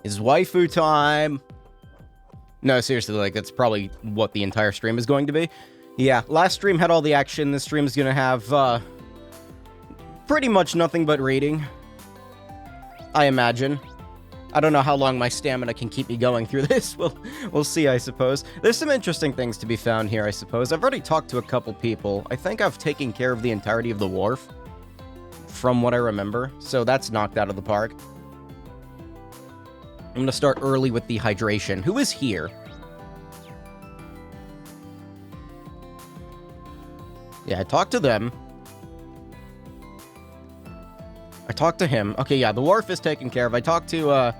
It's waifu time. No, seriously, like, that's probably what the entire stream is going to be. Yeah, last stream had all the action. This stream is gonna have, pretty much nothing but reading. I imagine. I don't know how long my stamina can keep me going through this. We'll see, I suppose. There's some interesting things to be found here, I suppose. I've already talked to a couple people. I think I've taken care of the entirety of the wharf, from what I remember. So that's knocked out of the park. I'm gonna start early with the hydration. Who is here? Yeah, I talked to them. I talked to him. Okay, yeah, the wharf is taken care of. I talked to,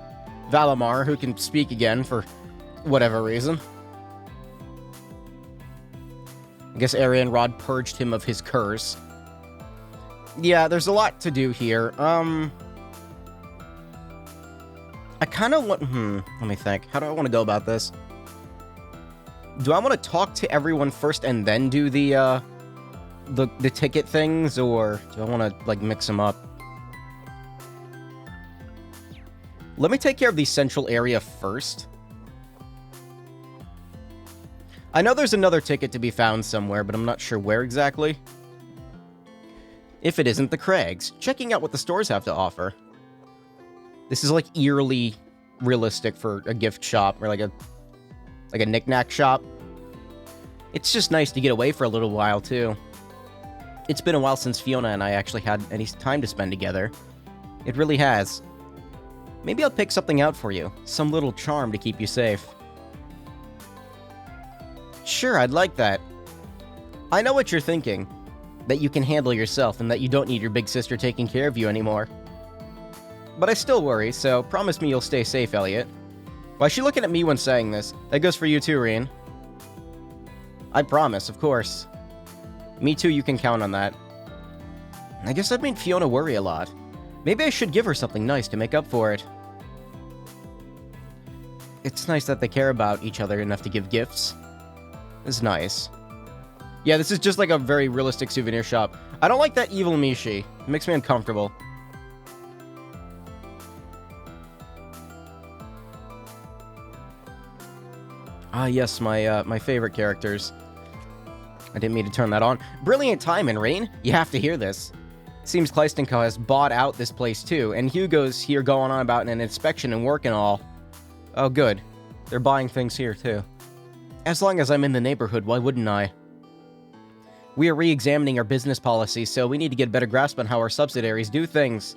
Valimar, who can speak again for whatever reason. I guess Arianrod purged him of his curse. Yeah, there's a lot to do here. I kind of want... let me think. How do I want to go about this? Do I want to talk to everyone first and then do the ticket things, or do I want to, like, mix them up? Let me take care of the central area first. I know there's another ticket to be found somewhere, but I'm not sure where exactly. If it isn't the Craigs, checking out what the stores have to offer. This is, like, eerily realistic for a gift shop, or like a knick-knack shop. It's just nice to get away for a little while, too. It's been a while since Fiona and I actually had any time to spend together. It really has. Maybe I'll pick something out for you. Some little charm to keep you safe. Sure, I'd like that. I know what you're thinking. That you can handle yourself and that you don't need your big sister taking care of you anymore. But I still worry, so promise me you'll stay safe, Elliot. Why is she looking at me when saying this? That goes for you too, Rien. I promise, of course. Me too, you can count on that. I guess I've made Fiona worry a lot. Maybe I should give her something nice to make up for it. It's nice that they care about each other enough to give gifts. It's nice. Yeah, this is just like a very realistic souvenir shop. I don't like that evil Mishi. It makes me uncomfortable. Ah, yes, my favorite characters. I didn't mean to turn that on. Brilliant timing, Rain. You have to hear this. Seems Cleiston Co. has bought out this place too, and Hugo's here going on about an inspection and work and all. Oh, good. They're buying things here too. As long as I'm in the neighborhood, why wouldn't I? We are re-examining our business policies, so we need to get a better grasp on how our subsidiaries do things.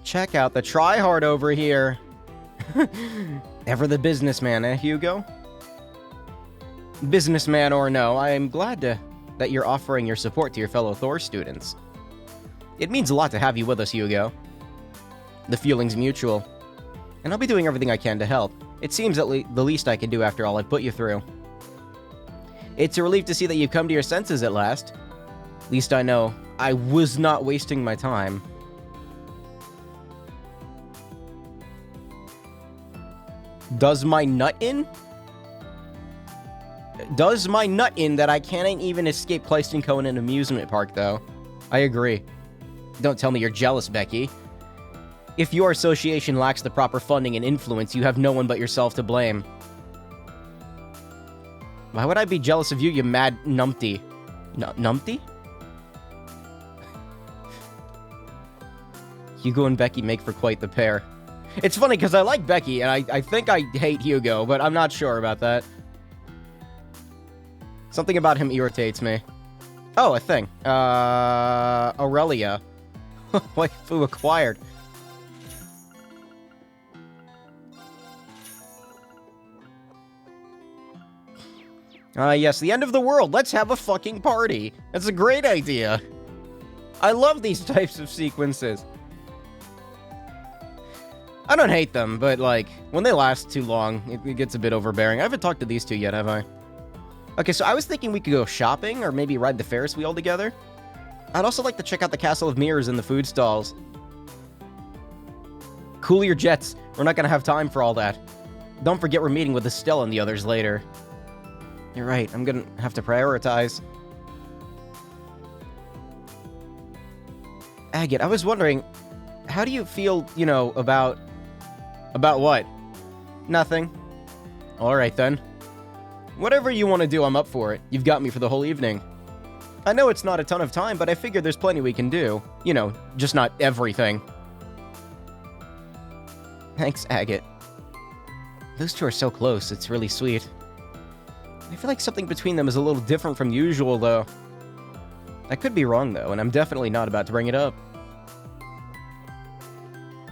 Check out the tryhard over here. Ever the businessman, eh, Hugo? Businessman or no, I am glad that you're offering your support to your fellow Thor students. It means a lot to have you with us, Hugo. The feeling's mutual. And I'll be doing everything I can to help. It seems the least I can do after all I've put you through. It's a relief to see that you've come to your senses at last. At least I know I was not wasting my time. Does my nut in? Does my nut in that I can't even escape Cleiston Co. in an amusement park, though? I agree. Don't tell me you're jealous, Becky. If your association lacks the proper funding and influence, you have no one but yourself to blame. Why would I be jealous of you, you mad numpty? Numpty? Hugo and Becky make for quite the pair. It's funny, because I like Becky, and I think I hate Hugo, but I'm not sure about that. Something about him irritates me. Oh, a thing. Aurelia. Waifu acquired. Yes, the end of the world. Let's have a fucking party. That's a great idea. I love these types of sequences. I don't hate them, but, like, when they last too long, it gets a bit overbearing. I haven't talked to these two yet, have I? Okay, so I was thinking we could go shopping, or maybe ride the Ferris wheel together. I'd also like to check out the Castle of Mirrors and the food stalls. Cool your jets. We're not gonna have time for all that. Don't forget we're meeting with Estelle and the others later. You're right, I'm gonna have to prioritize. Agate, I was wondering, how do you feel, you know, about About what? Nothing. Alright then. Whatever you want to do, I'm up for it. You've got me for the whole evening. I know it's not a ton of time, but I figure there's plenty we can do. You know, just not everything. Thanks, Agate. Those two are so close, it's really sweet. I feel like something between them is a little different from usual, though. I could be wrong, though, and I'm definitely not about to bring it up.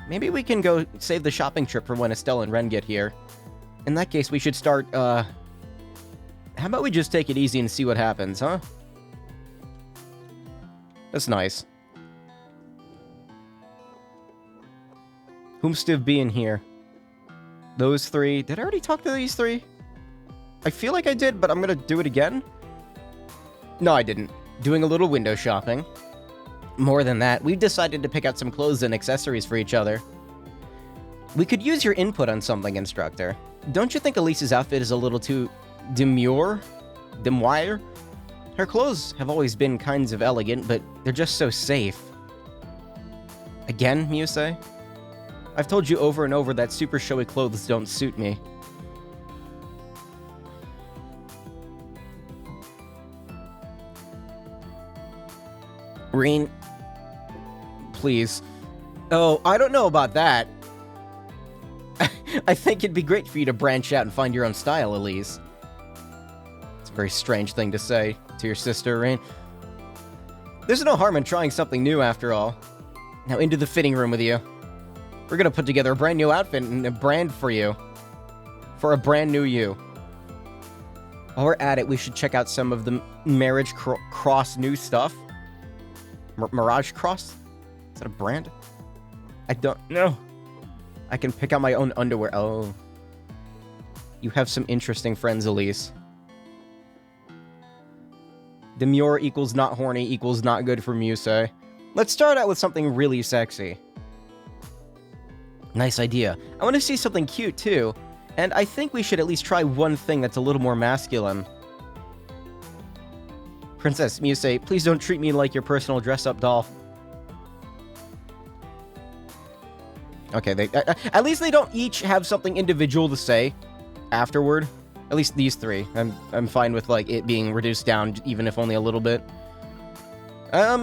Maybe we can go save the shopping trip for when Estelle and Ren get here. In that case, we should start, how about we just take it easy and see what happens, huh? That's nice. Whomstiv be in here? Those three. Did I already talk to these three? I feel like I did, but I'm gonna do it again. No, I didn't. Doing a little window shopping. More than that, we've decided to pick out some clothes and accessories for each other. We could use your input on something, instructor. Don't you think Elise's outfit is a little too demure? Demoire? Her clothes have always been kinds of elegant, but they're just so safe. Again, Muse? I've told you over and over that super showy clothes don't suit me. Reen, please. Oh, I don't know about that. I think it'd be great for you to branch out and find your own style, Elise. It's a very strange thing to say to your sister, Reen. There's no harm in trying something new, after all. Now into the fitting room with you. We're gonna put together a brand new outfit and a brand for you. For a brand new you. While we're at it, we should check out some of the Marriage Cross new stuff. Mirage Cross? Is that a brand? I don't know. I can pick out my own underwear. Oh. You have some interesting friends, Elise. Demure equals not horny equals not good for Muse. Let's start out with something really sexy. Nice idea. I want to see something cute, too. And I think we should at least try one thing that's a little more masculine. Princess Muse, please don't treat me like your personal dress-up doll. Okay, at least they don't each have something individual to say afterward. At least these three. I'm fine with, like, it being reduced down, even if only a little bit. I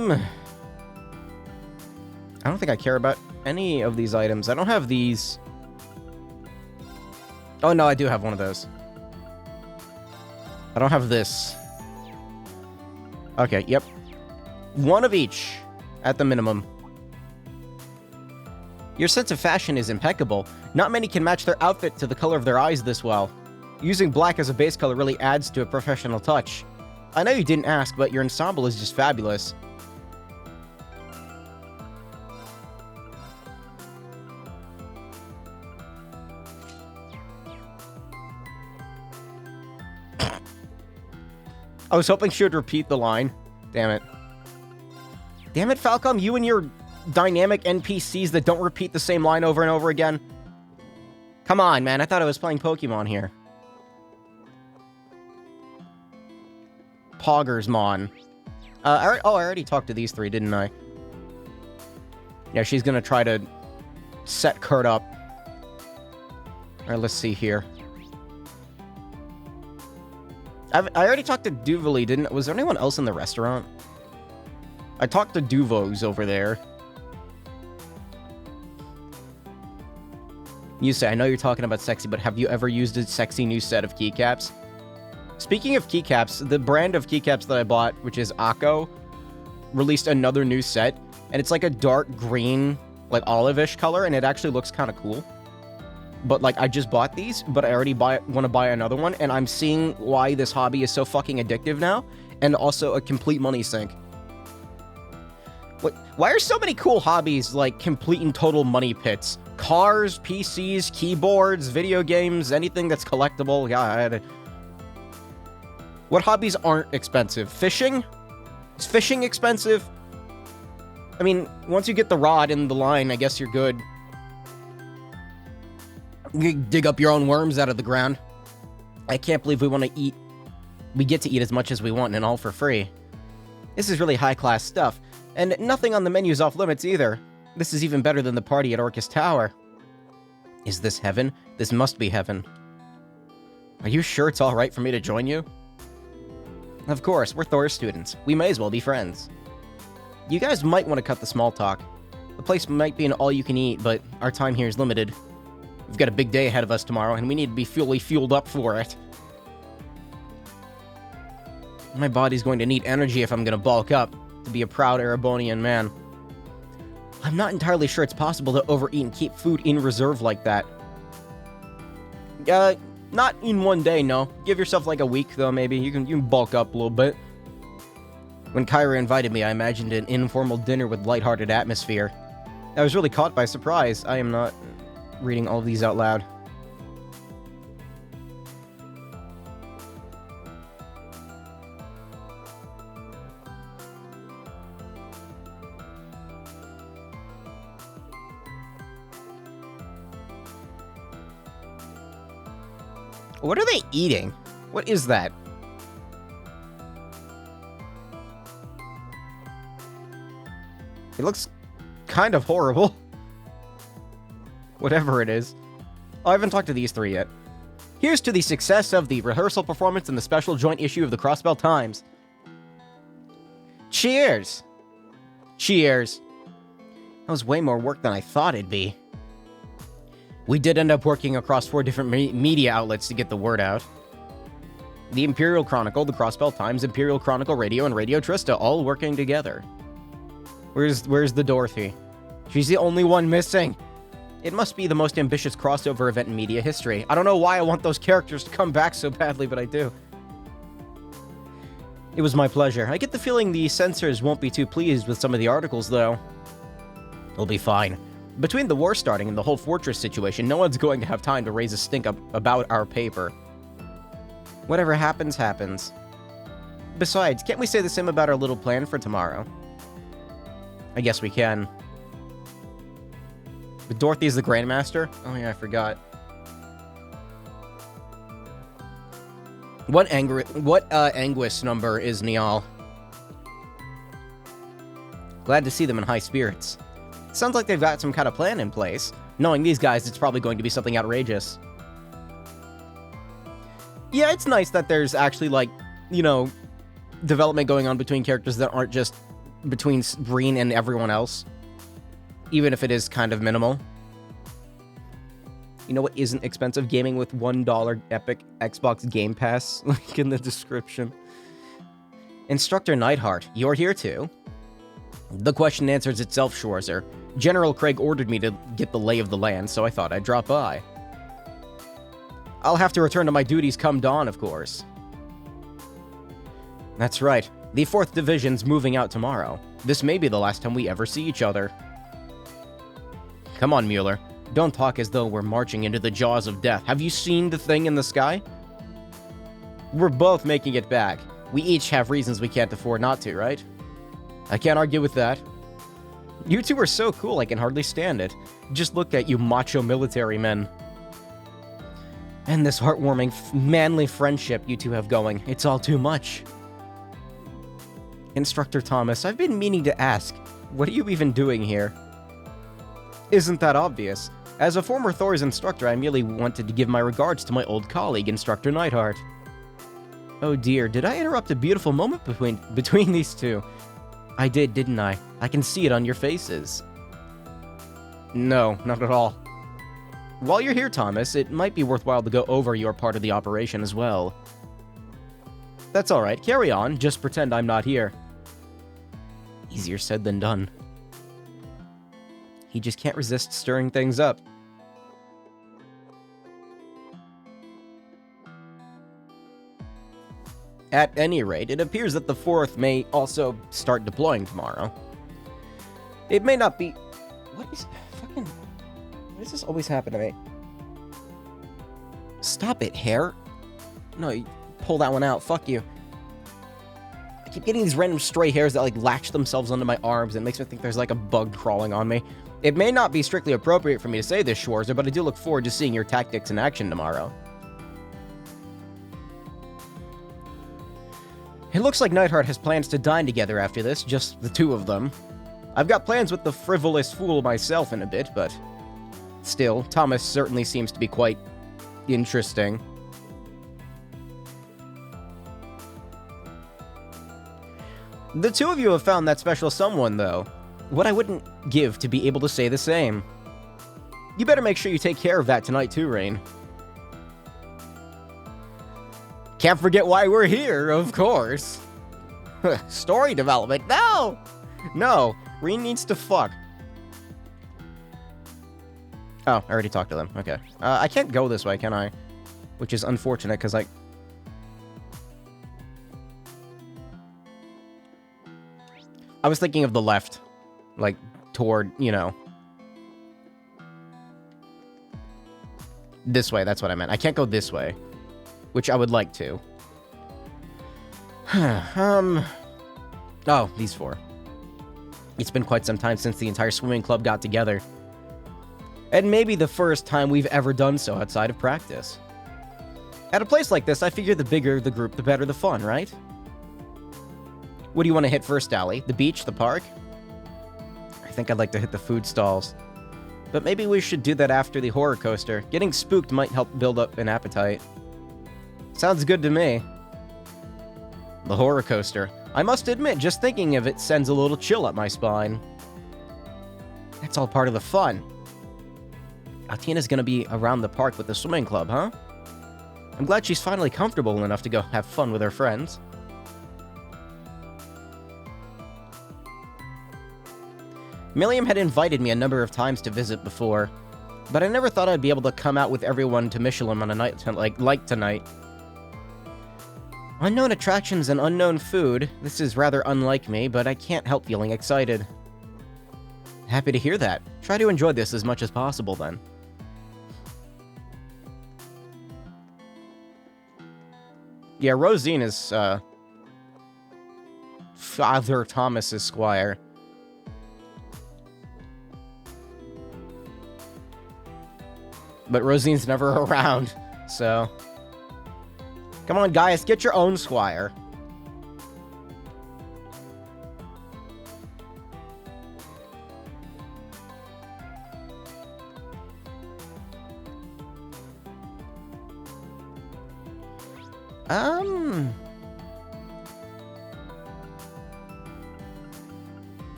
don't think I care about any of these items. I don't have these. Oh, no, I do have one of those. I don't have this. Okay, yep. One of each, at the minimum. Your sense of fashion is impeccable. Not many can match their outfit to the color of their eyes this well. Using black as a base color really adds to a professional touch. I know you didn't ask, but your ensemble is just fabulous. I was hoping she would repeat the line. Damn it. Damn it, Falcom, you and your dynamic NPCs that don't repeat the same line over and over again. Come on, man, I thought I was playing Pokemon here. Poggersmon. I already talked to these three, didn't I? Yeah, she's gonna try to set Kurt up. Alright, let's see here. I already talked to Duvali, didn't... Was there anyone else in the restaurant? I talked to Duvos over there. You say, I know you're talking about sexy, but have you ever used a sexy new set of keycaps? Speaking of keycaps, the brand of keycaps that I bought, which is Akko, released another new set, and it's like a dark green, like olive-ish color, and it actually looks kind of cool. But, like, I just bought these, but I already want to buy another one, and I'm seeing why this hobby is so fucking addictive now, and also a complete money sink. Why are so many cool hobbies, like, complete and total money pits? Cars, PCs, keyboards, video games, anything that's collectible. God. What hobbies aren't expensive? Fishing? Is fishing expensive? I mean, once you get the rod in the line, I guess you're good. You dig up your own worms out of the ground. I can't believe we want to eat. We get to eat as much as we want and all for free. This is really high-class stuff. And nothing on the menu's off limits either. This is even better than the party at Orcus Tower. Is this heaven? This must be heaven. Are you sure it's alright for me to join you? Of course, we're Thor's students. We may as well be friends. You guys might want to cut the small talk. The place might be an all-you-can-eat, but our time here is limited. We've got a big day ahead of us tomorrow, and we need to be fully fueled up for it. My body's going to need energy if I'm going to bulk up to be a proud Erebonian man. I'm not entirely sure it's possible to overeat and keep food in reserve like that. Not in one day, no. Give yourself like a week, though, maybe. You can bulk up a little bit. When Kyra invited me, I imagined an informal dinner with lighthearted atmosphere. I was really caught by surprise. I am not reading all of these out loud. What are they eating? What is that? It looks kind of horrible. Whatever it is. Oh, I haven't talked to these three yet. Here's to the success of the rehearsal performance in the special joint issue of the Crossbell Times. Cheers! Cheers. That was way more work than I thought it'd be. We did end up working across 4 different media outlets to get the word out. The Imperial Chronicle, the Crossbell Times, Imperial Chronicle Radio, and Radio Trista all working together. Where's the Dorothy? She's the only one missing. It must be the most ambitious crossover event in media history. I don't know why I want those characters to come back so badly, but I do. It was my pleasure. I get the feeling the censors won't be too pleased with some of the articles, though. It'll be fine. Between the war starting and the whole fortress situation, no one's going to have time to raise a stink about our paper. Whatever happens, happens. Besides, can't we say the same about our little plan for tomorrow? I guess we can. But Dorothy's the Grandmaster? Oh yeah, I forgot. What Anguis number is Niall? Glad to see them in high spirits. Sounds like they've got some kind of plan in place. Knowing these guys, it's probably going to be something outrageous. Yeah, it's nice that there's actually, like, you know, development going on between characters that aren't just between Breen and everyone else. Even if it is kind of minimal. You know what isn't expensive? Gaming with $1 Epic Xbox Game Pass. Link in the description. Instructor Neidhart, you're here too? The question answers itself, Schwarzer. General Craig ordered me to get the lay of the land, so I thought I'd drop by. I'll have to return to my duties come dawn, of course. That's right. The 4th Division's moving out tomorrow. This may be the last time we ever see each other. Come on, Mueller. Don't talk as though we're marching into the jaws of death. Have you seen the thing in the sky? We're both making it back. We each have reasons we can't afford not to, right? I can't argue with that. You two are so cool, I can hardly stand it. Just look at you macho military men. And this heartwarming, manly friendship you two have going. It's all too much. Instructor Thomas, I've been meaning to ask, what are you even doing here? Isn't that obvious? As a former Thor's instructor, I merely wanted to give my regards to my old colleague, Instructor Neidhart. Oh dear, did I interrupt a beautiful moment between these two? I did, didn't I? I can see it on your faces. No, not at all. While you're here, Thomas, it might be worthwhile to go over your part of the operation as well. That's alright, carry on, just pretend I'm not here. Easier said than done. He just can't resist stirring things up. At any rate, it appears that the 4th may also start deploying tomorrow. It may not be... What does this always happen to me? Stop it, hair. No, you pull that one out. Fuck you. I keep getting these random stray hairs that, like, latch themselves onto my arms, and it makes me think there's, like, a bug crawling on me. It may not be strictly appropriate for me to say this, Schwarzer, but I do look forward to seeing your tactics in action tomorrow. It looks like Neidhart has plans to dine together after this, just the two of them. I've got plans with the frivolous fool myself in a bit, but still, Thomas certainly seems to be quite interesting. The two of you have found that special someone, though. What I wouldn't give to be able to say the same. You better make sure you take care of that tonight too, Rain. Can't forget why we're here, of course. Story development, no! No, Rain needs to fuck. Oh, I already talked to them, okay. I can't go this way, can I? Which is unfortunate, because I was thinking of the left. Like, toward, you know. This way, that's what I meant. I can't go this way. Which I would like to. Oh, these four. It's been quite some time since the entire swimming club got together. And maybe the first time we've ever done so outside of practice. At a place like this, I figure the bigger the group, the better the fun, right? What do you want to hit first, Allie? The beach? The park? I think I'd like to hit the food stalls. But maybe we should do that after the horror coaster. Getting spooked might help build up an appetite. Sounds good to me. The horror coaster. I must admit, just thinking of it sends a little chill up my spine. That's all part of the fun. Altina's gonna be around the park with the swimming club, huh? I'm glad she's finally comfortable enough to go have fun with her friends. Milliam had invited me a number of times to visit before, but I never thought I'd be able to come out with everyone to Michelin on a night like tonight. Unknown attractions and unknown food. This is rather unlike me, but I can't help feeling excited. Happy to hear that. Try to enjoy this as much as possible, then. Yeah, Rosine is, Father Thomas's squire. But Rosine's never around, so... Come on, guys, get your own squire.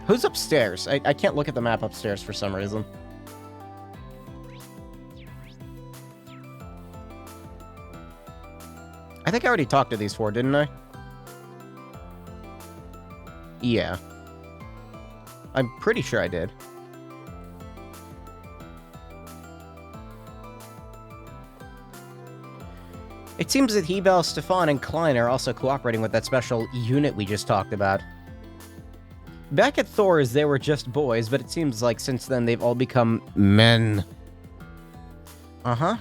Who's upstairs? I can't look at the map upstairs for some reason. I think I already talked to these four, didn't I? Yeah. I'm pretty sure I did. It seems that Hebel, Stefan, and Klein are also cooperating with that special unit we just talked about. Back at Thor's, they were just boys, but it seems like since then they've all become men. Uh-huh.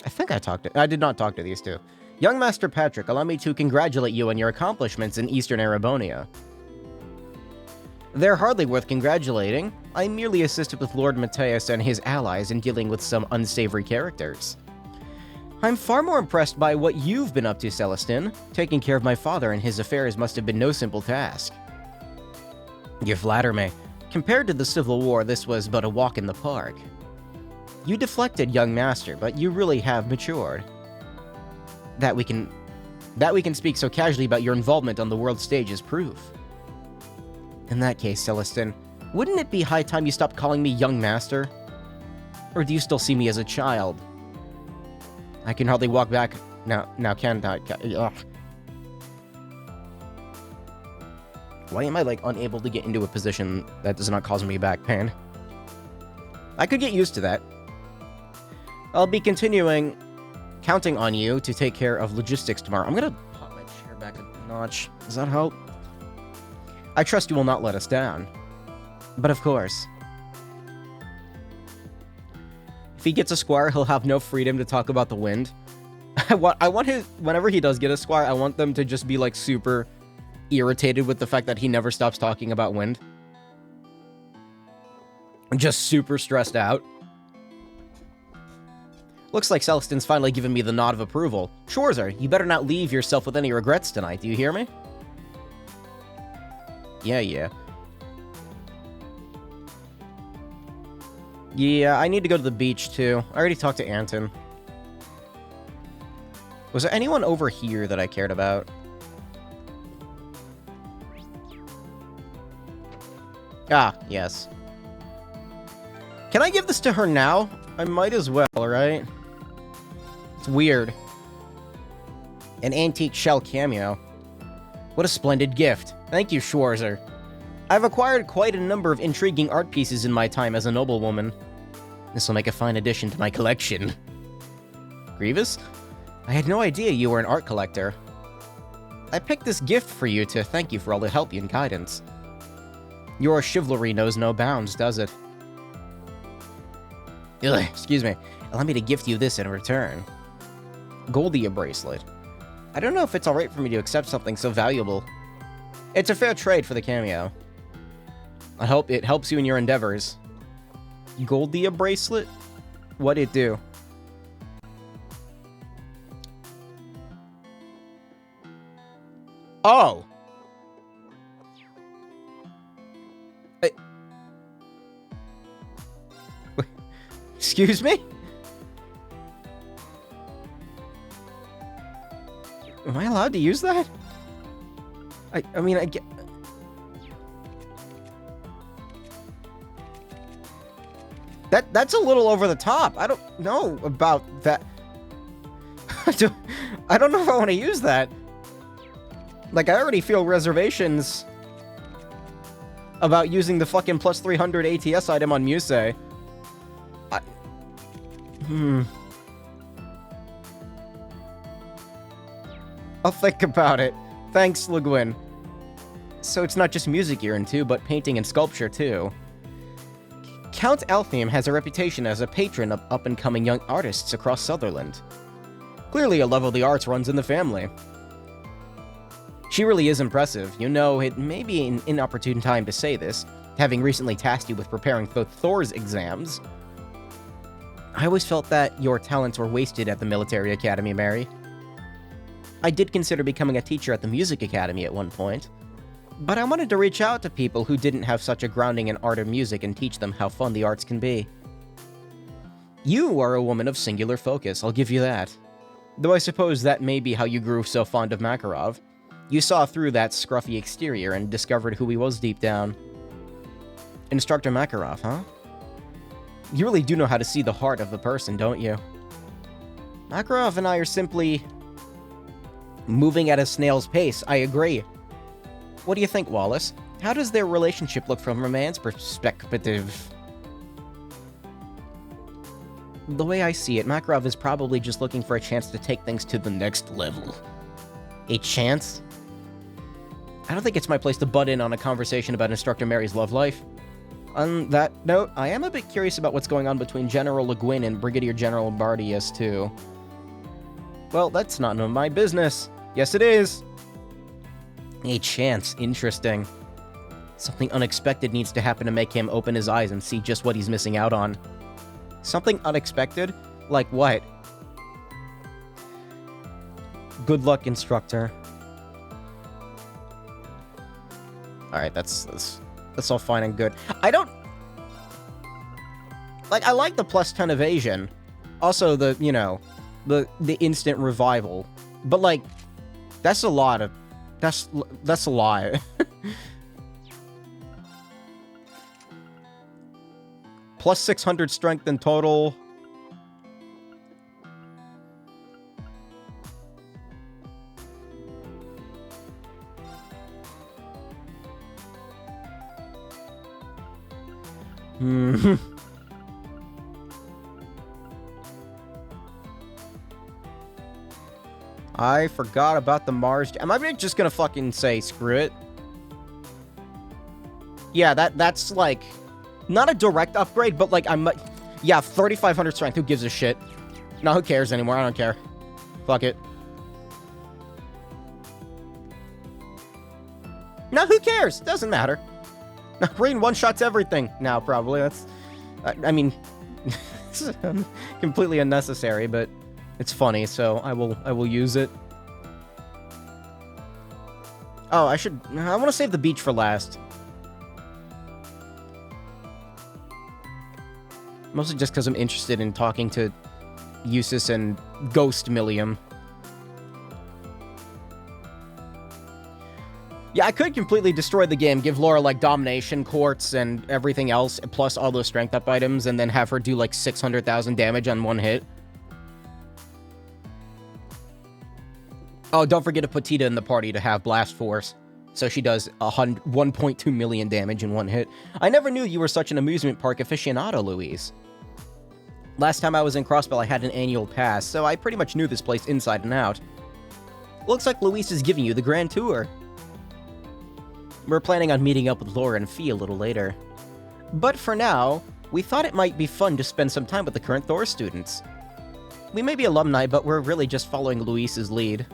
I think I did not talk to these two. Young Master Patrick, allow me to congratulate you on your accomplishments in Eastern Erebonia. They're hardly worth congratulating. I merely assisted with Lord Mateus and his allies in dealing with some unsavory characters. I'm far more impressed by what you've been up to, Celestin. Taking care of my father and his affairs must have been no simple task. You flatter me. Compared to the Civil War, this was but a walk in the park. You deflected, young master, but you really have matured. That we can speak so casually about your involvement on the world stage is proof. In that case, Celestin, wouldn't it be high time you stopped calling me young master? Or do you still see me as a child? I can hardly walk back now, can't I? Ugh. Why am I, like, unable to get into a position that does not cause me back pain? I could get used to that. I'll be counting on you to take care of logistics tomorrow. I'm gonna pop my chair back a notch. Does that help? I trust you will not let us down. But of course. If he gets a squire, he'll have no freedom to talk about the wind. I want his, whenever he does get a squire, I want them to just be, like, super irritated with the fact that he never stops talking about wind. Just super stressed out. Looks like Celestin's finally given me the nod of approval. Schwarzer, you better not leave yourself with any regrets tonight, do you hear me? Yeah. Yeah, I need to go to the beach, too. I already talked to Anton. Was there anyone over here that I cared about? Ah, yes. Can I give this to her now? I might as well, right? It's weird. An antique shell cameo. What a splendid gift. Thank you, Schwarzer. I've acquired quite a number of intriguing art pieces in my time as a noblewoman. This will make a fine addition to my collection. Grievous? I had no idea you were an art collector. I picked this gift for you to thank you for all the help and guidance. Your chivalry knows no bounds, does it? Ugh, excuse me. Allow me to gift you this in return. Goldia bracelet. I don't know if it's alright for me to accept something so valuable. It's a fair trade for the cameo. I hope it helps you in your endeavors. Goldia bracelet? What'd it do? Oh! Excuse me? Am I allowed to use that? I mean, I get... That's a little over the top. I don't know about that. I don't know if I want to use that. Like, I already feel reservations about using the fucking plus 300 ATS item on Musei. I'll think about it. Thanks, Le Guin. So it's not just music you're into, but painting and sculpture, too. Count Altheimer has a reputation as a patron of up-and-coming young artists across Sutherland. Clearly a love of the arts runs in the family. She really is impressive. You know, it may be an inopportune time to say this, having recently tasked you with preparing for Thor's exams. I always felt that your talents were wasted at the military academy, Mary. I did consider becoming a teacher at the music academy at one point, but I wanted to reach out to people who didn't have such a grounding in art or music and teach them how fun the arts can be. You are a woman of singular focus, I'll give you that. Though I suppose that may be how you grew so fond of Makarov. You saw through that scruffy exterior and discovered who he was deep down. Instructor Makarov, huh? You really do know how to see the heart of the person, don't you? Makarov and I are simply moving at a snail's pace, I agree. What do you think, Wallace? How does their relationship look from a man's perspective? The way I see it, Makarov is probably just looking for a chance to take things to the next level. A chance? I don't think it's my place to butt in on a conversation about Instructor Mary's love life. On that note, I am a bit curious about what's going on between General Le Guin and Brigadier General Bardius, too. Well, that's not none of my business. Yes, it is. A chance. Interesting. Something unexpected needs to happen to make him open his eyes and see just what he's missing out on. Something unexpected? Like what? Good luck, Instructor. Alright, that's all fine and good. I don't... Like, I like the plus 10 evasion. Also, the, you know, the instant revival. But, like, that's a lot of... That's a lot. Plus 600 strength in total. I forgot about the Mars... Am I just gonna fucking say screw it? Yeah, that's like... Not a direct upgrade, but like I'm... Yeah, 3,500 strength, who gives a shit? No, who cares anymore? I don't care. Fuck it. No, who cares? Doesn't matter. Rain one-shots everything now, probably. That's... I mean, It's completely unnecessary, but it's funny, so I will use it. Oh, I want to save the beach for last. Mostly just because I'm interested in talking to Eustace and Ghost Millium. Yeah, I could completely destroy the game, give Laura, like, Domination Quartz and everything else, plus all those strength up items, and then have her do, like, 600,000 damage on one hit. Oh, don't forget to put Tita in the party to have Blast Force, so she does 1.2 million damage in one hit. I never knew you were such an amusement park aficionado, Louise. Last time I was in Crossbell, I had an annual pass, so I pretty much knew this place inside and out. Looks like Louise is giving you the grand tour. We're planning on meeting up with Laura and Fee a little later. But for now, we thought it might be fun to spend some time with the current Thor students. We may be alumni, but we're really just following Louise's lead.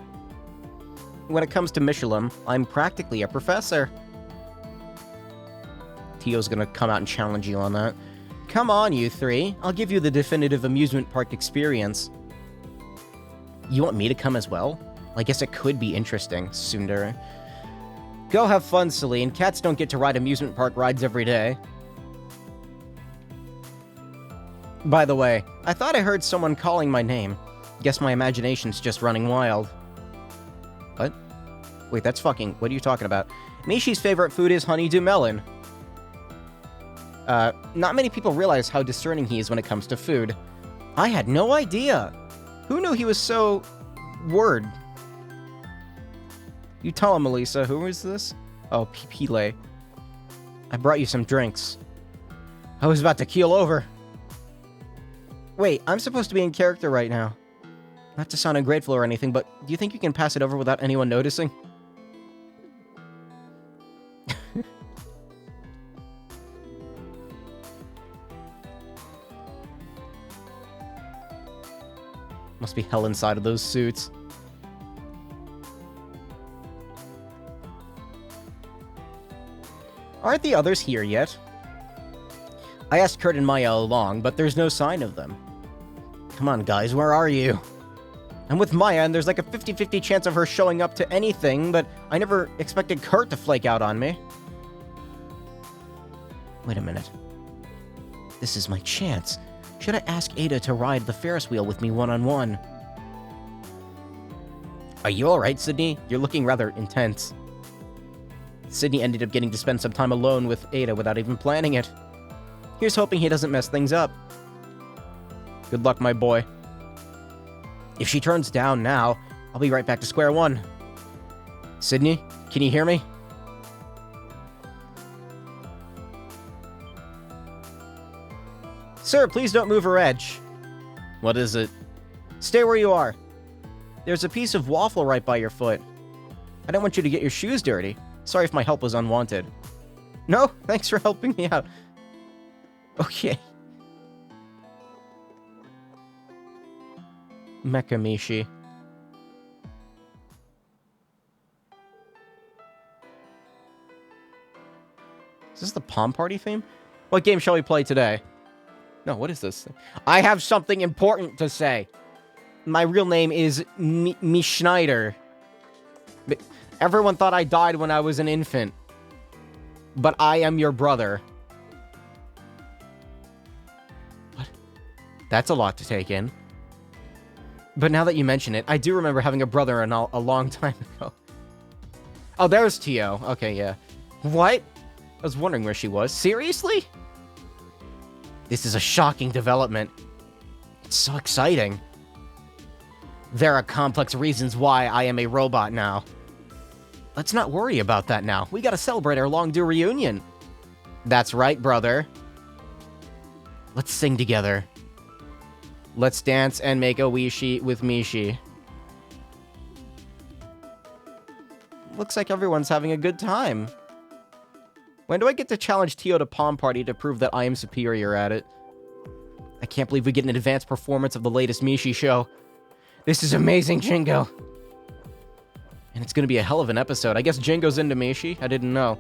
When it comes to Michelin, I'm practically a professor. Tio's gonna come out and challenge you on that. Come on, you three. I'll give you the definitive amusement park experience. You want me to come as well? I guess it could be interesting, Sundar. Go have fun, Celine. Cats don't get to ride amusement park rides every day. By the way, I thought I heard someone calling my name. Guess my imagination's just running wild. What? Wait, that's fucking... What are you talking about? Mishi's favorite food is honeydew melon. Not many people realize how discerning he is when it comes to food. I had no idea. Who knew he was so... word? You tell him, Melissa. Who is this? Oh, Pipile. I brought you some drinks. I was about to keel over. Wait, I'm supposed to be in character right now. Not to sound ungrateful or anything, but do you think you can pass it over without anyone noticing? Must be hell inside of those suits. Aren't the others here yet? I asked Kurt and Maya along, but there's no sign of them. Come on, guys, where are you? I'm with Maya, and there's like a 50-50 chance of her showing up to anything, but I never expected Kurt to flake out on me. Wait a minute. This is my chance. Should I ask Ada to ride the Ferris wheel with me one-on-one? Are you alright, Sydney? You're looking rather intense. Sydney ended up getting to spend some time alone with Ada without even planning it. Here's hoping he doesn't mess things up. Good luck, my boy. If she turns down now, I'll be right back to square one. Sydney, can you hear me? Sir, please don't move her edge. What is it? Stay where you are. There's a piece of waffle right by your foot. I don't want you to get your shoes dirty. Sorry if my help was unwanted. No, thanks for helping me out. Okay. Mecha Mishi. Is this the Palm Party theme? What game shall we play today? No, what is this? I have something important to say. My real name is Me Schneider. Everyone thought I died when I was an infant. But I am your brother. What? That's a lot to take in. But now that you mention it, I do remember having a brother a long time ago. Oh, there's Tio. Okay, yeah. What? I was wondering where she was. Seriously? This is a shocking development. It's so exciting. There are complex reasons why I am a robot now. Let's not worry about that now. We gotta celebrate our long-due reunion. That's right, brother. Let's sing together. Let's dance and make a Wishi with Mishi. Looks like everyone's having a good time. When do I get to challenge Tio to Palm Party to prove that I am superior at it? I can't believe we get an advanced performance of the latest Mishi show. This is amazing, Jingo. And it's gonna be a hell of an episode. I guess Jingo's into Mishi. I didn't know.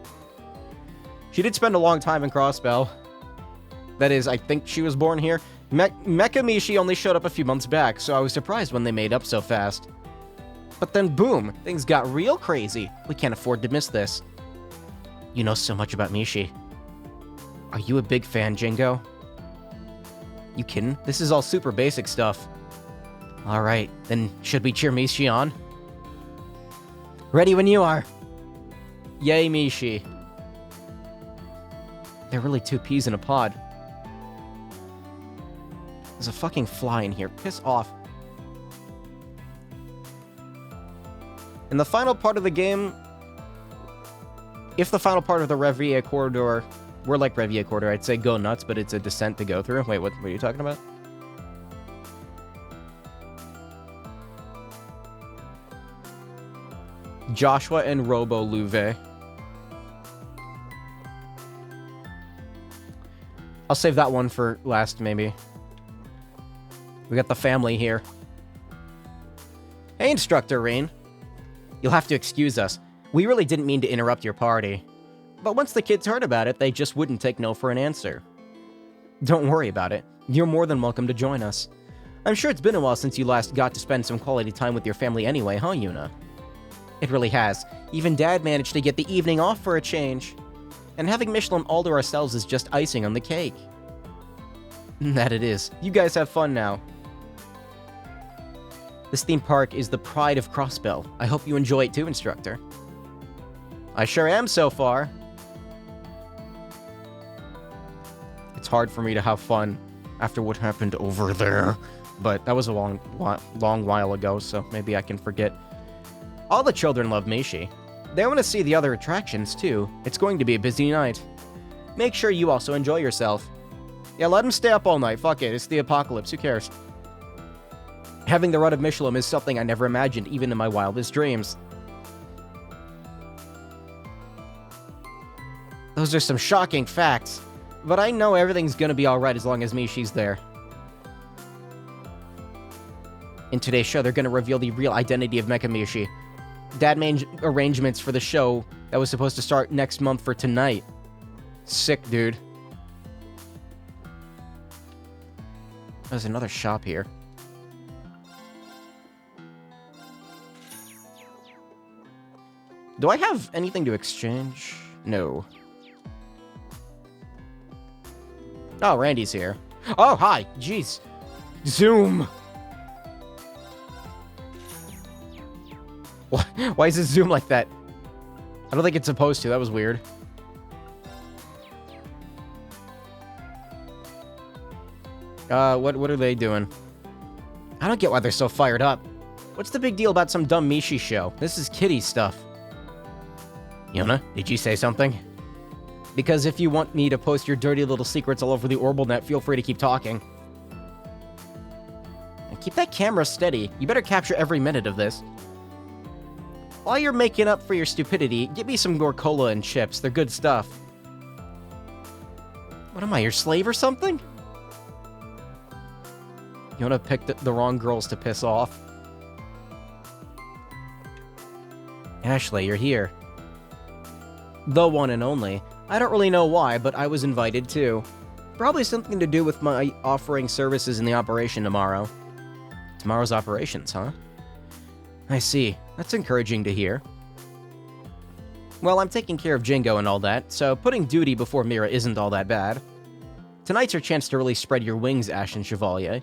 She did spend a long time in Crossbell. That is, I think she was born here. Mecha Mishi only showed up a few months back, so I was surprised when they made up so fast. But then boom, things got real crazy. We can't afford to miss this. You know so much about Mishi. Are you a big fan, Jingo? You kidding? This is all super basic stuff. Alright, then should we cheer Mishi on? Ready when you are. Yay, Mishi. They're really two peas in a pod. There's a fucking fly in here. Piss off. In the final part of the game, if the final part of the Revia corridor were like Revia corridor, I'd say go nuts, but it's a descent to go through. Wait, what are you talking about? Joshua and Robo Luve. I'll save that one for last, maybe. We got the family here. Hey, Instructor Rain. You'll have to excuse us. We really didn't mean to interrupt your party. But once the kids heard about it, they just wouldn't take no for an answer. Don't worry about it. You're more than welcome to join us. I'm sure it's been a while since you last got to spend some quality time with your family anyway, huh, Yuna? It really has. Even Dad managed to get the evening off for a change. And having Michelin all to ourselves is just icing on the cake. That it is. You guys have fun now. This theme park is the pride of Crossbell. I hope you enjoy it too, Instructor. I sure am so far. It's hard for me to have fun after what happened over there. But that was a long while ago, so maybe I can forget. All the children love Mishi. They want to see the other attractions too. It's going to be a busy night. Make sure you also enjoy yourself. Yeah, let them stay up all night. Fuck it, it's the apocalypse. Who cares? Having the run of Michelin is something I never imagined, even in my wildest dreams. Those are some shocking facts, but I know everything's gonna be alright as long as Mishi's there. In today's show, they're gonna reveal the real identity of Mecha Mishi. Dad made arrangements for the show that was supposed to start next month for tonight. Sick, dude. There's another shop here. Do I have anything to exchange? No. Oh, Randy's here. Oh, hi. Jeez. Zoom. Why is it zoom like that? I don't think it's supposed to. That was weird. What are they doing? I don't get why they're so fired up. What's the big deal about some dumb Mishi show? This is kiddie stuff. Yuna, did you say something? Because if you want me to post your dirty little secrets all over the OrbitalNet, feel free to keep talking. And keep that camera steady. You better capture every minute of this. While you're making up for your stupidity, give me some more cola and chips. They're good stuff. What am I, your slave or something? Yuna picked the wrong girls to piss off. Ashley, you're here. The one and only. I don't really know why, but I was invited too. Probably something to do with my offering services in the operation tomorrow. Tomorrow's operations, huh? I see. That's encouraging to hear. Well, I'm taking care of Jingo and all that, so putting duty before Mira isn't all that bad. Tonight's your chance to really spread your wings, Ashen Chevalier.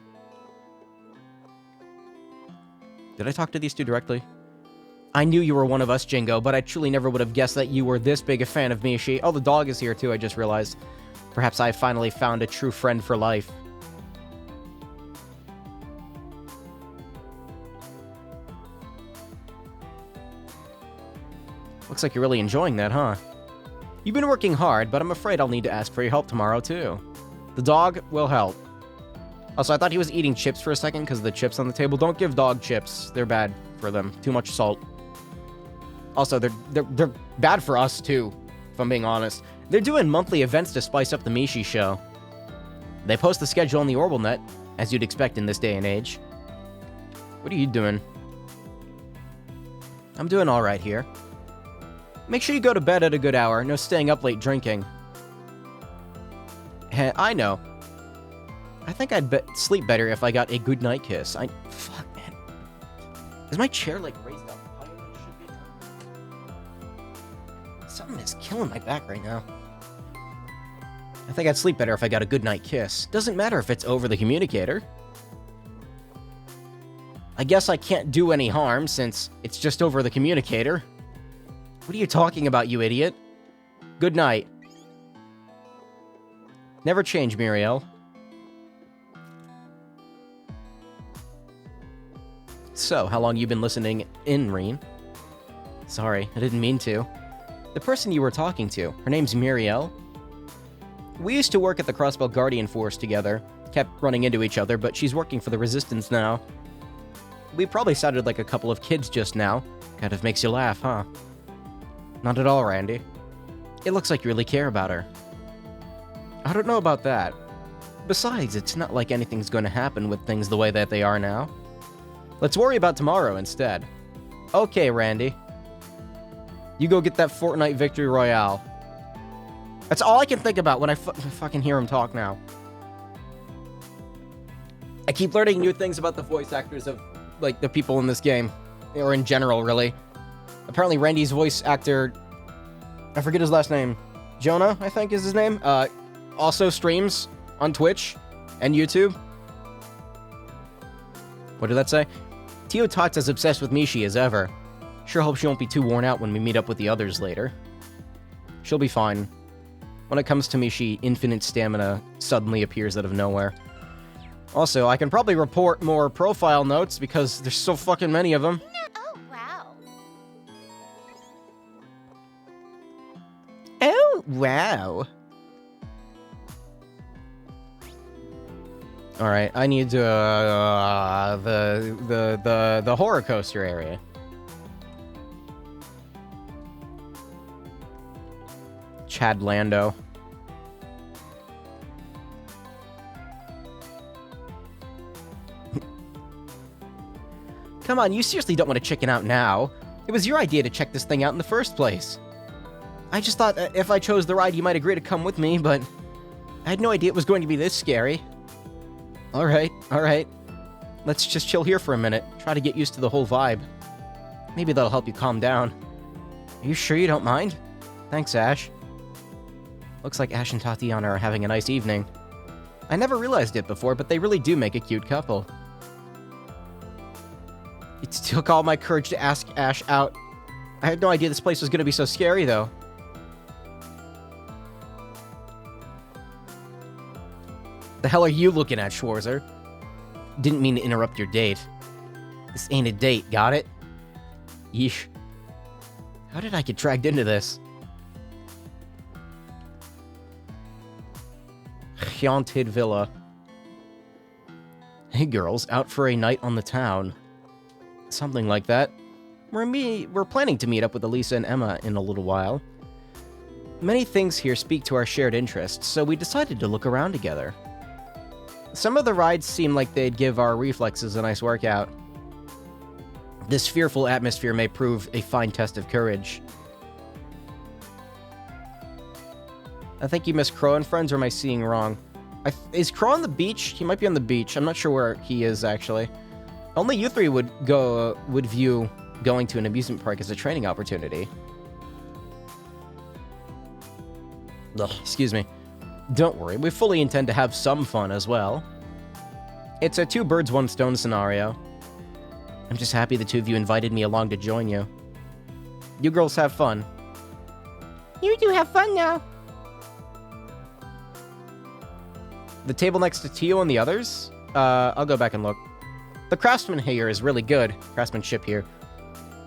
Did I talk to these two directly? I knew you were one of us, Jingo, but I truly never would have guessed that you were this big a fan of Mishi. Oh, the dog is here too, I just realized. Perhaps I finally found a true friend for life. Looks like you're really enjoying that, huh? You've been working hard, but I'm afraid I'll need to ask for your help tomorrow, too. The dog will help. Also, I thought he was eating chips for a second because of the chips on the table. Don't give dog chips. They're bad for them. Too much salt. Also, they're bad for us, too, if I'm being honest. They're doing monthly events to spice up the Mishi show. They post the schedule on the OrbitalNet, as you'd expect in this day and age. What are you doing? I'm doing alright here. Make sure you go to bed at a good hour. No staying up late drinking. I know. I think I'd sleep better if I got a good night kiss. Fuck, man. Is my chair, like, raised up higher than it should be? Something is killing my back right now. I think I'd sleep better if I got a good night kiss. Doesn't matter if it's over the communicator. I guess I can't do any harm since it's just over the communicator. What are you talking about, you idiot? Good night. Never change, Muriel. So, how long you been listening in, Reen? Sorry, I didn't mean to. The person you were talking to, her name's Muriel. We used to work at the Crossbell Guardian Force together. Kept running into each other, but she's working for the Resistance now. We probably sounded like a couple of kids just now. Kind of makes you laugh, huh? Not at all, Randy. It looks like you really care about her. I don't know about that. Besides, it's not like anything's going to happen with things the way that they are now. Let's worry about tomorrow instead. Okay, Randy. You go get that Fortnite Victory Royale. That's all I can think about when I fucking hear him talk now. I keep learning new things about the voice actors of, like, the people in this game. Or in general, really. Apparently, Randy's voice actor... I forget his last name. Jonah, I think is his name. Also streams on Twitch and YouTube. What did that say? Tio Tots as obsessed with Mishi as ever. Sure hope she won't be too worn out when we meet up with the others later. She'll be fine. When it comes to Mishi, infinite stamina suddenly appears out of nowhere. Also, I can probably report more profile notes because there's so fucking many of them. Oh, wow. Oh, wow. All right, I need to the horror coaster area. Chad Lando. Come on, you seriously don't want to chicken out now. It was your idea to check this thing out in the first place. I just thought if I chose the ride, you might agree to come with me, but I had no idea it was going to be this scary. All right. Let's just chill here for a minute. Try to get used to the whole vibe. Maybe that'll help you calm down. Are you sure you don't mind? Thanks, Ash. Looks like Ash and Tatiana are having a nice evening. I never realized it before, but they really do make a cute couple. It took all my courage to ask Ash out. I had no idea this place was going to be so scary, though. The hell are you looking at, Schwarzer? Didn't mean to interrupt your date. This ain't a date, got it? Yeesh. How did I get dragged into this? Haunted Villa. Hey girls, out for a night on the town. Something like that. We're planning to meet up with Elisa and Emma in a little while. Many things here speak to our shared interests, so we decided to look around together. Some of the rides seem like they'd give our reflexes a nice workout. This fearful atmosphere may prove a fine test of courage. I think you missed Crow and Friends, or am I seeing wrong? Is Crow on the beach? He might be on the beach. I'm not sure where he is, actually. Only you three would view going to an amusement park as a training opportunity. Ugh, excuse me. Don't worry, we fully intend to have some fun as well. It's a two birds, one stone scenario. I'm just happy the two of you invited me along to join you. You girls have fun. You do have fun now. The table next to Tio and the others? I'll go back and look. The craftsmanship here is really good. Craftsmanship here.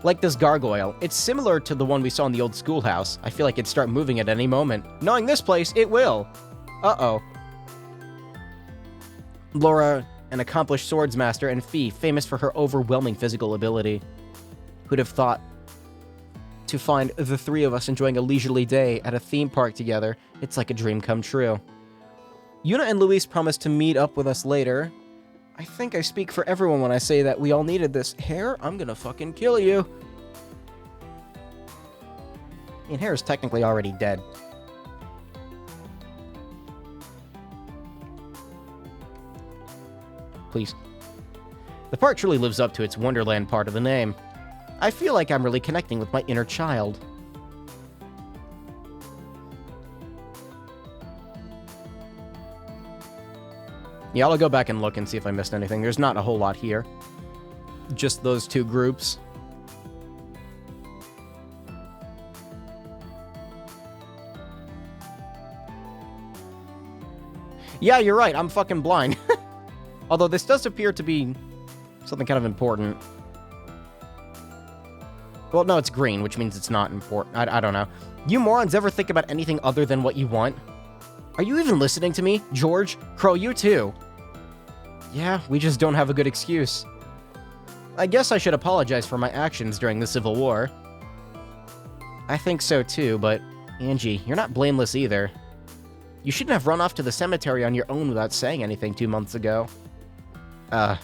Like this gargoyle. It's similar to the one we saw in the old schoolhouse. I feel like it'd start moving at any moment. Knowing this place, it will. Uh-oh. Laura, an accomplished swordsmaster, and Fee, famous for her overwhelming physical ability. Who'd have thought to find the three of us enjoying a leisurely day at a theme park together? It's like a dream come true. Yuna and Luis promised to meet up with us later. I think I speak for everyone when I say that we all needed this. Hair, I'm gonna fucking kill you. I mean, Hair is technically already dead. please. The park truly lives up to its Wonderland part of the name. I feel like I'm really connecting with my inner child. Yeah, I'll go back and look and see if I missed anything. There's not a whole lot here. Just those two groups. Yeah, you're right. I'm fucking blind. Although this does appear to be something kind of important. Well, no, it's green, which means it's not important. I don't know. You morons ever think about anything other than what you want? Are you even listening to me? George? Crow, you too. Yeah, we just don't have a good excuse. I guess I should apologize for my actions during the Civil War. I think so too, but Angie, you're not blameless either. You shouldn't have run off to the cemetery on your own without saying anything 2 months ago. I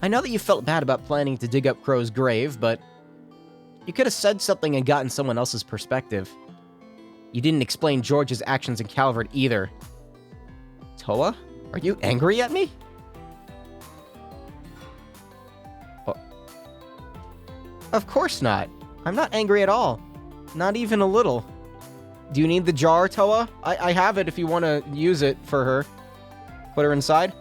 know that you felt bad about planning to dig up Crow's grave, but you could have said something and gotten someone else's perspective. You didn't explain George's actions in Calvert either. Toa? Are you angry at me? Oh. Of course not. I'm not angry at all. Not even a little. Do you need the jar, Toa? I have it if you want to use it for her. Put her inside.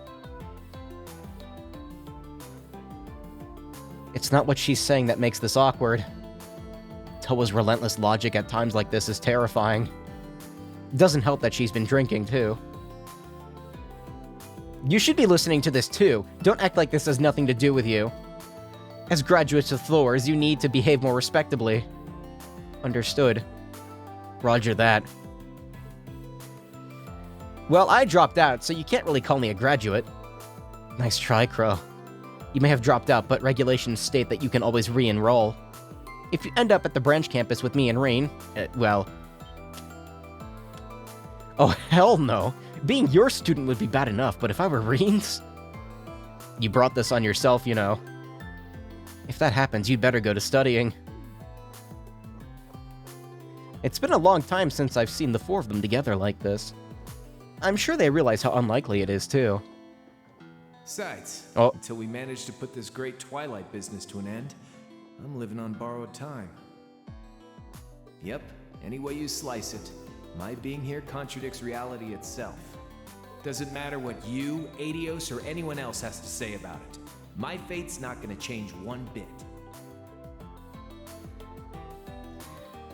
It's not what she's saying that makes this awkward. Toa's relentless logic at times like this is terrifying. It doesn't help that she's been drinking, too. You should be listening to this, too. Don't act like this has nothing to do with you. As graduates of Thors, you need to behave more respectably. Understood. Roger that. Well, I dropped out, so you can't really call me a graduate. Nice try, Crow. You may have dropped out, but regulations state that you can always re-enroll. If you end up at the branch campus with me and Rean, well... Oh, hell no. Being your student would be bad enough, but if I were Rean's... You brought this on yourself, you know. If that happens, you'd better go to studying. It's been a long time since I've seen the four of them together like this. I'm sure they realize how unlikely it is, too. Besides, Oh. until we manage to put this great Twilight business to an end, I'm living on borrowed time. Yep, any way you slice it, my being here contradicts reality itself. Doesn't matter what you, Adios, or anyone else has to say about it. My fate's not gonna change one bit.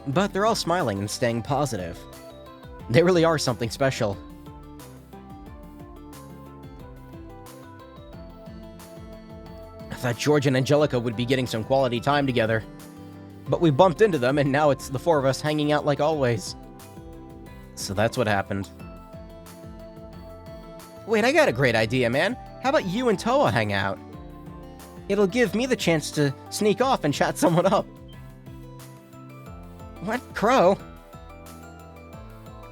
But they're all smiling and staying positive. They really are something special. I thought George and Angelica would be getting some quality time together. But we bumped into them, and now it's the four of us hanging out like always. So that's what happened. Wait, I got a great idea, man. How about you and Toa hang out? It'll give me the chance to sneak off and chat someone up. What, Crow?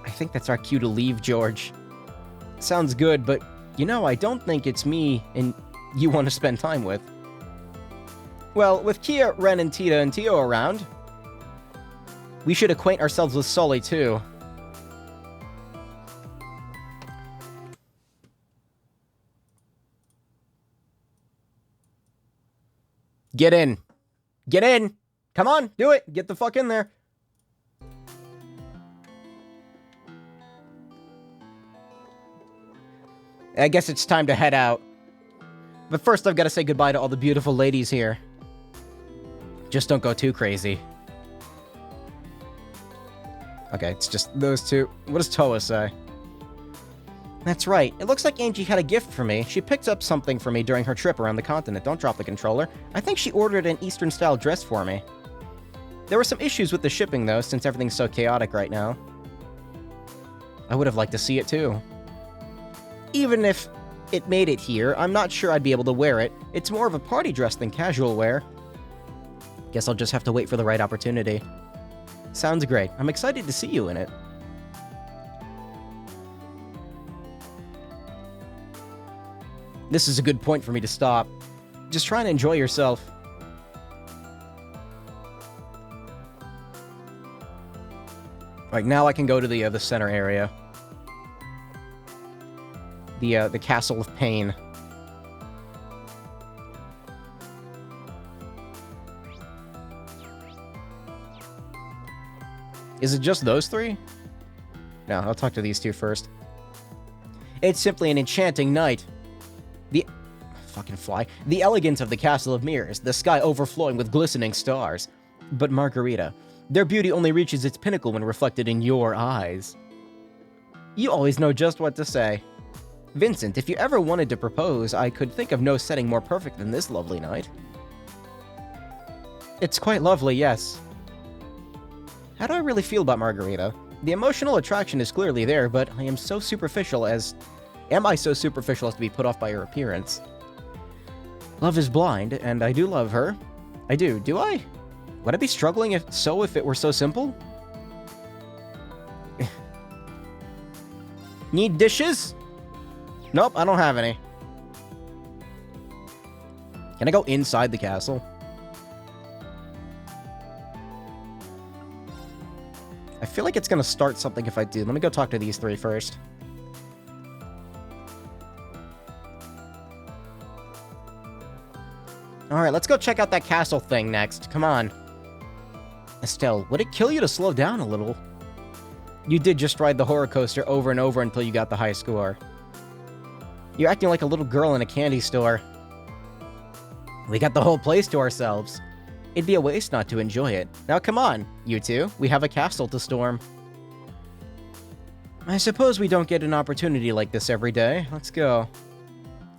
I think that's our cue to leave, George. Sounds good, but, you know, I don't think it's me and you want to spend time with. Well, with Kia, Ren, and Tita and Tio around, we should acquaint ourselves with Sully, too. Get in. Get in! Come on, do it! Get the fuck in there. I guess it's time to head out. But first, I've got to say goodbye to all the beautiful ladies here. Just don't go too crazy. Okay, it's just those two. What does Toa say? That's right. It looks like Angie had a gift for me. She picked up something for me during her trip around the continent. Don't drop the controller. I think she ordered an Eastern-style dress for me. There were some issues with the shipping, though, since everything's so chaotic right now. I would have liked to see it, too. Even if it made it here, I'm not sure I'd be able to wear it. It's more of a party dress than casual wear. Guess I'll just have to wait for the right opportunity. Sounds great. I'm excited to see you in it. This is a good point for me to stop. Just try and enjoy yourself. Right, now I can go to the center area. The Castle of Pain. Is it just those three? No, I'll talk to these two first. It's simply an enchanting night. The... fucking fly. The elegance of the Castle of Mirrors, the sky overflowing with glistening stars. But Margarita, their beauty only reaches its pinnacle when reflected in your eyes. You always know just what to say. Vincent, if you ever wanted to propose, I could think of no setting more perfect than this lovely night. It's quite lovely, yes. How do I really feel about Margarita? The emotional attraction is clearly there, but I am so superficial as... Am I so superficial as to be put off by her appearance? Love is blind, and I do love her. I do I? Would I be struggling if it were so simple? Need dishes? Nope, I don't have any. Can I go inside the castle? I feel like it's gonna start something if I do. Let me go talk to these three first. Alright, let's go check out that castle thing next. Come on. Estelle, would it kill you to slow down a little? You did just ride the horror coaster over and over until you got the high score. You're acting like a little girl in a candy store. We got the whole place to ourselves. It'd be a waste not to enjoy it. Now come on, you two. We have a castle to storm. I suppose we don't get an opportunity like this every day. Let's go.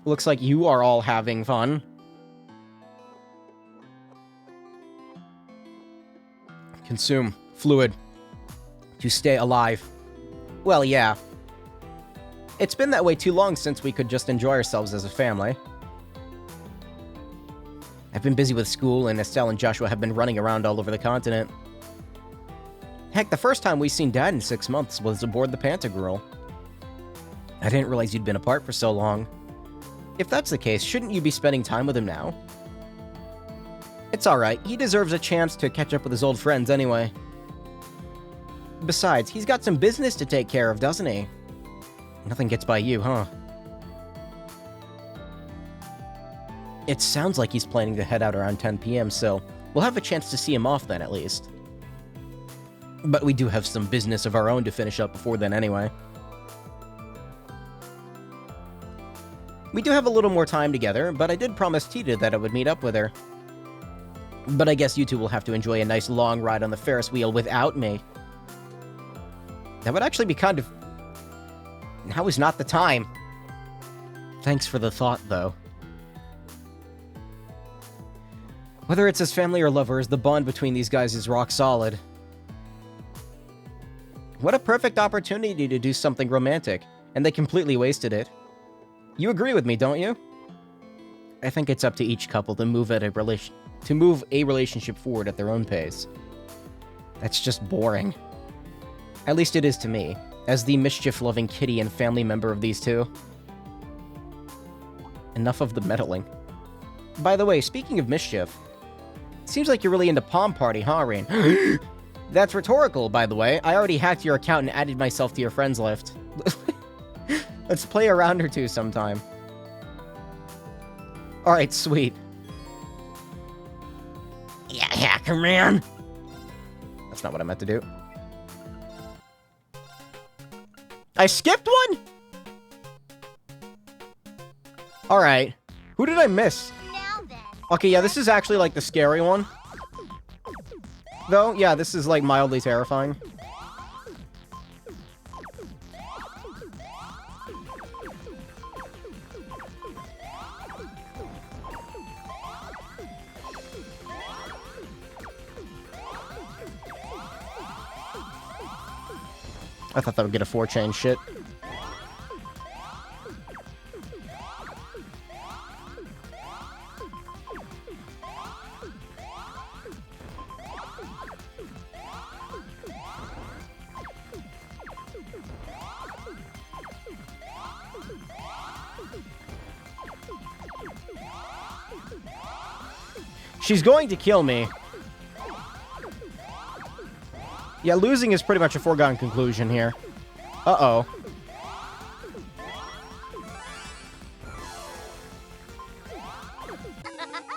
Looks like you are all having fun. Consume fluid to stay alive. Well, yeah. It's been that way too long since we could just enjoy ourselves as a family. I've been busy with school, and Estelle and Joshua have been running around all over the continent. Heck, the first time we seen Dad in 6 months was aboard the Pantagruel. I didn't realize you'd been apart for so long. If that's the case, shouldn't you be spending time with him now? It's alright, he deserves a chance to catch up with his old friends anyway. Besides, he's got some business to take care of, doesn't he? Nothing gets by you, huh? It sounds like he's planning to head out around 10 p.m., so we'll have a chance to see him off then, at least. But we do have some business of our own to finish up before then anyway. We do have a little more time together, but I did promise Tita that I would meet up with her. But I guess you two will have to enjoy a nice long ride on the Ferris wheel without me. That would actually be kind of... Now is not the time. Thanks for the thought, though. Whether it's as family or lovers, the bond between these guys is rock solid. What a perfect opportunity to do something romantic, and they completely wasted it. You agree with me, don't you? I think it's up to each couple to move a relationship forward at their own pace. That's just boring. At least it is to me, as the mischief-loving kitty and family member of these two. Enough of the meddling. By the way, speaking of mischief, seems like you're really into Palm Party, huh, Rain? That's rhetorical, by the way. I already hacked your account and added myself to your friends list. Let's play a round or two sometime. Alright, sweet. Yeah, hacker man! That's not what I meant to do. I skipped one?! Alright. Who did I miss? Okay, yeah, this is actually, like, the scary one. Though, yeah, this is, like, mildly terrifying. I thought that would get a 4-chain shit. She's going to kill me. Yeah, losing is pretty much a foregone conclusion here. Uh-oh.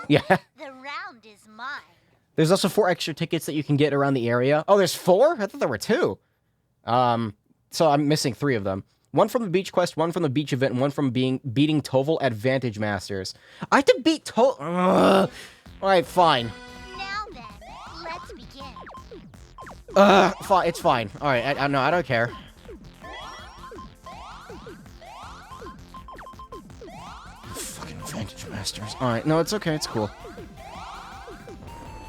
Yeah. The round is mine. There's also 4 extra tickets that you can get around the area. Oh, there's 4? I thought there were 2. So I'm missing 3 of them. 1 from the beach quest, 1 from the beach event, and 1 from beating Toval at Vantage Masters. I have to beat Toval. All right, fine. Now then, let's begin. Fine. It's fine. All right. No, I don't care. Fucking Vantage Masters. All right. No, it's okay. It's cool.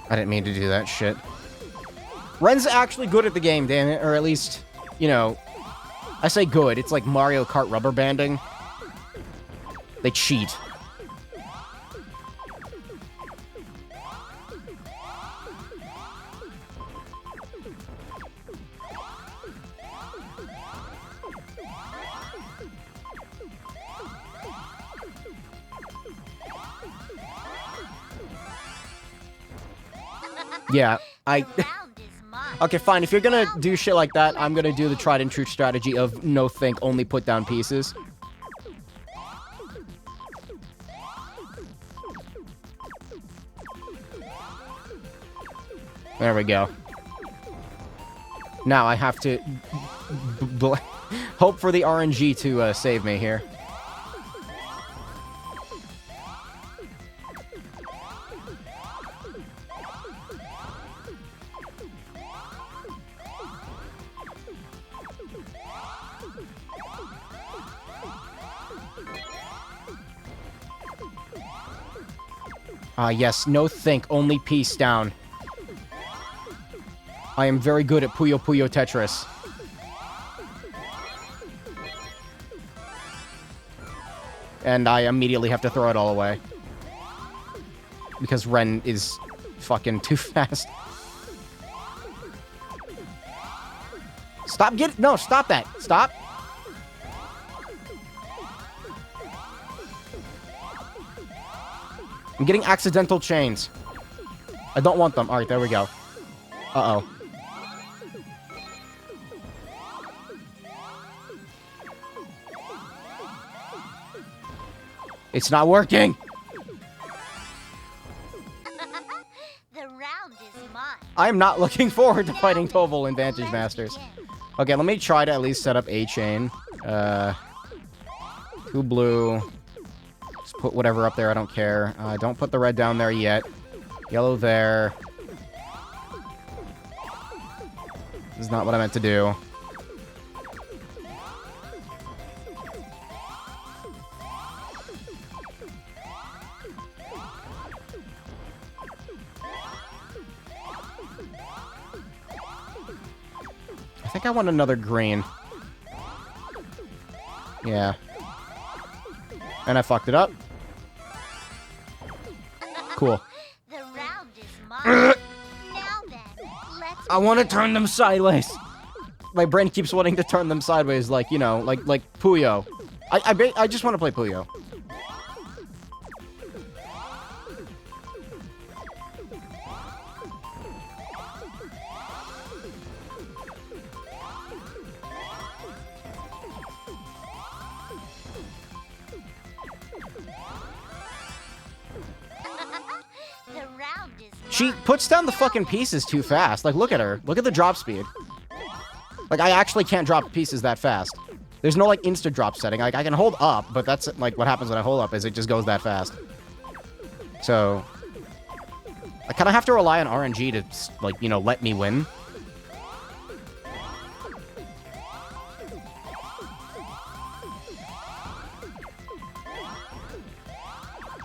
I didn't mean to do that shit. Ren's actually good at the game, damn it. Or at least, you know, I say good. It's like Mario Kart rubber banding. They cheat. Yeah, The round is mine. Okay, fine. If you're gonna do shit like that, I'm gonna do the tried and true strategy of no think, only put down pieces. There we go. Now I have to hope for the RNG to save me here. Yes, no think, only piece down. I am very good at Puyo Puyo Tetris. And I immediately have to throw it all away. Because Ren is fucking too fast. Stop no, stop that. Stop. I'm getting accidental chains. I don't want them. Alright, there we go. Uh-oh. It's not working! The round is mine. I'm not looking forward to fighting Toval in Vantage Masters. Okay, let me try to at least set up a chain. 2 blue. Just put whatever up there, I don't care. Don't put the red down there yet. Yellow there. This is not what I meant to do. I think I want another green. Yeah. And I fucked it up. Cool. The round is mine. Now then, let's I want to turn them sideways. My brain keeps wanting to turn them sideways, like, you know, like Puyo. I just want to play Puyo. The round is She puts down the fucking pieces too fast. Like, look at her. Look at the drop speed. Like, I actually can't drop pieces that fast. There's no, like, insta drop setting. Like, I can hold up, but that's, like, what happens when I hold up is it just goes that fast. So, I kind of have to rely on RNG to, like, you know, let me win.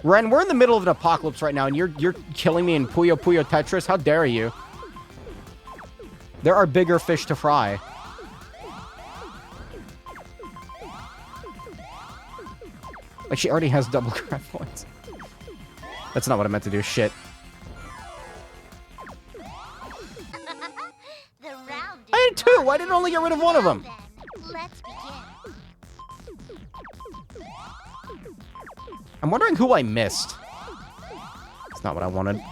Ren, we're in the middle of an apocalypse right now, and you're killing me in Puyo Puyo Tetris? How dare you? There are bigger fish to fry. Like, she already has double crap points. That's not what I meant to do. Shit. The round is I had 2! Why didn't I only get rid of one of them? then. Let's begin. I'm wondering who I missed. It's not what I wanted.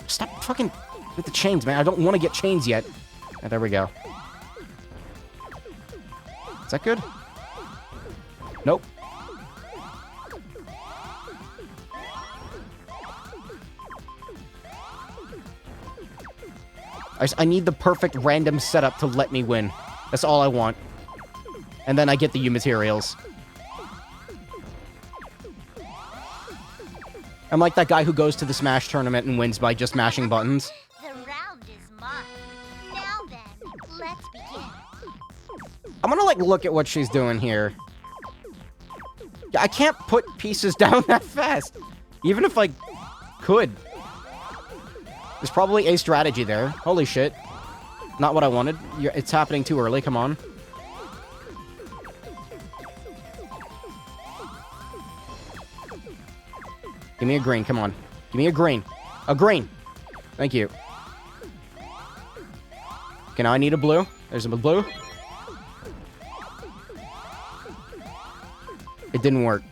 Stop fucking with the chains, man. I don't want to get chains yet. There we go. Is that good? Nope. I need the perfect random setup to let me win. That's all I want. And then I get the U materials. I'm like that guy who goes to the Smash tournament and wins by just mashing buttons. The round is mine. Now then, let's begin. I'm gonna, like, look at what she's doing here. I can't put pieces down that fast. Even if I could. There's probably a strategy there. Holy shit. Not what I wanted. It's happening too early. Come on. Give me a green. Come on. Give me a green. A green. Thank you. Okay, now I need a blue. There's a blue. It didn't work.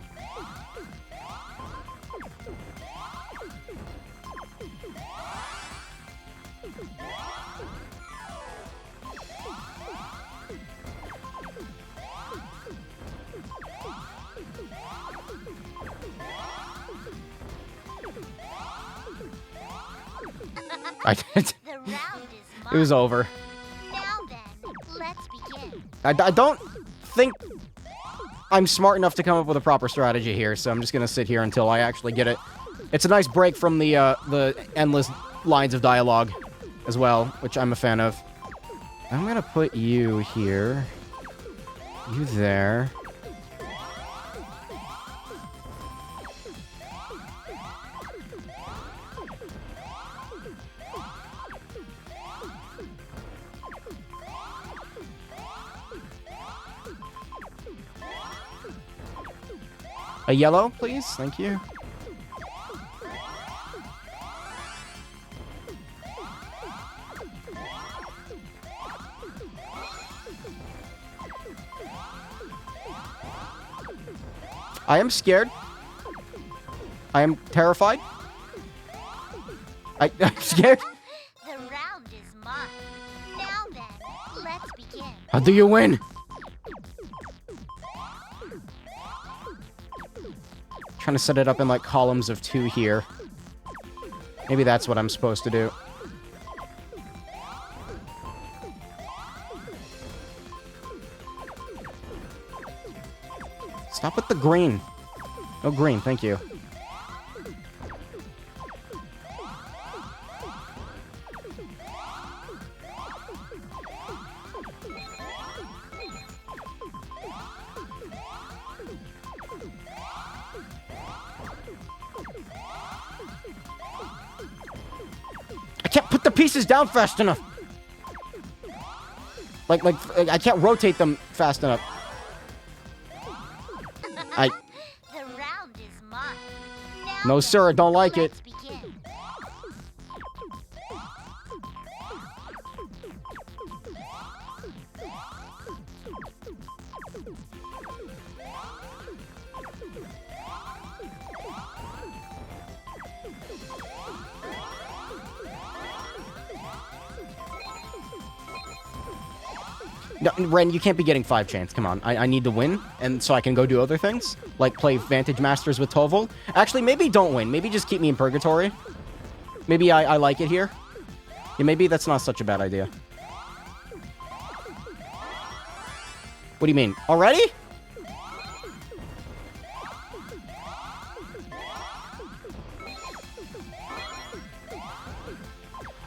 The round is It was mine. over. Now then, let's begin. I don't think I'm smart enough to come up with a proper strategy here, so I'm just gonna sit here until I actually get it. It's a nice break from the endless lines of dialogue as well, which I'm a fan of. I'm gonna put you here. You there. A yellow, please. Thank you. I am scared. I am terrified. I'm scared. The round is mine. Now then, let's begin. How do you win? Trying to set it up in like columns of 2 here. Maybe that's what I'm supposed to do. Stop with the green. No green, thank you. I can't put the pieces down fast enough. Like I can't rotate them fast enough. The round is mine. Now No, then, sir, I don't like it. let's begin. No, Ren, you can't be getting 5 chance. Come on. I need to win, and so I can go do other things. Like play Vantage Masters with Toval. Actually, maybe don't win. Maybe just keep me in Purgatory. Maybe I like it here. Yeah, maybe that's not such a bad idea. What do you mean? Already?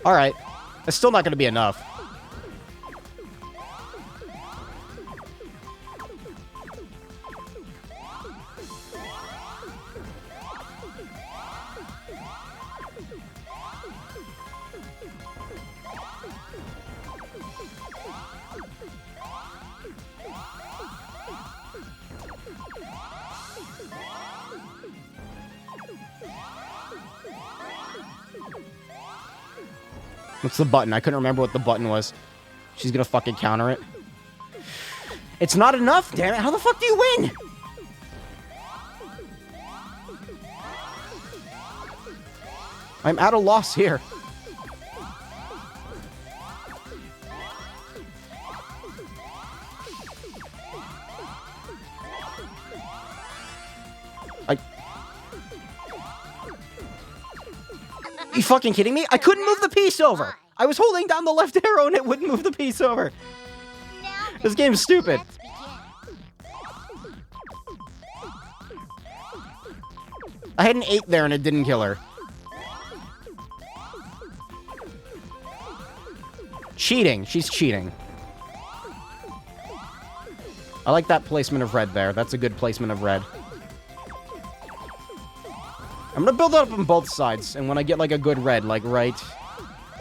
Alright. That's still not going to be enough. What's the button? I couldn't remember what the button was. She's gonna fucking counter it. It's not enough, damn it. How the fuck do you win? I'm at a loss here. You fucking kidding me? I couldn't move the piece over. I was holding down the left arrow and it wouldn't move the piece over. Now This game's stupid. let's begin. I had an 8 there and it didn't kill her. Cheating. She's cheating. I like that placement of red there. That's a good placement of red. I'm gonna build it up on both sides, and when I get, like, a good red, like, right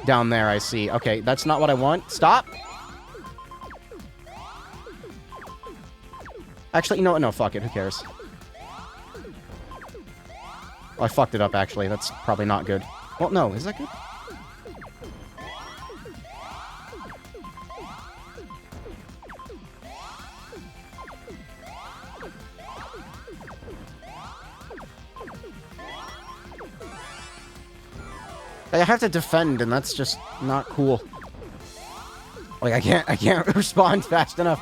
down there, I see. Okay, that's not what I want. Stop! Actually, you know what? No, fuck it. Who cares? Oh, I fucked it up, actually. That's probably not good. Well, no. Is that good? I have to defend, and that's just not cool. Like, I can't respond fast enough.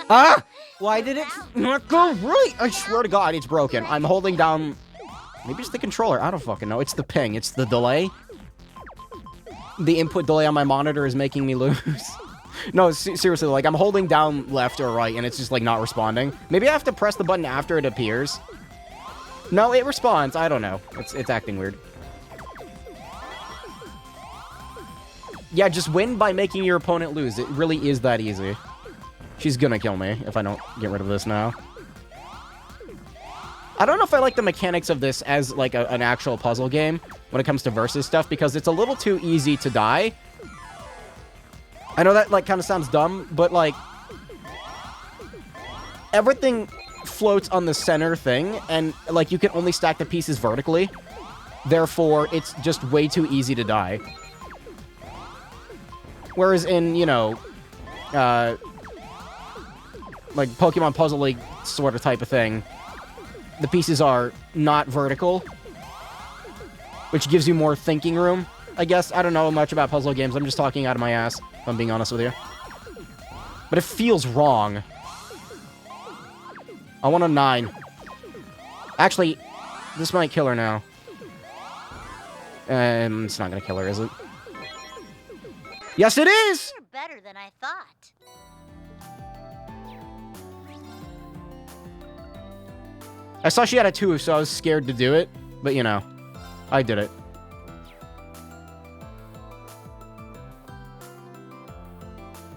Ah! Why did it not go right? I swear to God, it's broken. I'm holding down... Maybe it's the controller. I don't fucking know. It's the ping. It's the delay. The input delay on my monitor is making me lose. No, seriously, like, I'm holding down left or right, and it's just, like, not responding. Maybe I have to press the button after it appears. No, it responds. I don't know. It's acting weird. Yeah, just win by making your opponent lose. It really is that easy. She's gonna kill me if I don't get rid of this now. I don't know if I like the mechanics of this as, like, an actual puzzle game when it comes to versus stuff, because it's a little too easy to die. I know that, like, kind of sounds dumb, but, like, everything floats on the center thing, and, like, you can only stack the pieces vertically. Therefore, it's just way too easy to die. Whereas in, you know, like Pokemon Puzzle League sort of type of thing, the pieces are not vertical, which gives you more thinking room, I guess. I don't know much about puzzle games. I'm just talking out of my ass, if I'm being honest with you. But it feels wrong. I want a 9. Actually, this might kill her now. It's not gonna kill her, is it? Yes, it is! You're better than I thought. I saw she had a 2, so I was scared to do it. But, you know, I did it.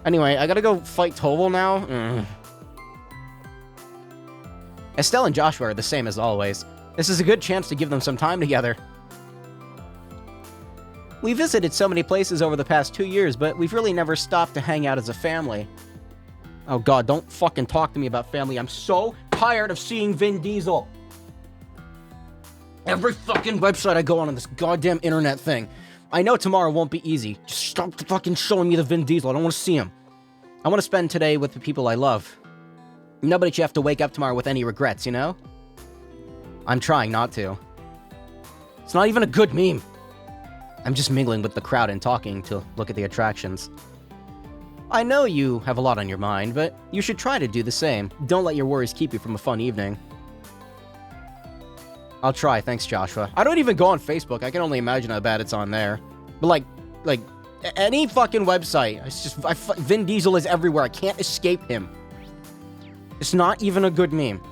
Anyway, I gotta go fight Toval now. Estelle and Joshua are the same as always. This is a good chance to give them some time together. We visited so many places over the past 2 years, but we've really never stopped to hang out as a family. Oh God, don't fucking talk to me about family. I'm so tired of seeing Vin Diesel. Every fucking website I go on this goddamn internet thing. I know tomorrow won't be easy. Just stop fucking showing me the Vin Diesel. I don't want to see him. I want to spend today with the people I love. Nobody should have to wake up tomorrow with any regrets, you know? I'm trying not to. It's not even a good meme. I'm just mingling with the crowd and talking to look at the attractions. I know you have a lot on your mind, but you should try to do the same. Don't let your worries keep you from a fun evening. I'll try, thanks Joshua. I don't even go on Facebook, I can only imagine how bad it's on there. But like, any fucking website, it's just, Vin Diesel is everywhere, I can't escape him. It's not even a good meme.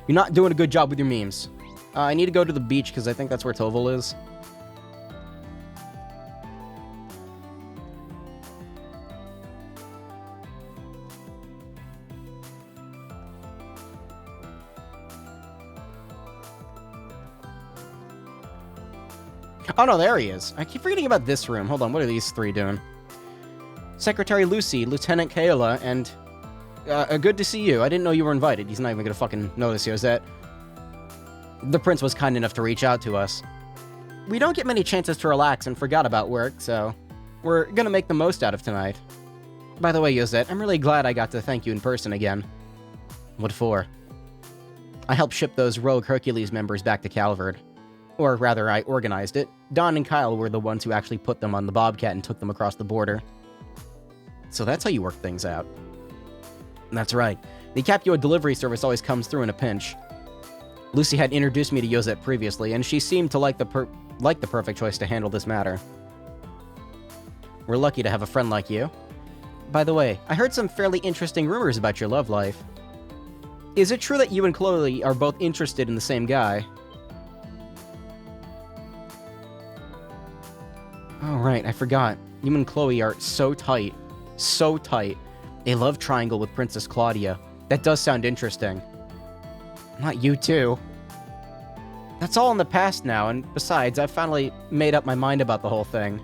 You're not doing a good job with your memes. I need to go to the beach, because I think that's where Toval is. Oh no, there he is. I keep forgetting about this room. Hold on, what are these 3 doing? Secretary Lucy, Lieutenant Kayla, and... good to see you. I didn't know you were invited. He's not even gonna fucking notice you, is that... The prince was kind enough to reach out to us. We don't get many chances to relax and forgot about work, so... We're gonna make the most out of tonight. By the way, Yosette, I'm really glad I got to thank you in person again. What for? I helped ship those rogue Hercules members back to Calvard. Or rather, I organized it. Don and Kyle were the ones who actually put them on the Bobcat and took them across the border. So that's how you work things out. That's right. The Capua delivery service always comes through in a pinch. Lucy had introduced me to Yosette previously, and she seemed to like the perfect choice to handle this matter. We're lucky to have a friend like you. By the way, I heard some fairly interesting rumors about your love life. Is it true that you and Chloe are both interested in the same guy? Oh, right, I forgot. You and Chloe are so tight. So tight. A love triangle with Princess Claudia. That does sound interesting. Not you too. That's all in the past now, and besides, I've finally made up my mind about the whole thing.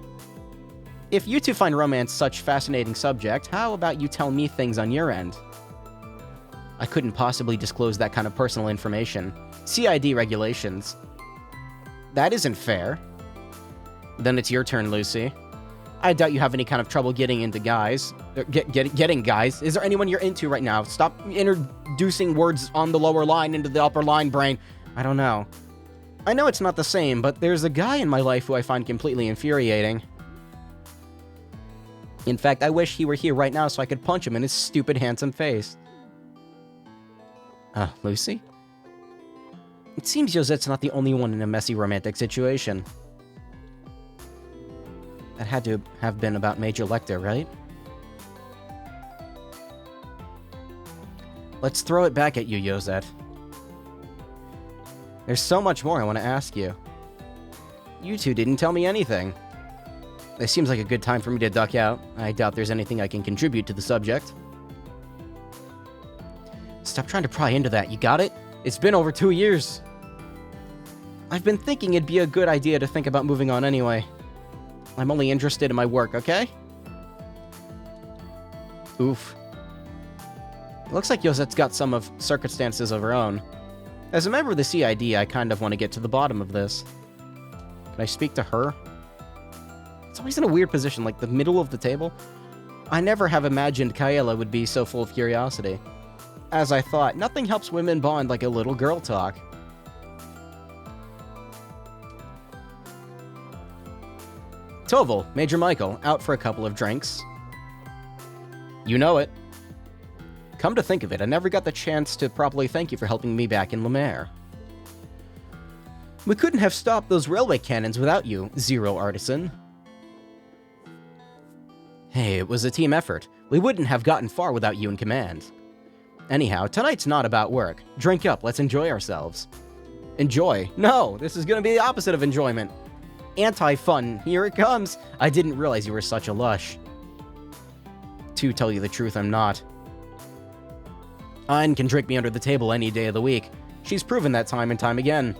If you two find romance such fascinating subject, how about you tell me things on your end? I couldn't possibly disclose that kind of personal information. CID regulations. That isn't fair. Then it's your turn, Lucy. I doubt you have any kind of trouble getting into guys. Getting guys. Is there anyone you're into right now? Stop introducing words on the lower line into the upper line, brain. I don't know. I know it's not the same, but there's a guy in my life who I find completely infuriating. In fact, I wish he were here right now so I could punch him in his stupid, handsome face. Lucy? It seems Yosette's not the only one in a messy romantic situation. That had to have been about Major Lecter, right? Let's throw it back at you, Yosette. There's so much more I want to ask you. You two didn't tell me anything. This seems like a good time for me to duck out. I doubt there's anything I can contribute to the subject. Stop trying to pry into that, you got it? It's been over 2 years. I've been thinking it'd be a good idea to think about moving on anyway. I'm only interested in my work, okay? Oof. It looks like Yosette's got some of circumstances of her own. As a member of the CID, I kind of want to get to the bottom of this. Can I speak to her? It's always in a weird position, like the middle of the table. I never have imagined Kaela would be so full of curiosity. As I thought, nothing helps women bond like a little girl talk. Toval, Major Michael, out for a couple of drinks. You know it. Come to think of it, I never got the chance to properly thank you for helping me back in Lemaire. We couldn't have stopped those railway cannons without you, Zero Artisan. Hey, it was a team effort. We wouldn't have gotten far without you in command. Anyhow, tonight's not about work. Drink up, let's enjoy ourselves. Enjoy? No, this is gonna be the opposite of enjoyment. Anti-fun, here it comes. I didn't realize you were such a lush. To tell you the truth, I'm not. Ayn can drink me under the table any day of the week. She's proven that time and time again.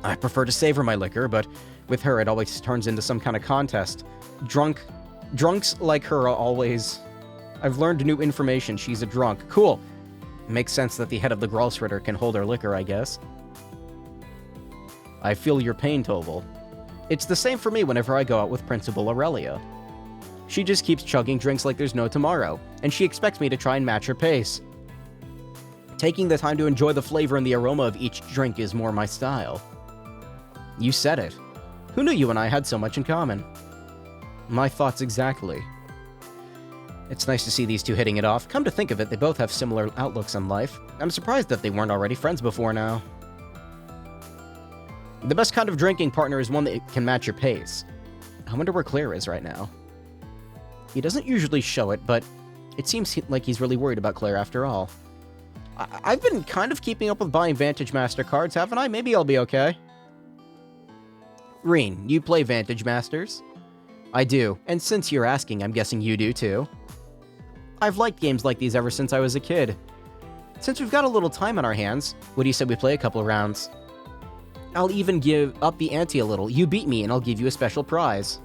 I prefer to savor my liquor, but with her it always turns into some kind of contest. Drunks like her are always... I've learned new information, she's a drunk. Cool. Makes sense that the head of the Gralsritter can hold her liquor, I guess. I feel your pain, Toval. It's the same for me whenever I go out with Principal Aurelia. She just keeps chugging drinks like there's no tomorrow, and she expects me to try and match her pace. Taking the time to enjoy the flavor and the aroma of each drink is more my style. You said it. Who knew you and I had so much in common? My thoughts exactly. It's nice to see these two hitting it off. Come to think of it, they both have similar outlooks on life. I'm surprised that they weren't already friends before now. The best kind of drinking partner is one that can match your pace. I wonder where Claire is right now. He doesn't usually show it, but it seems like he's really worried about Claire after all. I've been kind of keeping up with buying Vantage Master cards, haven't I? Maybe I'll be okay. Reen, you play Vantage Masters? I do, and since you're asking, I'm guessing you do too. I've liked games like these ever since I was a kid. Since we've got a little time on our hands, what do you say we play a couple of rounds? I'll even give up the ante a little. You beat me and I'll give you a special prize.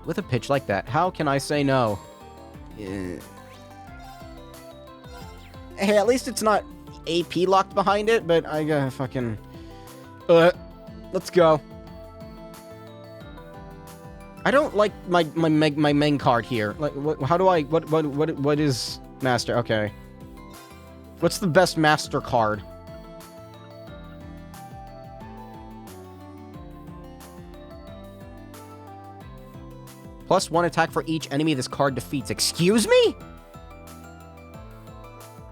With a pitch like that, how can I say no? Hey, at least it's not AP locked behind it, but I gotta fucking... let's go. I don't like my main card here. Like, how do I... What is Master? Okay. What's the best Master card? +1 attack for each enemy this card defeats. Excuse me?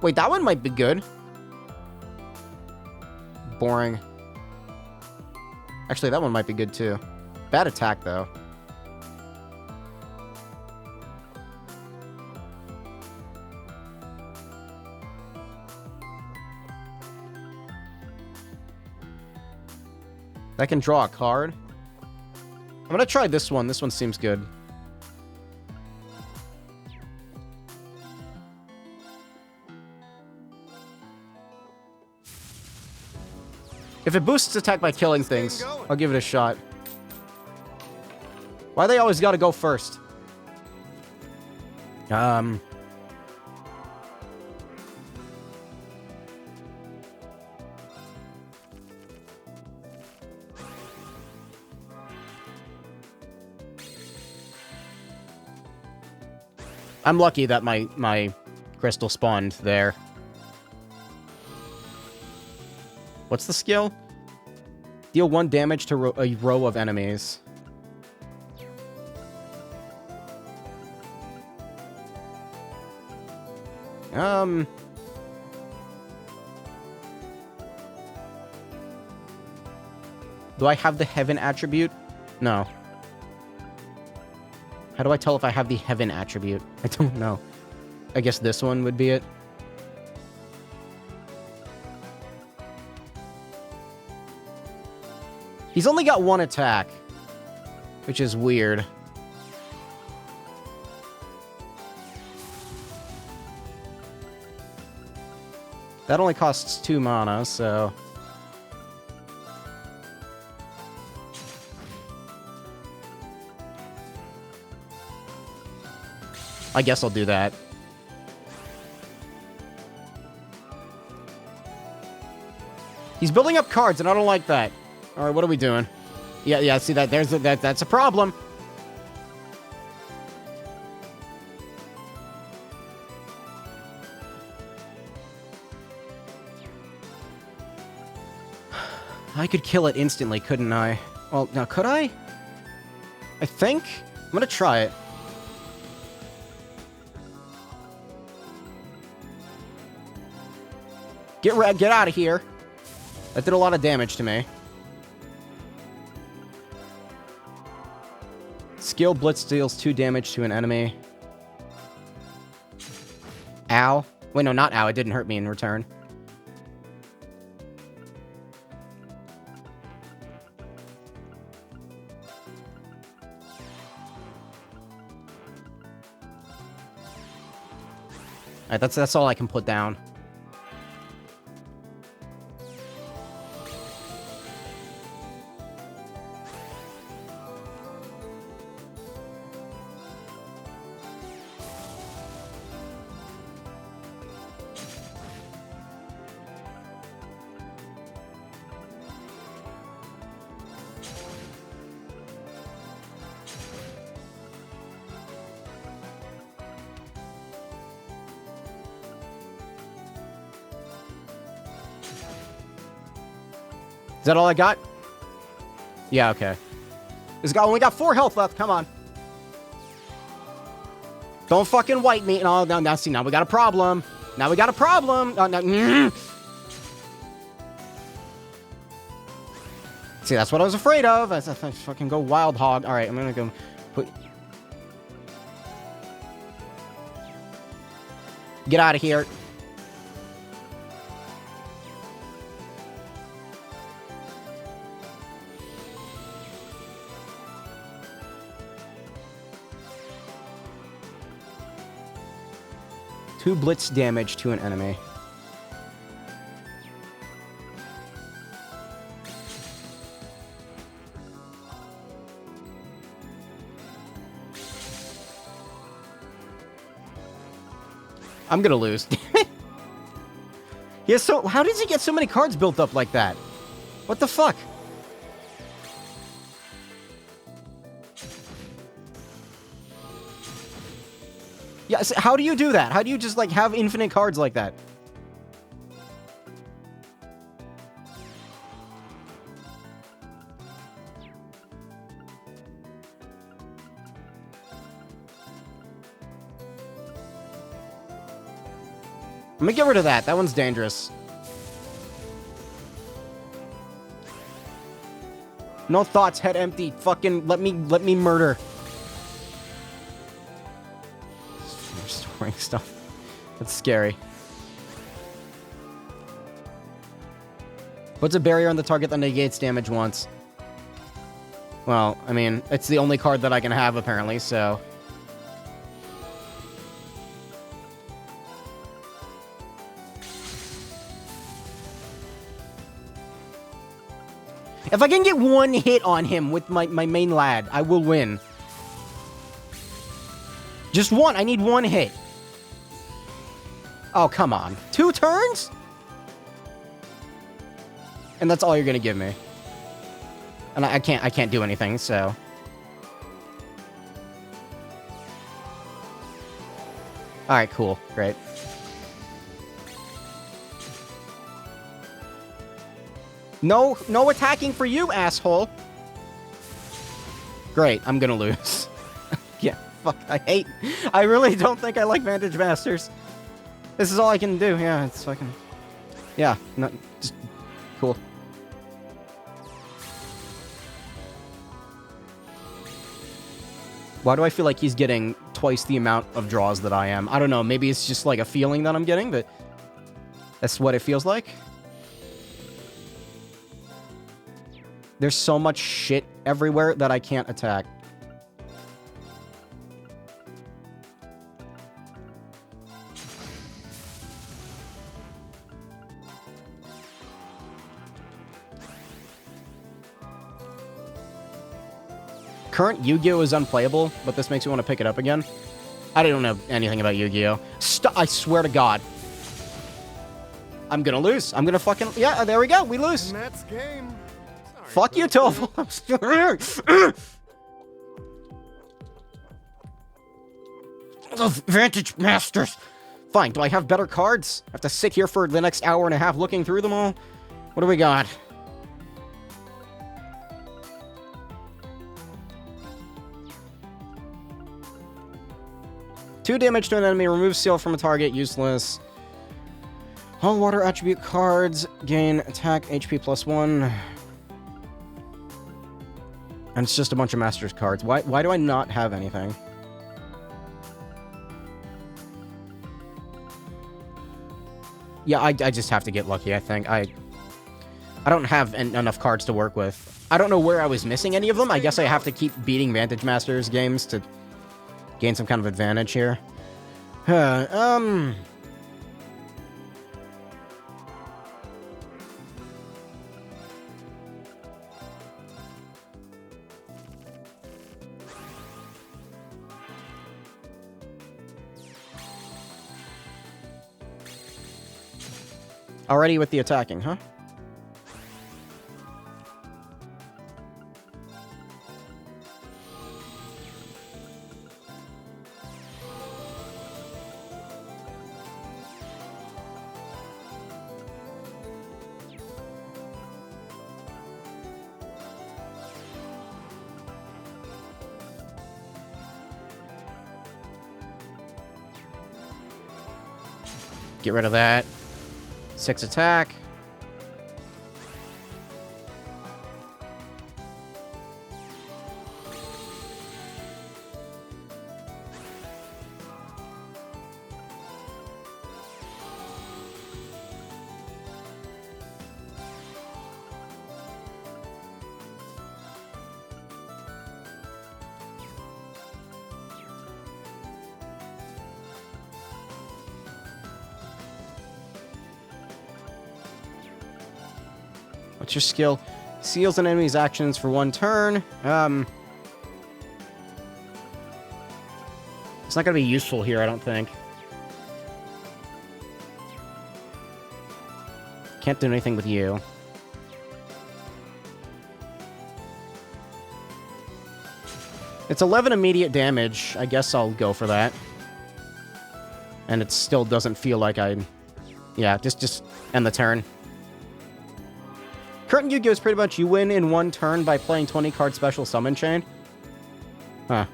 Wait, that one might be good. boring. Actually, that one might be good too. Bad attack, though. I can draw a card. I'm gonna try this one. This one seems good. If it boosts attack by killing things, I'll give it a shot. Why they always gotta go first? I'm lucky that my crystal spawned there. What's the skill? Deal 1 damage to a row of enemies. Do I have the heaven attribute? No. How do I tell if I have the heaven attribute? I don't know. I guess this one would be it. He's only got 1 attack, which is weird. That only costs 2 mana, so... I guess I'll do that. He's building up cards, and I don't like that. All right, what are we doing? Yeah, see that? That's a problem. I could kill it instantly, couldn't I? Well, now, could I? I think. I'm gonna try it. Get out of here. That did a lot of damage to me. Skill Blitz deals 2 damage to an enemy. Ow. Wait, no, not ow. It didn't hurt me in return. Alright, that's all I can put down. Is that all I got? Yeah, okay. Only got 4 health left. Come on. Don't fucking wipe me. No, now see, now we got a problem. Now we got a problem. See, that's what I was afraid of. I fucking go wild hog. All right, I'm gonna go put... Get out of here. Two blitz damage to an enemy. I'm gonna lose. How does he get so many cards built up like that? What the fuck? Yeah, so how do you do that? How do you just, like, have infinite cards like that? I'm gonna get rid of that. That one's dangerous. No thoughts, head empty. Fucking let me murder. Restoring stuff. That's scary. Puts a barrier on the target that negates damage once. Well, I mean, it's the only card that I can have, apparently, so... If I can get one hit on him with my main lad, I will win. Just one. I need one hit. Oh, come on. 2 turns? And that's all you're gonna give me. And I can't do anything, so... Alright, cool. Great. No attacking for you, asshole! Great, I'm gonna lose. Yeah, fuck, I really don't think I like Vantage Masters. This is all I can do, yeah, it's fucking... Yeah, no, just... Cool. Why do I feel like he's getting twice the amount of draws that I am? I don't know, maybe it's just like a feeling that I'm getting, but... That's what it feels like. There's so much shit everywhere that I can't attack. Current Yu-Gi-Oh! Is unplayable, but this makes me want to pick it up again. I don't know anything about Yu-Gi-Oh! I swear to God. I'm gonna lose. I'm gonna fucking... Yeah, there we go. We lose. That's game. Fuck you, Tofu. I'm still here. Vantage Masters. Fine. Do I have better cards? I have to sit here for the next hour and a half looking through them all? What do we got? Two damage to an enemy. Remove seal from a target. Useless. All water attribute cards. Gain attack HP +1. And it's just a bunch of Masters cards. Why do I not have anything? Yeah, I just have to get lucky, I think. I don't have enough cards to work with. I don't know where I was missing any of them. I guess I have to keep beating Vantage Masters games to gain some kind of advantage here. Already with the attacking, huh? Get rid of that. 6 attack. What's your skill? Seals an enemy's actions for 1 turn. It's not gonna be useful here, I don't think. Can't do anything with you. It's 11 immediate damage. I guess I'll go for that. And it still doesn't feel like I... Yeah, just end the turn. Current Yu-Gi-Oh! Is pretty much you win in 1 turn by playing 20-card special summon chain. Huh.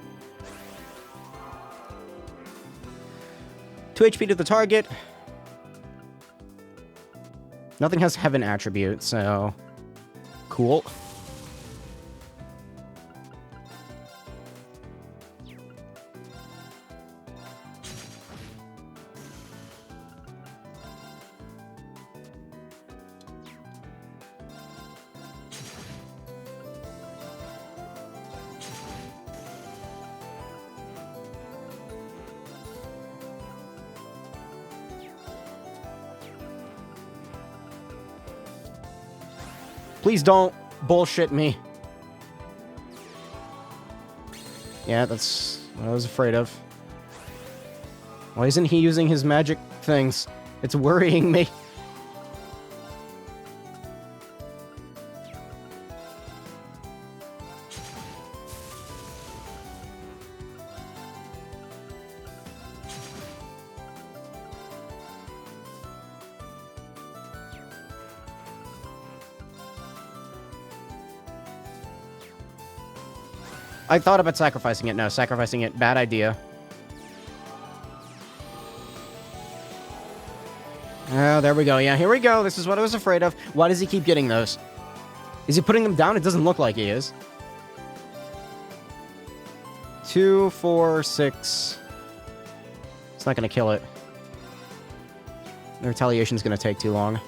2 HP to the target. Nothing has heaven attribute, so... Cool. Please don't bullshit me. Yeah, that's what I was afraid of. Why isn't he using his magic things? It's worrying me. I thought about sacrificing it. No, sacrificing it. Bad idea. Oh, there we go. Yeah, here we go. This is what I was afraid of. Why does he keep getting those? Is he putting them down? It doesn't look like he is. 2, 4, 6. It's not going to kill it. The retaliation's going to take too long.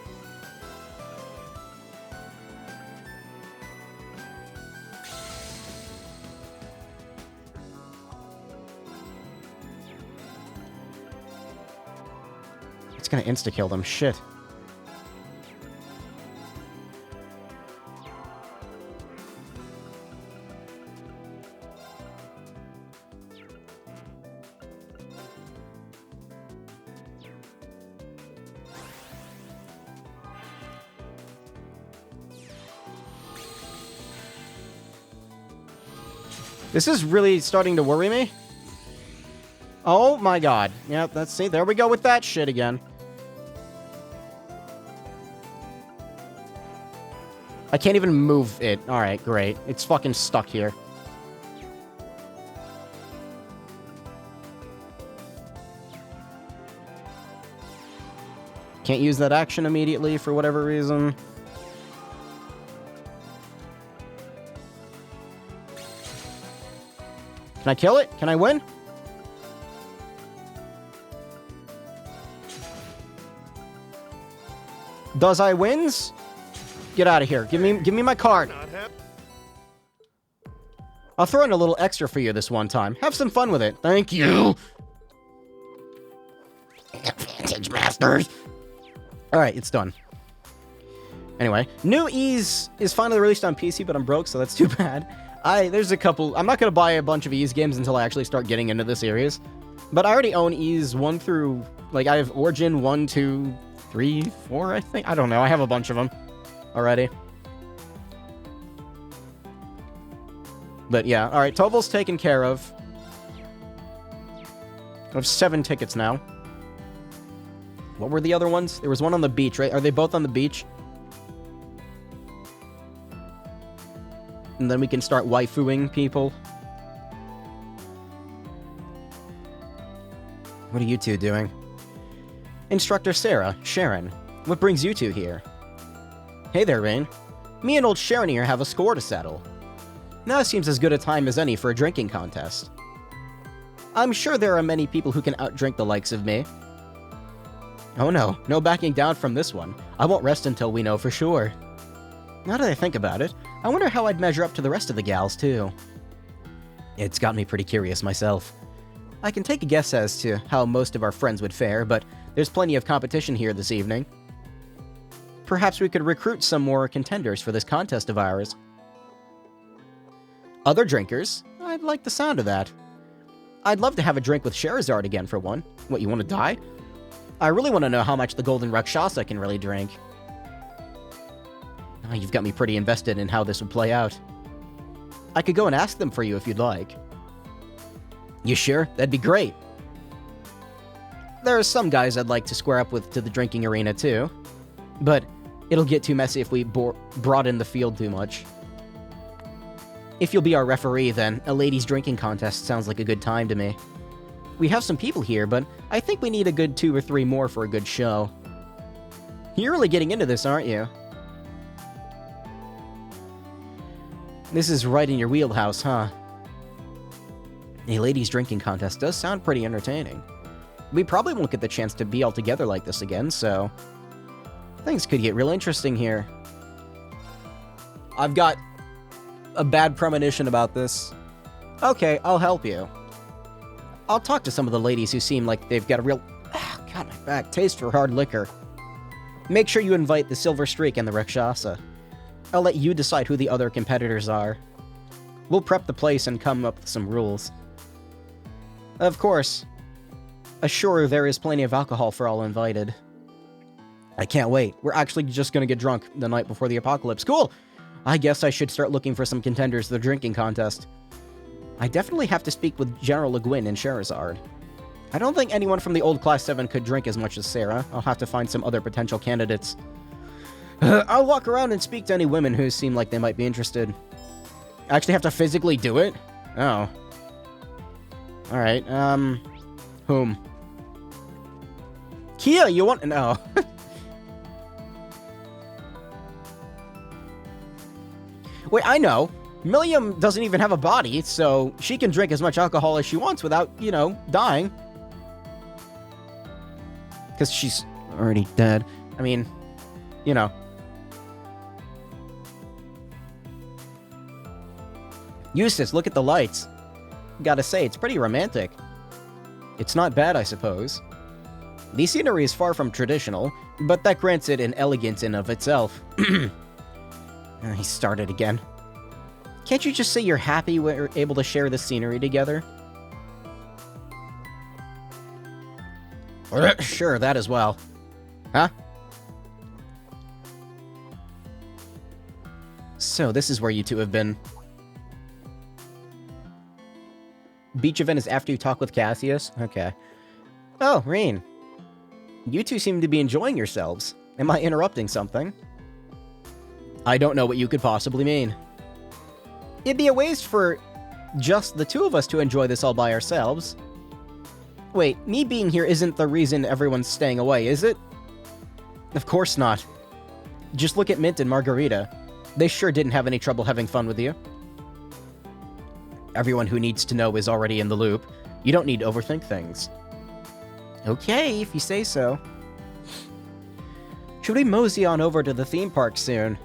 It's going to insta-kill them. Shit. This is really starting to worry me. Oh my god. Yeah, let's see. There we go with that shit again. I can't even move it. Alright, great. It's fucking stuck here. Can't use that action immediately for whatever reason. Can I kill it? Can I win? Does I wins? Get out of here. Give me my card. I'll throw in a little extra for you this one time. Have some fun with it. Thank you. Advantage Masters. Alright, it's done. Anyway, New Ys is finally released on PC, but I'm broke, so that's too bad. There's a couple... I'm not going to buy a bunch of Ys games until I actually start getting into the series. But I already own Ys 1 through... Like, I have Origin 1, 2, 3, 4, I think? I don't know. I have a bunch of them already. But yeah, alright. Toval's taken care of. I have 7 tickets now. What were the other ones? There was one on the beach, right? Are they both on the beach? And then we can start waifuing people. What are you two doing? Instructor Sarah, Sharon, what brings you two here? Hey there, Rain. Me and old Sharon here have a score to settle. Now seems as good a time as any for a drinking contest. I'm sure there are many people who can outdrink the likes of me. Oh no, no backing down from this one. I won't rest until we know for sure. Now that I think about it, I wonder how I'd measure up to the rest of the gals, too. It's got me pretty curious myself. I can take a guess as to how most of our friends would fare, but there's plenty of competition here this evening. Perhaps we could recruit some more contenders for this contest of ours. Other drinkers? I'd like the sound of that. I'd love to have a drink with Sherazard again for one. What, you want to die? I really want to know how much the Golden Rakshasa can really drink. Oh, you've got me pretty invested in how this would play out. I could go and ask them for you if you'd like. You sure? That'd be great. There are some guys I'd like to square up with to the drinking arena too. But it'll get too messy if we broaden the field too much. If you'll be our referee, then a ladies' drinking contest sounds like a good time to me. We have some people here, but I think we need a good 2 or 3 more for a good show. You're really getting into this, aren't you? This is right in your wheelhouse, huh? A ladies' drinking contest does sound pretty entertaining. We probably won't get the chance to be all together like this again, so... things could get real interesting here. I've got a bad premonition about this. Okay, I'll help you. I'll talk to some of the ladies who seem like they've got a real... God, my back. Taste for hard liquor. Make sure you invite the Silver Streak and the Rakshasa. I'll let you decide who the other competitors are. We'll prep the place and come up with some rules. Of course, assure there is plenty of alcohol for all invited. I can't wait. We're actually just gonna get drunk the night before the apocalypse. Cool! I guess I should start looking for some contenders to the drinking contest. I definitely have to speak with General Le Guin and Charizard. I don't think anyone from the old Class 7 could drink as much as Sarah. I'll have to find some other potential candidates. I'll walk around and speak to any women who seem like they might be interested. I actually have to physically do it? Oh. Alright, whom? Kia, you want... No. Wait, I know. Milliam doesn't even have a body, so she can drink as much alcohol as she wants without, you know, dying. Because she's already dead. I mean, you know. Eustace, look at the lights. Gotta say, it's pretty romantic. It's not bad, I suppose. The scenery is far from traditional, but that grants it an elegance in of itself. He started again. Can't you just say you're happy we're able to share the scenery together? Sure, that as well. Huh? So, this is where you two have been. Beach event is after you talk with Cassius? Okay. Oh, Rean. You two seem to be enjoying yourselves. Am I interrupting something? I don't know what you could possibly mean. It'd be a waste for just the two of us to enjoy this all by ourselves. Wait, me being here isn't the reason everyone's staying away, is it? Of course not. Just look at Mint and Margarita. They sure didn't have any trouble having fun with you. Everyone who needs to know is already in the loop. You don't need to overthink things. Okay, if you say so. Should we mosey on over to the theme park soon?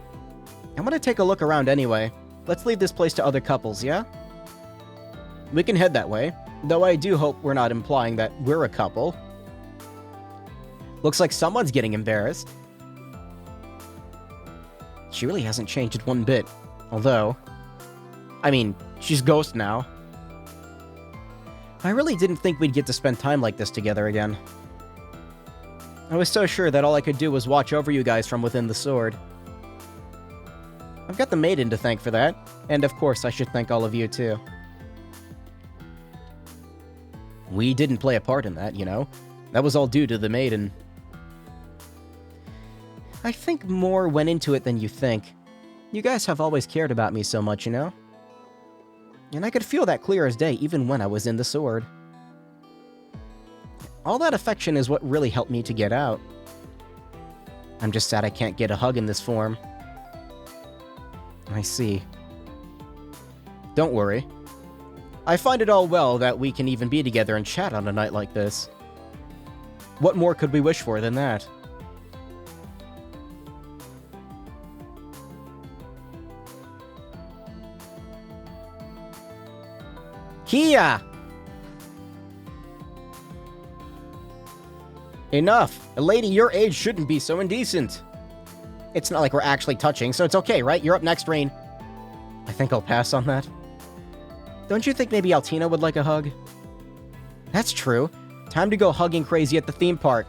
I'm gonna take a look around anyway. Let's leave this place to other couples, yeah? We can head that way, though I do hope we're not implying that we're a couple. Looks like someone's getting embarrassed. She really hasn't changed one bit, although... I mean, she's Ghost now. I really didn't think we'd get to spend time like this together again. I was so sure that all I could do was watch over you guys from within the sword. I've got the maiden to thank for that, and of course I should thank all of you too. We didn't play a part in that, you know. That was all due to the maiden. I think more went into it than you think. You guys have always cared about me so much, you know? And I could feel that clear as day even when I was in the sword. All that affection is what really helped me to get out. I'm just sad I can't get a hug in this form. I see. Don't worry. I find it all well that we can even be together and chat on a night like this. What more could we wish for than that? Kia! Enough! A lady your age shouldn't be so indecent. It's not like we're actually touching, so it's okay, right? You're up next, Rain. I think I'll pass on that. Don't you think maybe Altina would like a hug? That's true. Time to go hugging crazy at the theme park.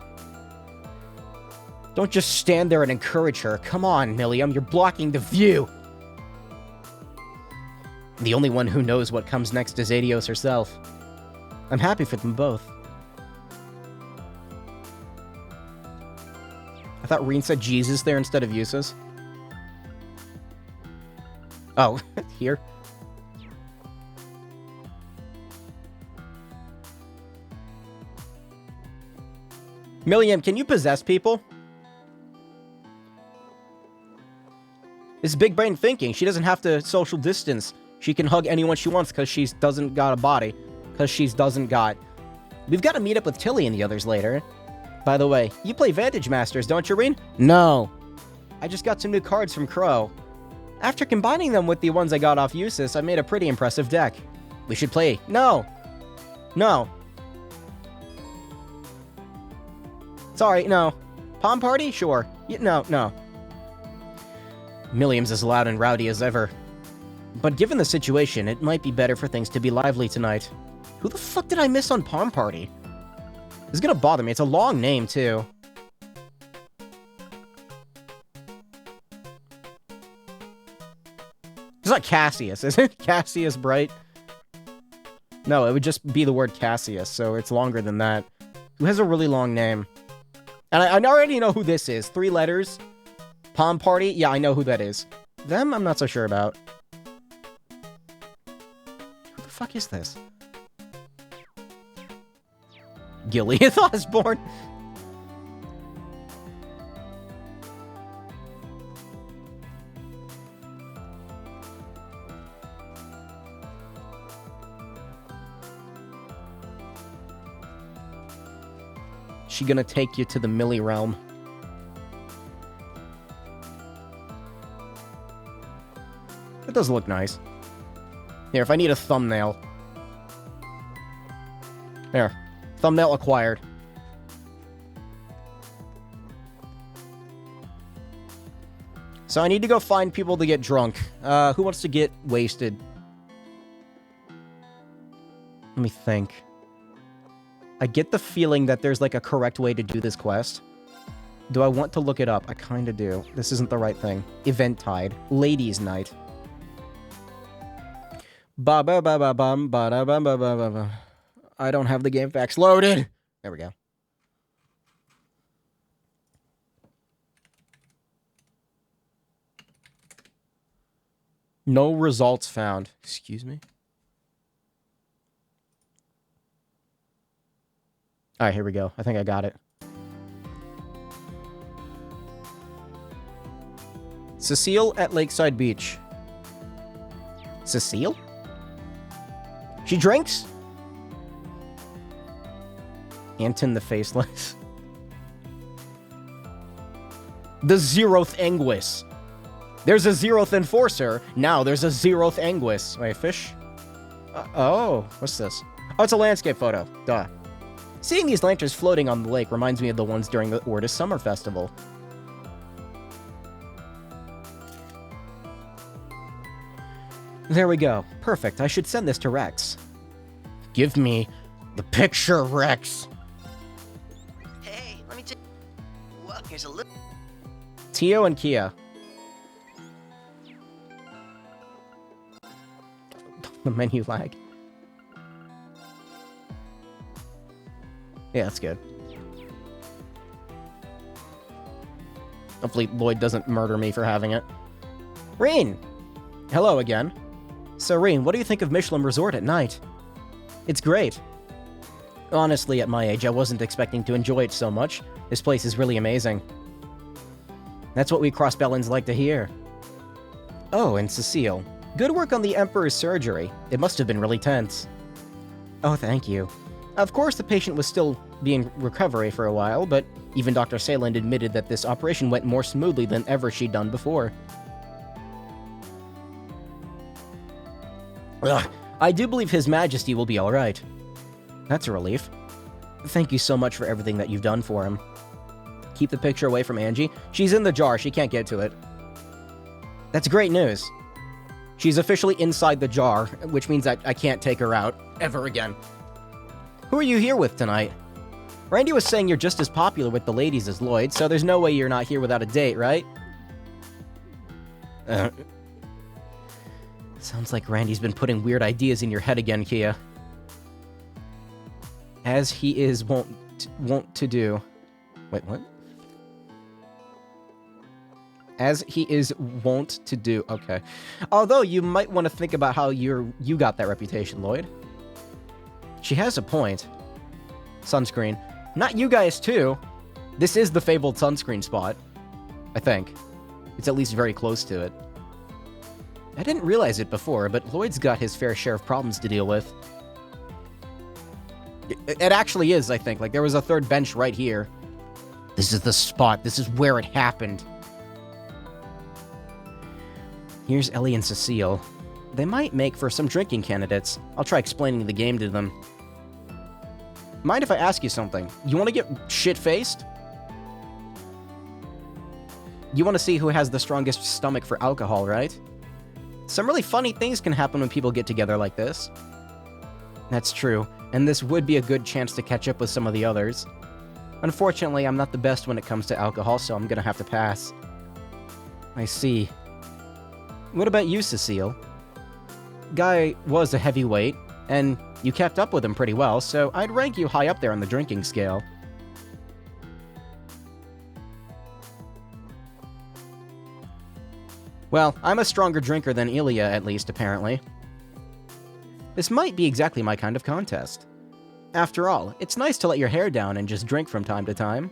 Don't just stand there and encourage her. Come on, Milliam, you're blocking the view. The only one who knows what comes next is Adios herself. I'm happy for them both. I thought Reen said Jesus there instead of Eustace. Oh, here. Milliam, can you possess people? It's big brain thinking. She doesn't have to social distance. She can hug anyone she wants because she doesn't got a body. Because she doesn't got... We've got to meet up with Tilly and the others later. By the way, you play Vantage Masters, don't you, Reen? No. I just got some new cards from Crow. After combining them with the ones I got off Eustace, I made a pretty impressive deck. We should play. No. No. Sorry, no. Palm Party? Sure. No, no. Milliam's as loud and rowdy as ever. But given the situation, it might be better for things to be lively tonight. Who the fuck did I miss on Palm Party? This is gonna bother me. It's a long name, too. It's not Cassius, is it? Cassius Bright? No, it would just be the word Cassius, so it's longer than that. Who has a really long name? And I already know who this is. 3 letters. Palm Party? Yeah, I know who that is. Them, I'm not so sure about. Who the fuck is this? Gilead Osborne? She gonna take you to the Millie realm. It does look nice. Here, if I need a thumbnail. There. Thumbnail acquired. So I need to go find people to get drunk. Who wants to get wasted? Let me think. I get the feeling that there's like a correct way to do this quest. Do I want to look it up? I kinda do. This isn't the right thing. Eventide. Ladies' night. Ba ba ba ba bum ba da ba ba ba ba ba. I don't have the game facts loaded. There we go. No results found. Excuse me? Alright, here we go. I think I got it. Cecile at Lakeside Beach. Cecile? She drinks? Anton the Faceless. The Zeroth Anguis. There's a Zeroth Enforcer. Now there's a Zeroth Anguis. Wait, fish? Oh, what's this? Oh, it's a landscape photo. Duh. Seeing these lanterns floating on the lake reminds me of the ones during the Ortis Summer Festival. There we go. Perfect. I should send this to Rex. Give me the picture, Rex. Hey, let me take. Well, here's a little. Tio and Kia. The menu lag. Yeah, that's good. Hopefully Lloyd doesn't murder me for having it. Reen! Hello again. So Reen, what do you think of Michelin Resort at night? It's great. Honestly, at my age, I wasn't expecting to enjoy it so much. This place is really amazing. That's what we Crossbellans like to hear. Oh, and Cecile. Good work on the Emperor's surgery. It must have been really tense. Oh, thank you. Of course, the patient was still being recovery for a while, but even Dr. Sayland admitted that this operation went more smoothly than ever she'd done before. Ugh, I do believe His Majesty will be alright. That's a relief. Thank you so much for everything that you've done for him. Keep the picture away from Angie. She's in the jar, she can't get to it. That's great news. She's officially inside the jar, which means that I can't take her out ever again. Who are you here with tonight? Randy was saying you're just as popular with the ladies as Lloyd, so there's no way you're not here without a date, right? Sounds like Randy's been putting weird ideas in your head again, Kia. As he is wont to do. Wait, what? As he is wont to do. Okay. Although you might want to think about how you got that reputation, Lloyd. She has a point. Sunscreen. Not you guys, too. This is the fabled sunscreen spot. I think. It's at least very close to it. I didn't realize it before, but Lloyd's got his fair share of problems to deal with. It actually is, I think. Like, there was a third bench right here. This is the spot. This is where it happened. Here's Ellie and Cecile. They might make for some drinking candidates. I'll try explaining the game to them. Mind if I ask you something? You want to get shit-faced? You want to see who has the strongest stomach for alcohol, right? Some really funny things can happen when people get together like this. That's true, and this would be a good chance to catch up with some of the others. Unfortunately, I'm not the best when it comes to alcohol, so I'm gonna have to pass. I see. What about you, Cecile? Guy was a heavyweight, and you kept up with him pretty well, so I'd rank you high up there on the drinking scale. Well, I'm a stronger drinker than Ilya, at least, apparently. This might be exactly my kind of contest. After all, it's nice to let your hair down and just drink from time to time.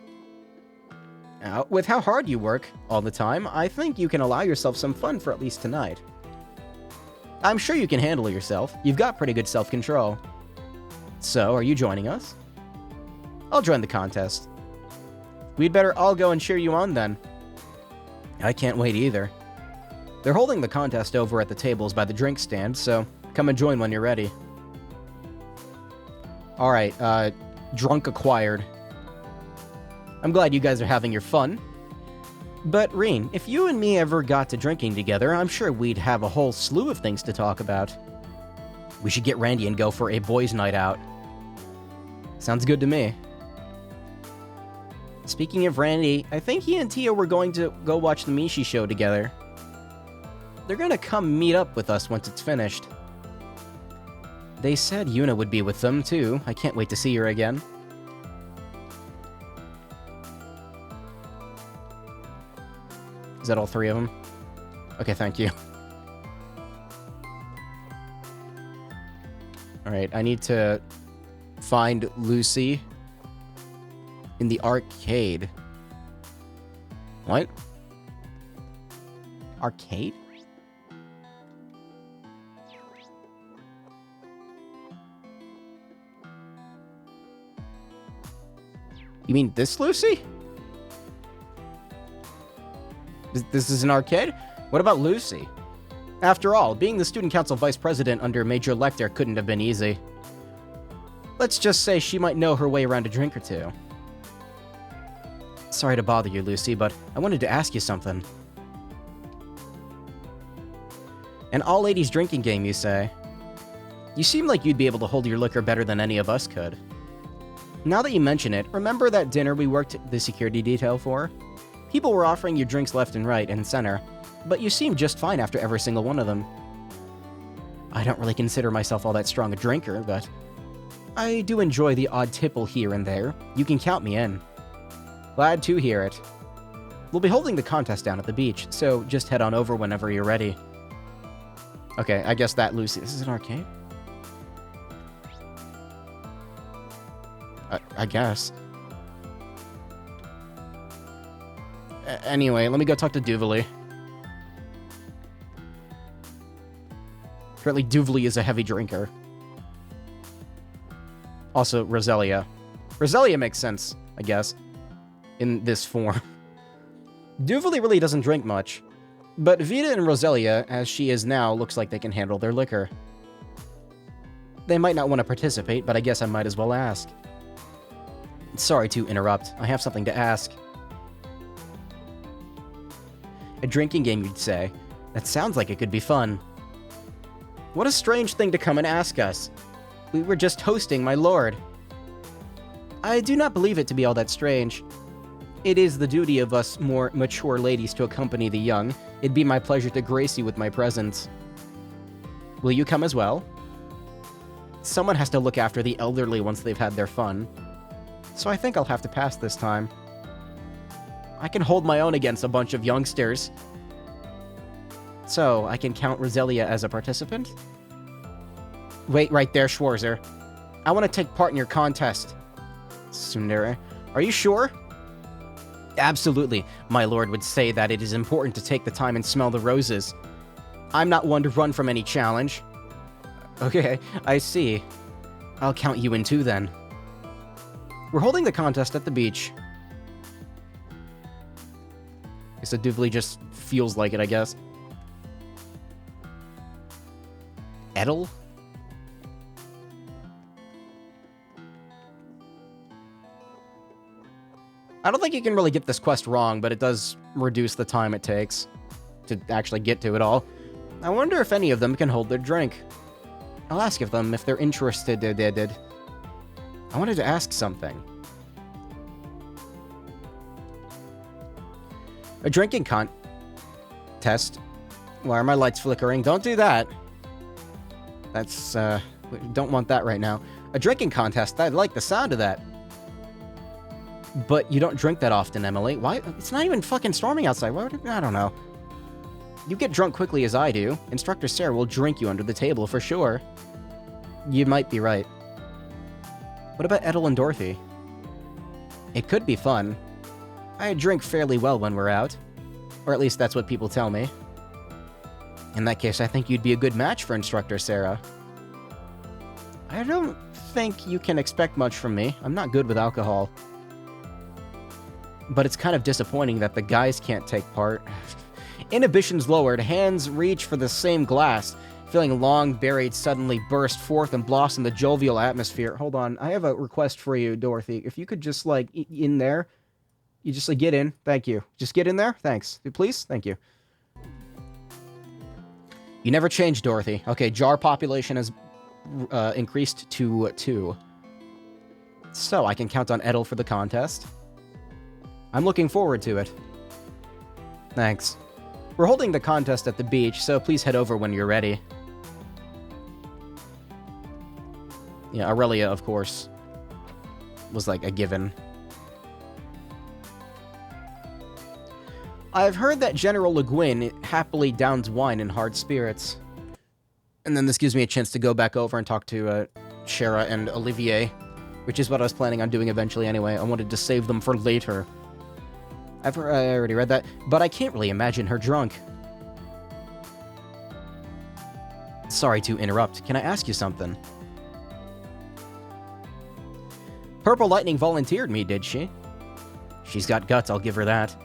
With how hard you work all the time, I think you can allow yourself some fun for at least tonight. I'm sure you can handle yourself. You've got pretty good self-control. So, are you joining us? I'll join the contest. We'd better all go and cheer you on then. I can't wait either. They're holding the contest over at the tables by the drink stand, so come and join when you're ready. Alright, drunk acquired. I'm glad you guys are having your fun. But, Reen, if you and me ever got to drinking together, I'm sure we'd have a whole slew of things to talk about. We should get Randy and go for a boys' night out. Sounds good to me. Speaking of Randy, I think he and Tia were going to go watch the Mishi show together. They're gonna come meet up with us once it's finished. They said Yuna would be with them, too. I can't wait to see her again. Is that all three of them? Okay, thank you. Alright, I need to find Lucy in the arcade. What? Arcade? You mean this Lucy? This is an arcade? What about Lucy? After all, being the student council vice president under Major Lecter couldn't have been easy. Let's just say she might know her way around a drink or two. Sorry to bother you, Lucy, but I wanted to ask you something. An all-ladies drinking game, you say? You seem like you'd be able to hold your liquor better than any of us could. Now that you mention it, remember that dinner we worked the security detail for? People were offering you drinks left and right and center, but you seemed just fine after every single one of them. I don't really consider myself all that strong a drinker, but I do enjoy the odd tipple here and there. You can count me in. Glad to hear it. We'll be holding the contest down at the beach, so just head on over whenever you're ready. Okay, I guess that Lucy... This is an arcade? I guess. Anyway, let me go talk to Duvally. Apparently Duvally is a heavy drinker. Also, Roselia. Roselia makes sense, I guess, in this form. Duvally really doesn't drink much, but Vita and Roselia, as she is now, looks like they can handle their liquor. They might not want to participate, but I guess I might as well ask. Sorry to interrupt. I have something to ask. A drinking game, you'd say? That sounds like it could be fun. What a strange thing to come and ask us. We were just hosting, my lord. I do not believe it to be all that strange. It is the duty of us more mature ladies to accompany the young. It'd be my pleasure to grace you with my presence. Will you come as well? Someone has to look after the elderly once they've had their fun. So I think I'll have to pass this time. I can hold my own against a bunch of youngsters. So, I can count Roselia as a participant? Wait right there, Schwarzer. I want to take part in your contest. Tsundere, are you sure? Absolutely. My lord would say that it is important to take the time and smell the roses. I'm not one to run from any challenge. Okay, I see. I'll count you in too then. We're holding the contest at the beach. So Duvally just feels like it, I guess. Edel? I don't think you can really get this quest wrong, but it does reduce the time it takes to actually get to it all. I wonder if any of them can hold their drink. I'll ask of them if they're interested. I wanted to ask something. A drinking contest. Why are my lights flickering? Don't do that. That's, don't want that right now. A drinking contest. I like the sound of that. But you don't drink that often, Emily. Why? It's not even fucking storming outside. Why would it? I don't know. You get drunk quickly as I do. Instructor Sarah will drink you under the table for sure. You might be right. What about Edel and Dorothy? It could be fun. I drink fairly well when we're out. Or at least that's what people tell me. In that case, I think you'd be a good match for Instructor Sarah. I don't think you can expect much from me. I'm not good with alcohol. But it's kind of disappointing that the guys can't take part. Inhibitions lowered, hands reach for the same glass. Feeling long buried suddenly burst forth and blossom the jovial atmosphere. Hold on, I have a request for you, Dorothy. If you could just, like, in there. You just, like, get in. Thank you. Just get in there. Thanks. Please? Thank you. You never changed, Dorothy. Okay, jar population has increased to 2. So, I can count on Edel for the contest. I'm looking forward to it. Thanks. We're holding the contest at the beach, so please head over when you're ready. Yeah, Aurelia, of course, was like a given. I've heard that General Le Guin happily downs wine in hard spirits. And then this gives me a chance to go back over and talk to Shara and Olivier, which is what I was planning on doing eventually anyway. I wanted to save them for later. I already read that, but I can't really imagine her drunk. Sorry to interrupt. Can I ask you something? Purple Lightning volunteered me, did she? She's got guts, I'll give her that.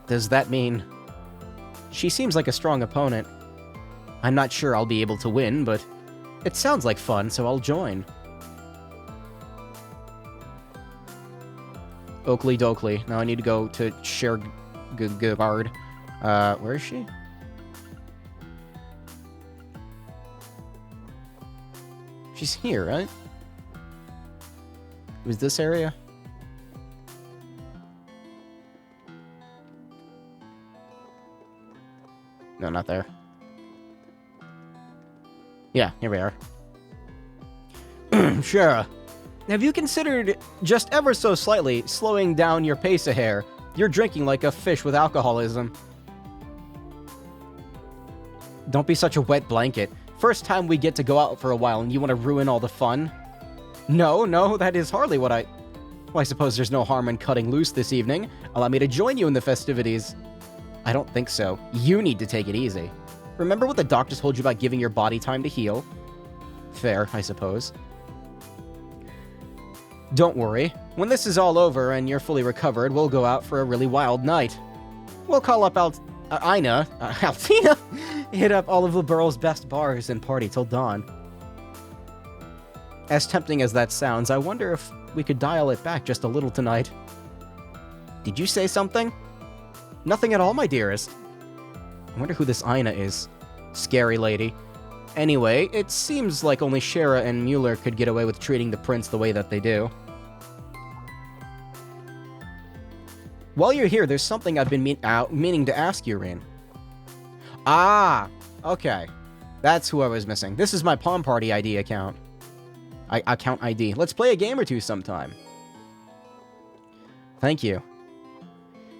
Does that mean... She seems like a strong opponent. I'm not sure I'll be able to win, but it sounds like fun, so I'll join. Oakley Dokley. Now I need to go to Shergard. Where is she? She's here, right? Was this area? No, not there. Yeah, here we are. Shara, have you considered just ever so slightly slowing down your pace a hair? You're drinking like a fish with alcoholism. Don't be such a wet blanket. First time we get to go out for a while and you want to ruin all the fun? No, that is hardly what I... Well, I suppose there's no harm in cutting loose this evening. Allow me to join you in the festivities. I don't think so. You need to take it easy. Remember what the doctors told you about giving your body time to heal? Fair, I suppose. Don't worry. When this is all over and you're fully recovered, we'll go out for a really wild night. We'll call up Altina, hit up all of the borough's best bars and party till dawn. As tempting as that sounds, I wonder if we could dial it back just a little tonight. Did you say something? Nothing at all, my dearest. I wonder who this Ina is. Scary lady. Anyway, it seems like only Shara and Mueller could get away with treating the prince the way that they do. While you're here, there's something I've been meaning to ask you, Rin. Ah, okay. That's who I was missing. This is my Palm Party ID account. Account ID. Let's play a game or two sometime. Thank you.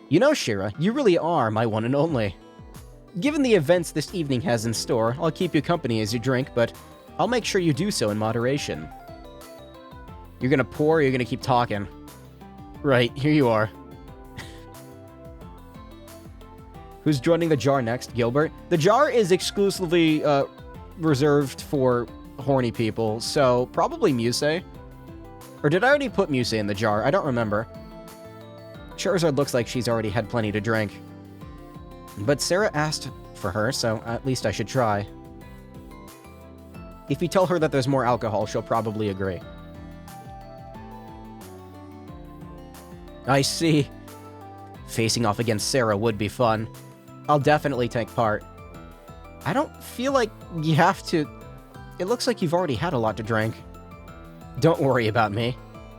You know, Shira, you really are my one and only. Given the events this evening has in store, I'll keep you company as you drink, but I'll make sure you do so in moderation. You're gonna pour or you're gonna keep talking? Right, here you are. Who's joining the jar next, Gilbert? The jar is exclusively reserved for horny people, so probably Musei. Or did I already put Musei in the jar? I don't remember. Charizard looks like she's already had plenty to drink. But Sarah asked for her, so at least I should try. If you tell her that there's more alcohol, she'll probably agree. I see. Facing off against Sarah would be fun. I'll definitely take part. I don't feel like you have to... It looks like you've already had a lot to drink. Don't worry about me.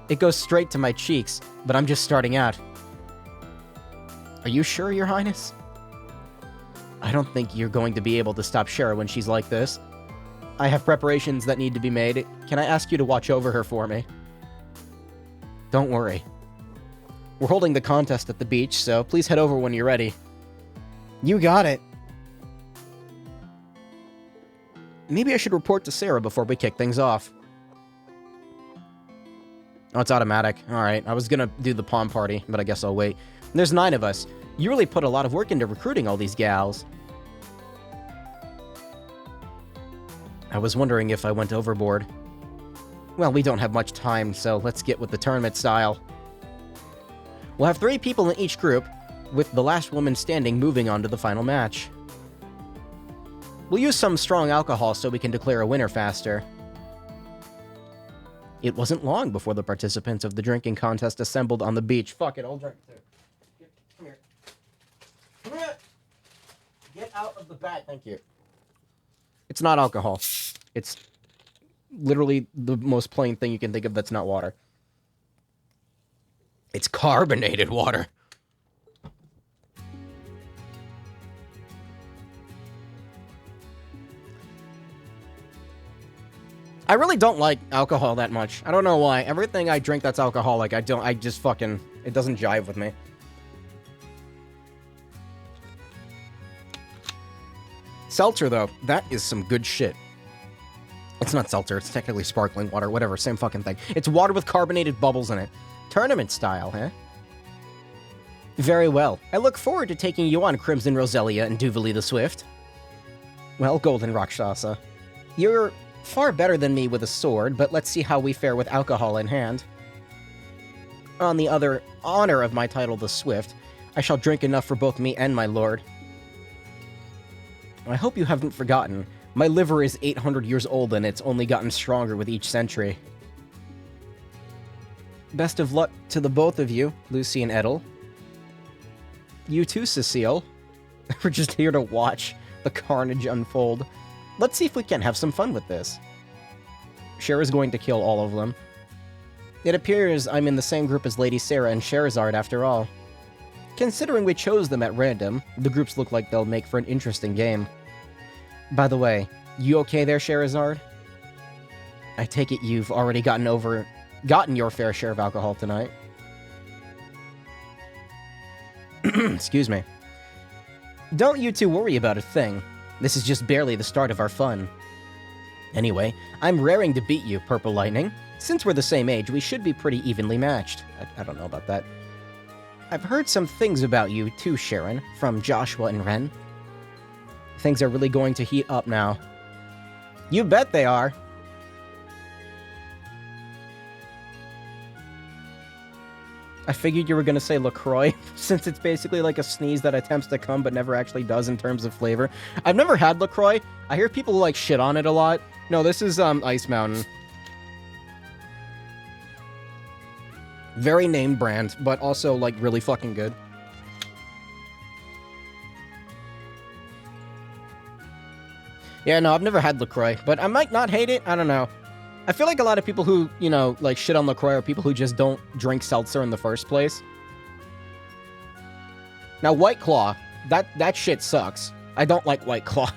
It goes straight to my cheeks, but I'm just starting out. Are you sure, Your Highness? I don't think you're going to be able to stop Shara when she's like this. I have preparations that need to be made. Can I ask you to watch over her for me? Don't worry. We're holding the contest at the beach, so please head over when you're ready. You got it. Maybe I should report to Sarah before we kick things off. Oh, it's automatic. Alright, I was gonna do the prom party, but I guess I'll wait. There's 9 of us. You really put a lot of work into recruiting all these gals. I was wondering if I went overboard. Well, we don't have much time, so let's get with the tournament style. We'll have 3 people in each group, with the last woman standing moving on to the final match. We'll use some strong alcohol so we can declare a winner faster. It wasn't long before the participants of the drinking contest assembled on the beach. Fuck it, I'll drink too. Come here. Come here! Get out of the bag, thank you. It's not alcohol. It's literally the most plain thing you can think of that's not water. It's carbonated water. I really don't like alcohol that much. I don't know why. Everything I drink that's alcoholic, it doesn't jive with me. Seltzer, though, that is some good shit. It's not seltzer, it's technically sparkling water, whatever, same fucking thing. It's water with carbonated bubbles in it. Tournament style, huh? Very well. I look forward to taking you on, Crimson Roselia and Duvali the Swift. Well, Golden Rakshasa, you're far better than me with a sword, but let's see how we fare with alcohol in hand. On the other honor of my title, the Swift, I shall drink enough for both me and my lord. I hope you haven't forgotten. My liver is 800 years old and it's only gotten stronger with each century. Best of luck to the both of you, Lucy and Edel. You too, Cecile. We're just here to watch the carnage unfold. Let's see if we can have some fun with this. Shara's going to kill all of them. It appears I'm in the same group as Lady Sarah and Scheherazade after all. Considering we chose them at random, the groups look like they'll make for an interesting game. By the way, you okay there, Scheherazade? I take it you've already gotten your fair share of alcohol tonight. Excuse me. Don't you two worry about a thing. This is just barely the start of our fun. Anyway, I'm raring to beat you, Purple Lightning. Since we're the same age, we should be pretty evenly matched. I don't know about that. I've heard some things about you too, Sharon, from Joshua and Ren. Things are really going to heat up now. You bet they are. I figured you were going to say LaCroix, since it's basically like a sneeze that attempts to come but never actually does in terms of flavor. I've never had LaCroix. I hear people like shit on it a lot. No, this is Ice Mountain. Very named brand, but also like really fucking good. Yeah, no, I've never had LaCroix, but I might not hate it. I don't know. I feel like a lot of people who, you know, like shit on LaCroix are people who just don't drink seltzer in the first place. Now, White Claw, that shit sucks. I don't like White Claw.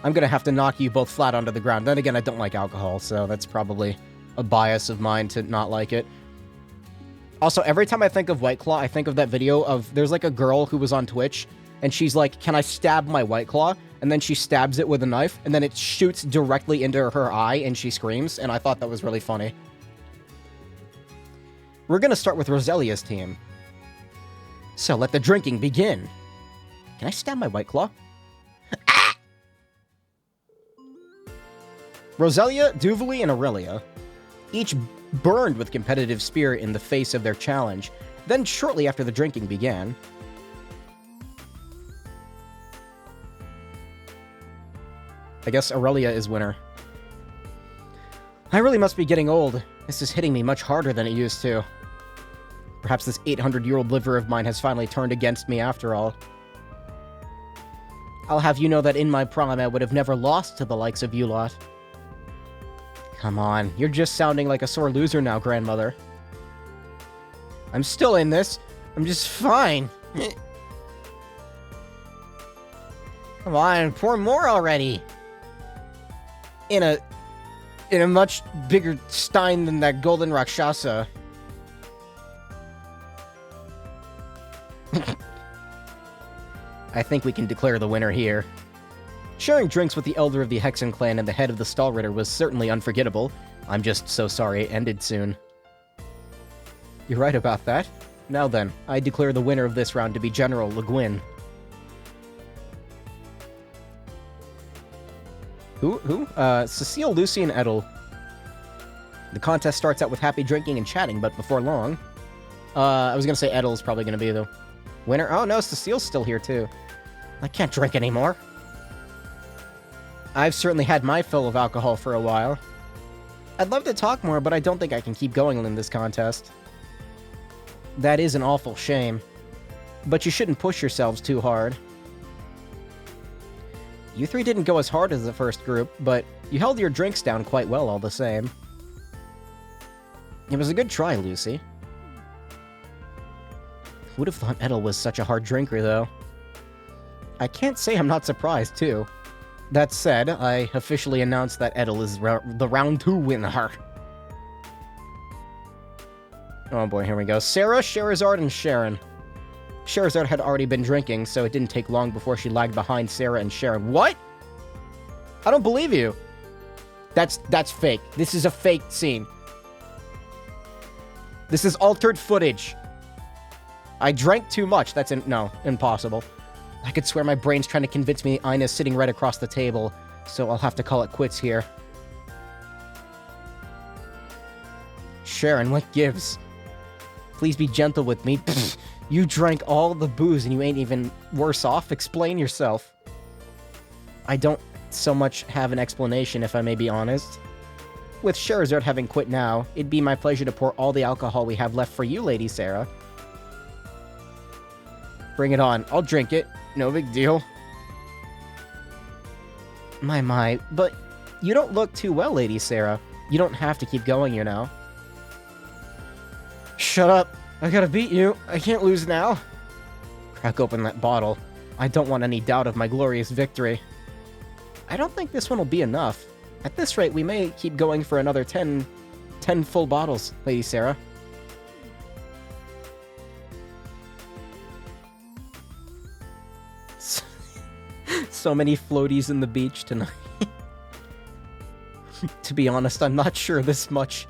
I'm gonna have to knock you both flat onto the ground. Then again, I don't like alcohol, so that's probably a bias of mine to not like it. Also, every time I think of White Claw, I think of that video of, there's like a girl who was on Twitch, and she's like, can I stab my White Claw? And then she stabs it with a knife, and then it shoots directly into her eye, and she screams, and I thought that was really funny. We're gonna start with Roselia's team. So let the drinking begin. Can I stab my White Claw? Ah! Roselia, Duvali, and Aurelia, each burned with competitive spirit in the face of their challenge. Then shortly after the drinking began, I guess Aurelia is winner. I really must be getting old. This is hitting me much harder than it used to. Perhaps this 800-year-old liver of mine has finally turned against me after all. I'll have you know that in my prime I would have never lost to the likes of you lot. Come on, you're just sounding like a sore loser now, grandmother. I'm still in this. I'm just fine. Come on, pour more already. In a much bigger stein than that golden Rakshasa. I think we can declare the winner here. Sharing drinks with the elder of the Hexen clan and the head of the Stahlritter was certainly unforgettable. I'm just so sorry it ended soon. You're right about that. Now then, I declare the winner of this round to be General Le Guin. Who? Cecile, Lucy, and Edel. The contest starts out with happy drinking and chatting, but before long... I was gonna say Edel's probably gonna be the winner. Oh no, Cecile's still here too. I can't drink anymore. I've certainly had my fill of alcohol for a while. I'd love to talk more, but I don't think I can keep going in this contest. That is an awful shame. But you shouldn't push yourselves too hard. You three didn't go as hard as the first group, but you held your drinks down quite well all the same. It was a good try, Lucy. Who'd have thought Edel was such a hard drinker, though? I can't say I'm not surprised, too. That said, I officially announced that Edel is the round 2 winner. Oh boy, here we go. Sarah, Scheherazade, and Sharon. Scheherazade had already been drinking, so it didn't take long before she lagged behind Sarah and Sharon. What? I don't believe you. That's fake. This is a fake scene. This is altered footage. I drank too much. That's no, impossible. I could swear my brain's trying to convince me Ina's sitting right across the table, so I'll have to call it quits here. Sharon, what gives? Please be gentle with me. Pfft, you drank all the booze and you ain't even worse off. Explain yourself. I don't so much have an explanation, if I may be honest. With Scheherazade having quit now, it'd be my pleasure to pour all the alcohol we have left for you, Lady Sarah. Bring it on. I'll drink it. No big deal. My, but you don't look too well, Lady Sarah. You don't have to keep going, you know. Shut up. I gotta beat you. I can't lose now. Crack open that bottle. I don't want any doubt of my glorious victory. I don't think this one will be enough. At this rate, we may keep going for another 10 full bottles, Lady Sarah. So many floaties in the beach tonight. To be honest, I'm not sure this much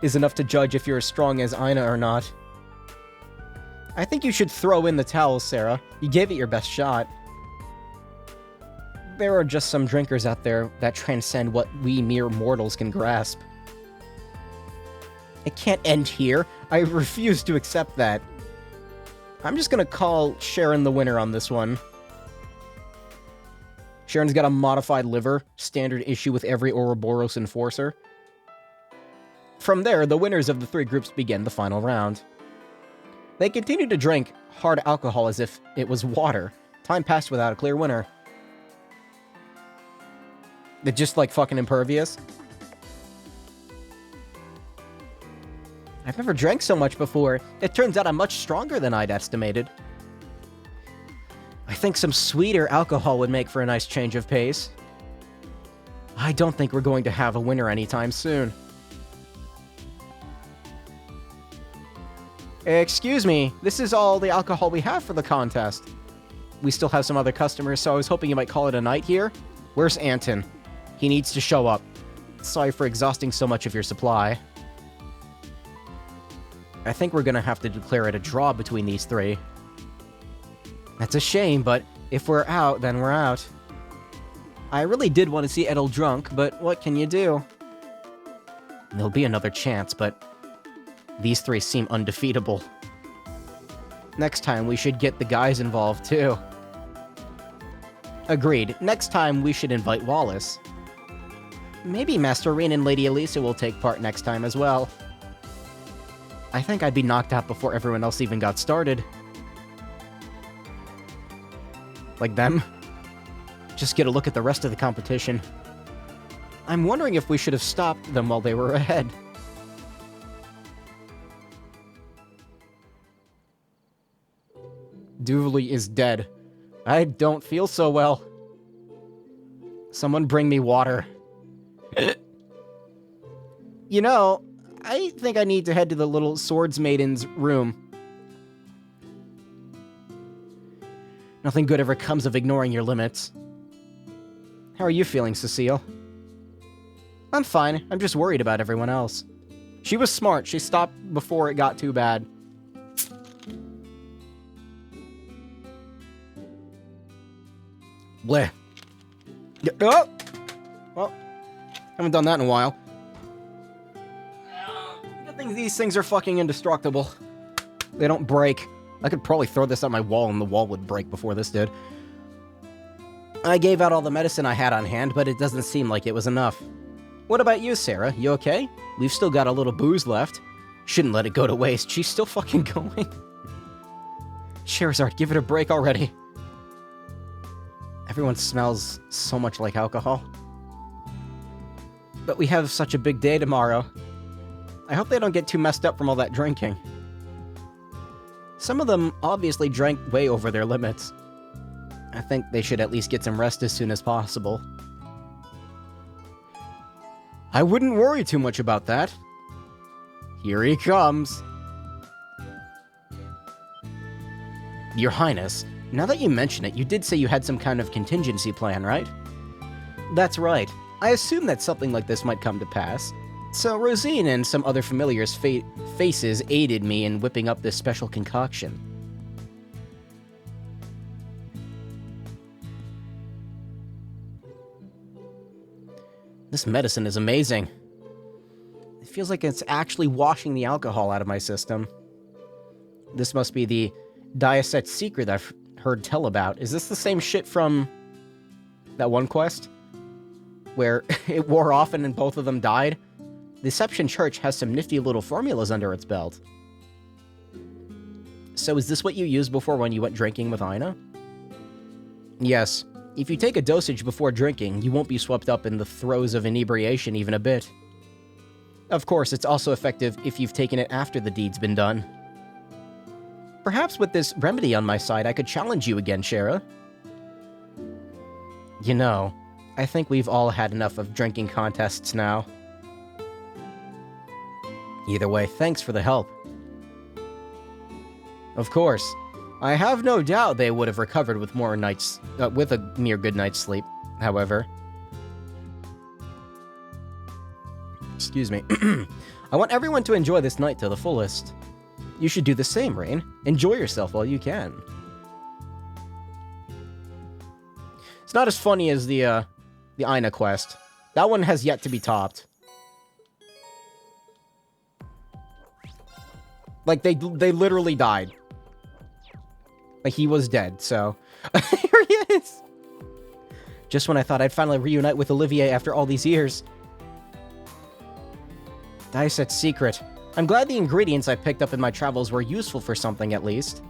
is enough to judge if you're as strong as Ina or not. I think you should throw in the towel, Sarah. You gave it your best shot. There are just some drinkers out there that transcend what we mere mortals can grasp. It can't end here. I refuse to accept that. I'm just gonna call Sharon the winner on this one. Sharon's got a modified liver, standard issue with every Ouroboros enforcer. From there, the winners of the 3 groups begin the final round. They continued to drink hard alcohol as if it was water. Time passed without a clear winner. They're just like fucking impervious. I've never drank so much before. It turns out I'm much stronger than I'd estimated. I think some sweeter alcohol would make for a nice change of pace. I don't think we're going to have a winner anytime soon. Excuse me, this is all the alcohol we have for the contest. We still have some other customers, so I was hoping you might call it a night here. Where's Anton? He needs to show up. Sorry for exhausting so much of your supply. I think we're gonna have to declare it a draw between these 3. That's a shame, but if we're out, then we're out. I really did want to see Edel drunk, but what can you do? There'll be another chance, but these 3 seem undefeatable. Next time, we should get the guys involved, too. Agreed. Next time, we should invite Wallace. Maybe Master Rean and Lady Elisa will take part next time as well. I think I'd be knocked out before everyone else even got started. Like them. Just get a look at the rest of the competition. I'm wondering if we should have stopped them while they were ahead. Duvally is dead. I don't feel so well. Someone bring me water. You know, I think I need to head to the little swords maiden's room. Nothing good ever comes of ignoring your limits. How are you feeling, Cecile? I'm fine. I'm just worried about everyone else. She was smart. She stopped before it got too bad. Bleh. Oh! Well, haven't done that in a while. Good thing these things are fucking indestructible. They don't break. I could probably throw this at my wall and the wall would break before this did. I gave out all the medicine I had on hand, but it doesn't seem like it was enough. What about you, Sarah? You okay? We've still got a little booze left. Shouldn't let it go to waste. She's still fucking going. Scheherazade, give it a break already. Everyone smells so much like alcohol. But we have such a big day tomorrow. I hope they don't get too messed up from all that drinking. Some of them obviously drank way over their limits. I think they should at least get some rest as soon as possible. I wouldn't worry too much about that. Here he comes. Your Highness, now that you mention it, you did say you had some kind of contingency plan, right? That's right. I assumed that something like this might come to pass. So Rosine and some other familiars' faces aided me in whipping up this special concoction. This medicine is amazing. It feels like it's actually washing the alcohol out of my system. This must be the Diaset secret I've heard tell about. Is this the same shit from that one quest? Where it wore off and then both of them died? The Deception Church has some nifty little formulas under its belt. So is this what you used before when you went drinking with Aina? Yes. If you take a dosage before drinking, you won't be swept up in the throes of inebriation even a bit. Of course, it's also effective if you've taken it after the deed's been done. Perhaps with this remedy on my side, I could challenge you again, Shara. You know, I think we've all had enough of drinking contests now. Either way, thanks for the help. Of course. I have no doubt they would have recovered with more nights, with a mere good night's sleep, however. Excuse me. I want everyone to enjoy this night to the fullest. You should do the same, Rain. Enjoy yourself while you can. It's not as funny as the Aina quest. That one has yet to be topped. Like, they literally died. Like, he was dead, so... Here he is! Just when I thought I'd finally reunite with Olivier after all these years. Diaset's secret. I'm glad the ingredients I picked up in my travels were useful for something, at least.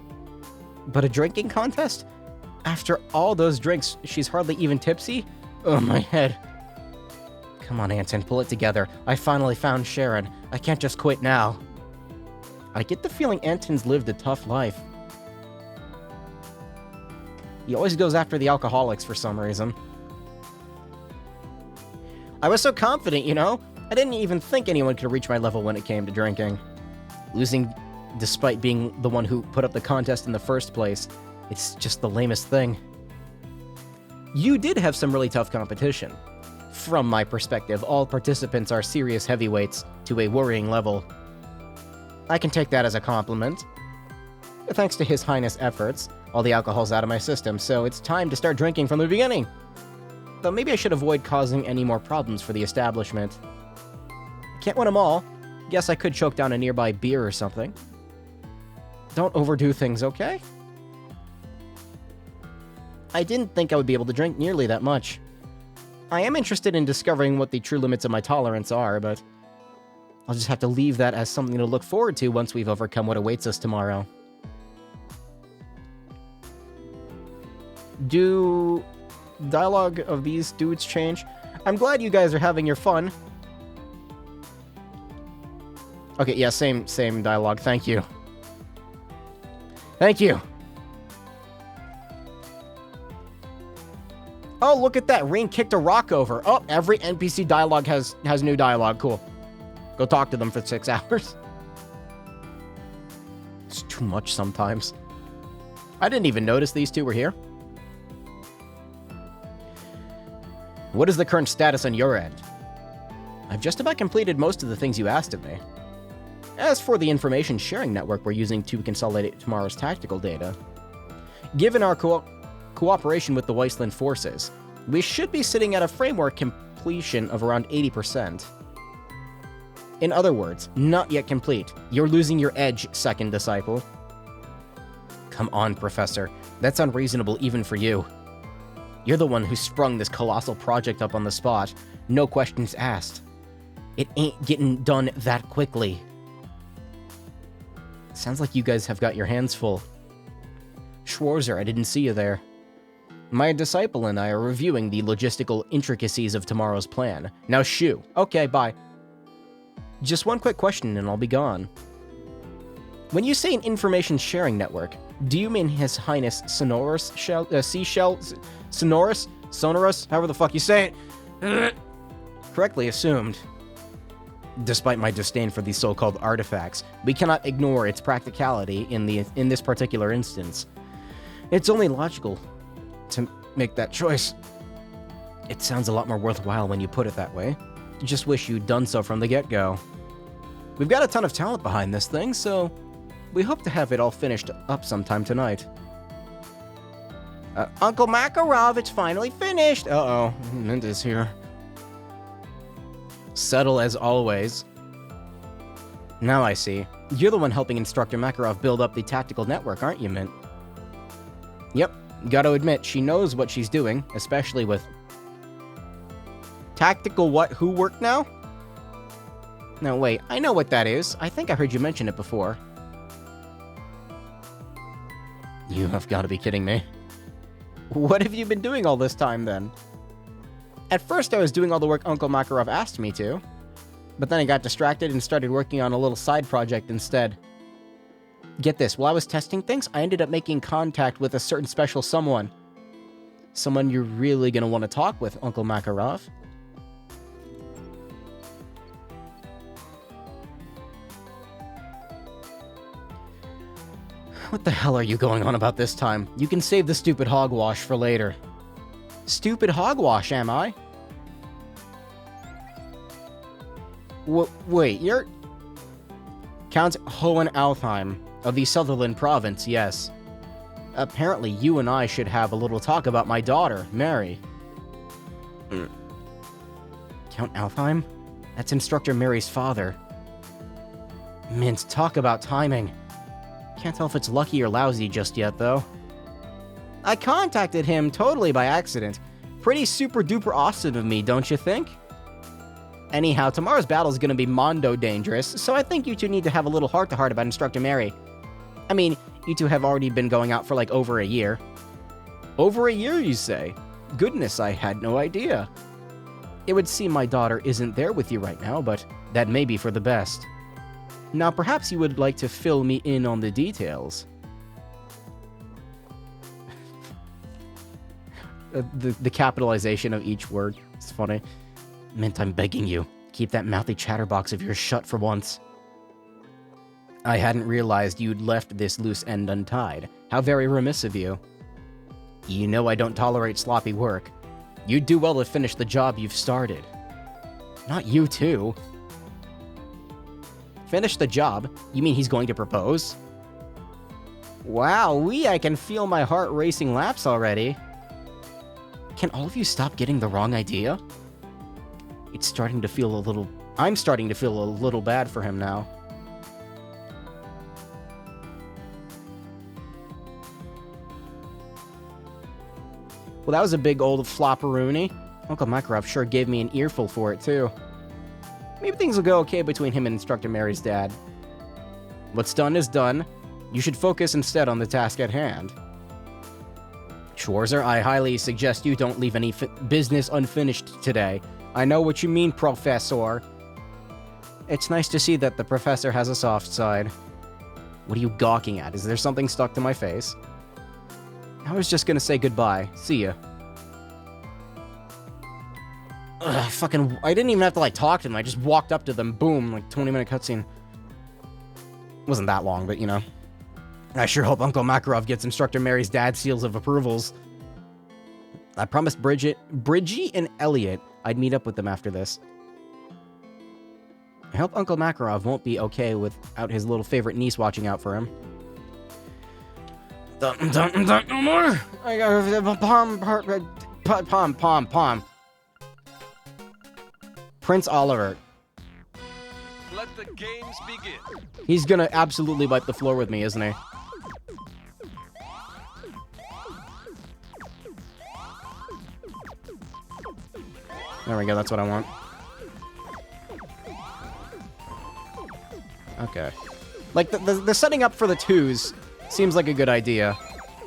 But a drinking contest? After all those drinks, she's hardly even tipsy? Oh, my head. Come on, Anton, pull it together. I finally found Sharon. I can't just quit now. I get the feeling Anton's lived a tough life. He always goes after the alcoholics for some reason. I was so confident, you know? I didn't even think anyone could reach my level when it came to drinking. Losing despite being the one who put up the contest in the first place, it's just the lamest thing. You did have some really tough competition. From my perspective, all participants are serious heavyweights to a worrying level. I can take that as a compliment. Thanks to His Highness' efforts, all the alcohol's out of my system, so it's time to start drinking from the beginning. Though maybe I should avoid causing any more problems for the establishment. Can't win them all. Guess I could choke down a nearby beer or something. Don't overdo things, okay? I didn't think I would be able to drink nearly that much. I am interested in discovering what the true limits of my tolerance are, but I'll just have to leave that as something to look forward to once we've overcome what awaits us tomorrow. Do dialogue of these dudes change? I'm glad you guys are having your fun. Okay, yeah, same dialogue. Thank you. Thank you. Oh, look at that. Rain kicked a rock over. Oh, every NPC dialogue has new dialogue. Cool. Go talk to them for 6 hours. It's too much sometimes. I didn't even notice these two were here. What is the current status on your end? I've just about completed most of the things you asked of me. As for the information sharing network we're using to consolidate tomorrow's tactical data, given our cooperation with the Wasteland forces, we should be sitting at a framework completion of around 80%. In other words, not yet complete. You're losing your edge, second disciple. Come on, Professor. That's unreasonable even for you. You're the one who sprung this colossal project up on the spot. No questions asked. It ain't getting done that quickly. Sounds like you guys have got your hands full. Schwarzer, I didn't see you there. My disciple and I are reviewing the logistical intricacies of tomorrow's plan. Now shoo. Okay, bye. Just one quick question and I'll be gone. When you say an information sharing network, do you mean His Highness Sonorous Sonorous, however the fuck you say it? Correctly assumed. Despite my disdain for these so-called artifacts, we cannot ignore its practicality in this particular instance. It's only logical to make that choice. It sounds a lot more worthwhile when you put it that way. Just wish you'd done so from the get-go. We've got a ton of talent behind this thing, so we hope to have it all finished up sometime tonight. Uncle Makarov, it's finally finished! Uh-oh, Minta's here. Subtle as always. Now I see. You're the one helping Instructor Makarov build up the tactical network, aren't you, Mint? Yep, gotta admit, she knows what she's doing, especially with... Tactical what? Who work now? No, wait, I know what that is. I think I heard you mention it before. You have got to be kidding me. What have you been doing all this time, then? At first, I was doing all the work Uncle Makarov asked me to, but then I got distracted and started working on a little side project instead. Get this, while I was testing things, I ended up making contact with a certain special someone. Someone you're really gonna want to talk with, Uncle Makarov. What the hell are you going on about this time? You can save the stupid hogwash for later. Stupid hogwash, am I? Wait, you're... Count Hohen Alfheim, of the Sutherland province, yes. Apparently, you and I should have a little talk about my daughter, Mary. Count Alfheim? That's Instructor Mary's father. Mint, talk about timing. Can't tell if it's lucky or lousy just yet, though. I contacted him totally by accident. Pretty super-duper awesome of me, don't you think? Anyhow, tomorrow's battle's gonna be mondo dangerous, so I think you two need to have a little heart-to-heart about Instructor Mary. I mean, you two have already been going out for like over a year. Over a year, you say? Goodness, I had no idea. It would seem my daughter isn't there with you right now, but that may be for the best. Now, perhaps you would like to fill me in on the details. The capitalization of each word. It's funny. Mint, I'm begging you. Keep that mouthy chatterbox of yours shut for once. I hadn't realized you'd left this loose end untied. How very remiss of you. You know I don't tolerate sloppy work. You'd do well to finish the job you've started. Not you too. Finish the job? You mean he's going to propose? Wowee, I can feel my heart racing laps already. Can all of you stop getting the wrong idea? It's starting to feel a little... I'm starting to feel a little bad for him now. Well, that was a big old flopperoonie. Uncle Makarov sure gave me an earful for it, too. maybe things will go okay between him and Instructor Mary's dad. What's done is done. You should focus instead on the task at hand. Schwarzer, I highly suggest you don't leave any business unfinished today. I know what you mean, Professor. It's nice to see that the professor has a soft side. What are you gawking at? Is there something stuck to my face? I was just gonna say goodbye. See ya. Ugh, I didn't even have to, like, talk to them. I just walked up to them. Boom, like, 20-minute cutscene. Wasn't that long, but, you know. I sure hope Uncle Makarov gets Instructor Mary's dad seals of approvals. I promised Bridgie and Elliot I'd meet up with them after this. I hope Uncle Makarov won't be okay without his little favorite niece watching out for him. No more! I got Pom. Prince Oliver. Let the games begin. He's gonna absolutely wipe the floor with me, isn't he? There we go, that's what I want. Okay. Like, the setting up for the twos seems like a good idea.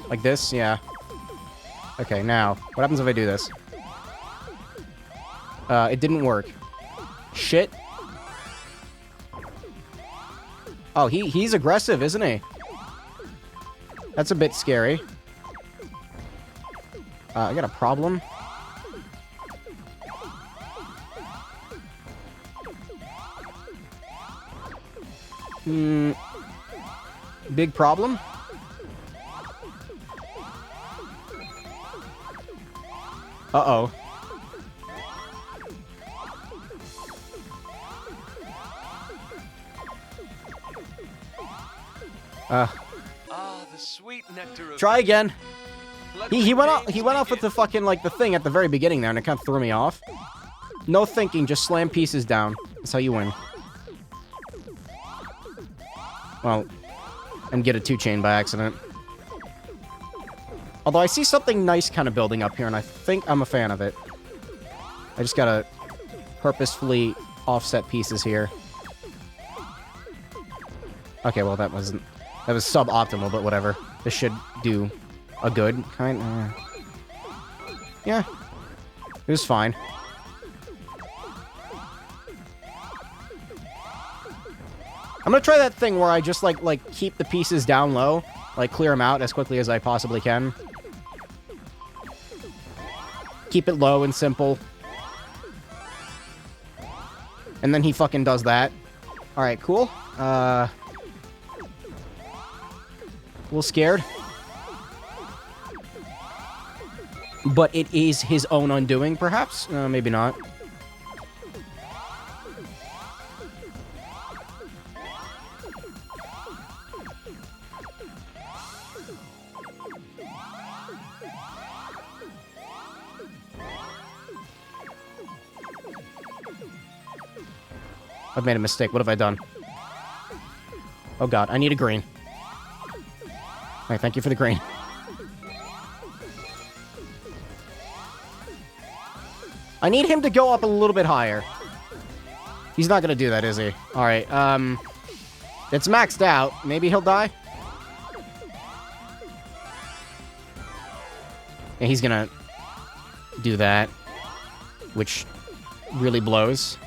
Like this, yeah. Okay, now, what happens if I do this? It didn't work. Shit. Oh, he's aggressive, isn't he? That's a bit scary. I got a problem. Big problem? Uh-oh. The sweet nectar of Try again. Let He the went off. games He went off with begin. the fucking, like, the thing at the very beginning there, and it kind of threw me off. No thinking, just slam pieces down. That's how you win. Well, and get a 2-chain by accident. Although I see something nice kind of building up here, and I think I'm a fan of it. I just gotta purposefully offset pieces here. Okay, well, that was suboptimal, but whatever. This should do a good kind. Yeah, it was fine. I'm gonna try that thing where I just like keep the pieces down low, like clear them out as quickly as I possibly can. Keep it low and simple. And then he fucking does that. Alright, cool. A little scared. But it is his own undoing, perhaps? Maybe not. I've made a mistake. What have I done? Oh god, I need a green. Alright, thank you for the green. I need him to go up a little bit higher. He's not gonna do that, is he? Alright, it's maxed out. Maybe he'll die? Yeah, he's gonna do that. Which really blows.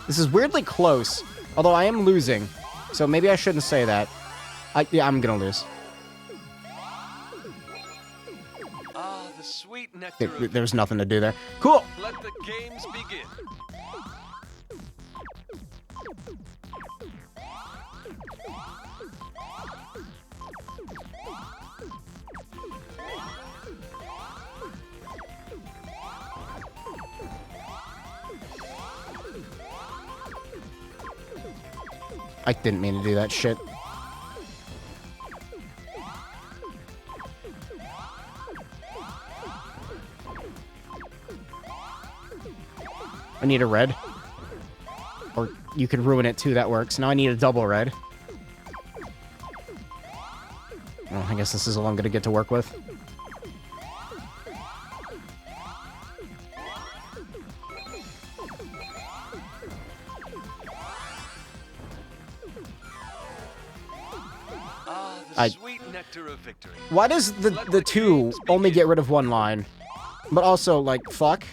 This is weirdly close, although I am losing, so maybe I shouldn't say that. Yeah, I'm gonna lose. The sweet nectar of There's nothing to do there. Cool! Let the games begin. I didn't mean to do that shit. I need a red. Or you could ruin it too, that works. Now I need a double red. Well, I guess this is all I'm gonna get to work with. The sweet nectar of victory. Why does the two only get rid of one line? But also, like, fuck.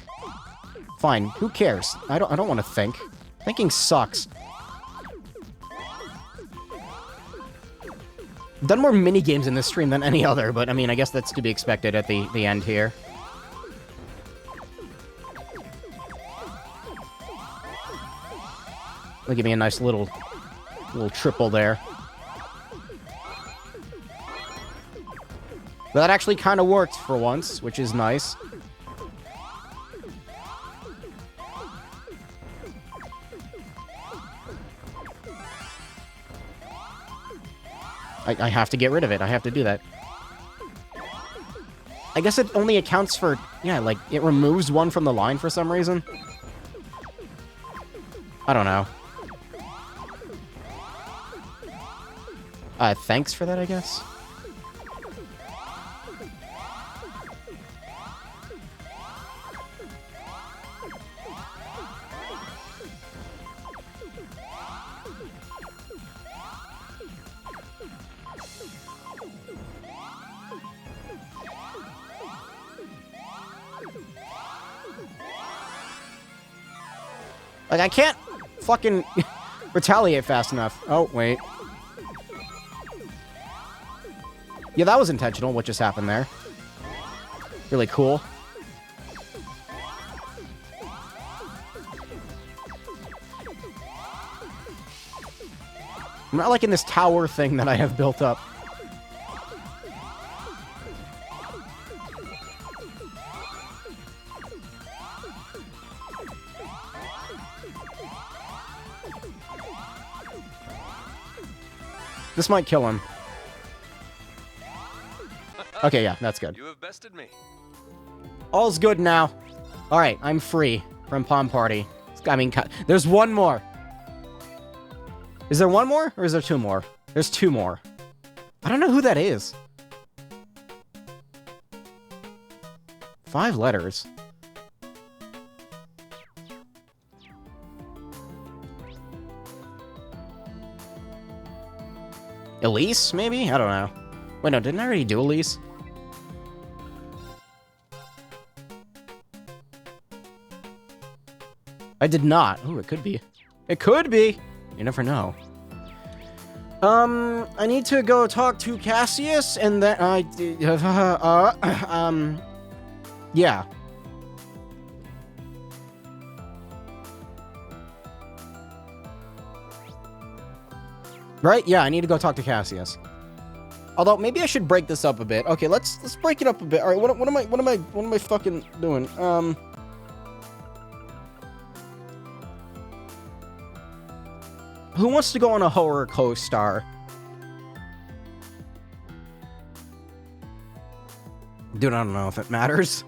Fine, who cares? I don't want to think. Thinking sucks. Done more mini games in this stream than any other, but I mean, I guess that's to be expected at the end here. They'll give me a nice little triple there. But that actually kind of worked for once, which is nice. I have to get rid of it. I have to do that. I guess it only accounts for... Yeah, like, it removes one from the line for some reason. I don't know. Thanks for that, I guess. Like, I can't fucking retaliate fast enough. Oh, wait. Yeah, that was intentional, what just happened there. Really cool. I'm not liking this tower thing that I have built up. This might kill him. Okay, yeah, that's good. You have bested me. All's good now. Alright, I'm free from Palm Party. I mean, there's one more. Is there one more? Or is there two more? There's two more. I don't know who that is. 5 letters. Elise, maybe? I don't know. Wait, no, didn't I already do Elise? I did not. Ooh, it could be. It could be! You never know. I need to go talk to Cassius, and then yeah. Right? Yeah, I need to go talk to Cassius. Although maybe I should break this up a bit. Okay, let's break it up a bit. All right, what am I fucking doing? Who wants to go on a horror co-star? Dude, I don't know if it matters.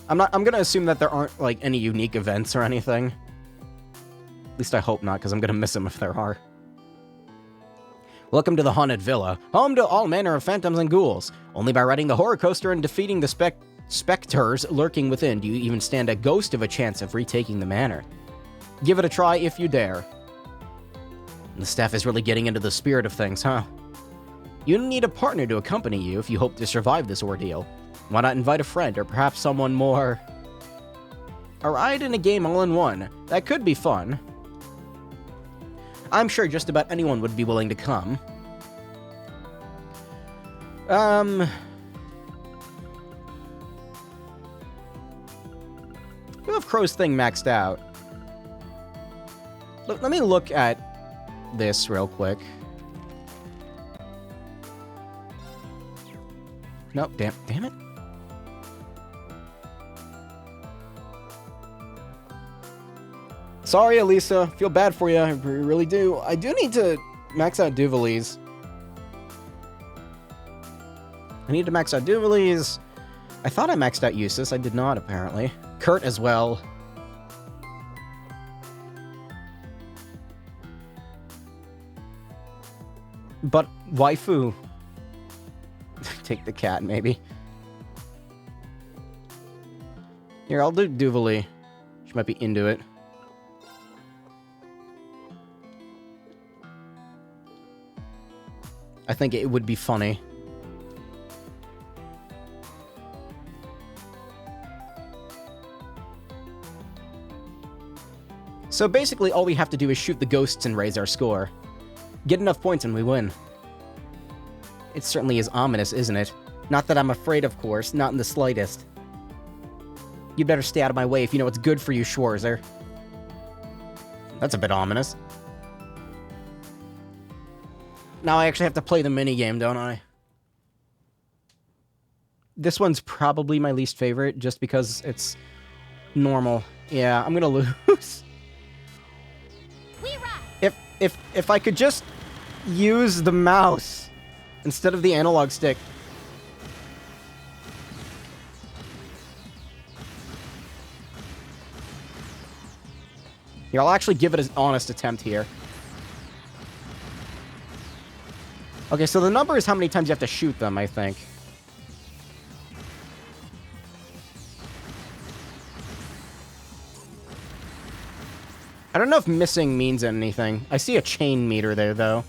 I'm gonna assume that there aren't like any unique events or anything. At least I hope not, because I'm gonna miss them if there are. Welcome to the Haunted Villa, home to all manner of phantoms and ghouls. Only by riding the horror coaster and defeating the specters lurking within do you even stand a ghost of a chance of retaking the manor. Give it a try if you dare. The staff is really getting into the spirit of things, huh? You need a partner to accompany you if you hope to survive this ordeal. Why not invite a friend or perhaps someone more... A ride in a game all in one. That could be fun. I'm sure just about anyone would be willing to come. We have Crow's thing maxed out. Let me look at this real quick. Nope, damn it. Sorry, Elisa. Feel bad for you. I really do. I do need to max out Duvalies. I need to max out Duvalies. I thought I maxed out Eustace. I did not, apparently. Kurt as well. But waifu. Take the cat, maybe. Here, I'll do Duvalie. She might be into it. I think it would be funny. So basically, all we have to do is shoot the ghosts and raise our score. Get enough points and we win. It certainly is ominous, isn't it? Not that I'm afraid, of course, not in the slightest. You'd better stay out of my way if you know what's good for you, Schwarzer. That's a bit ominous. Now I actually have to play the minigame, don't I? This one's probably my least favorite, just because it's normal. Yeah, I'm gonna lose. If I could just use the mouse instead of the analog stick. Here, I'll actually give it an honest attempt here. Okay, so the number is how many times you have to shoot them, I think. I don't know if missing means anything. I see a chain meter there, though.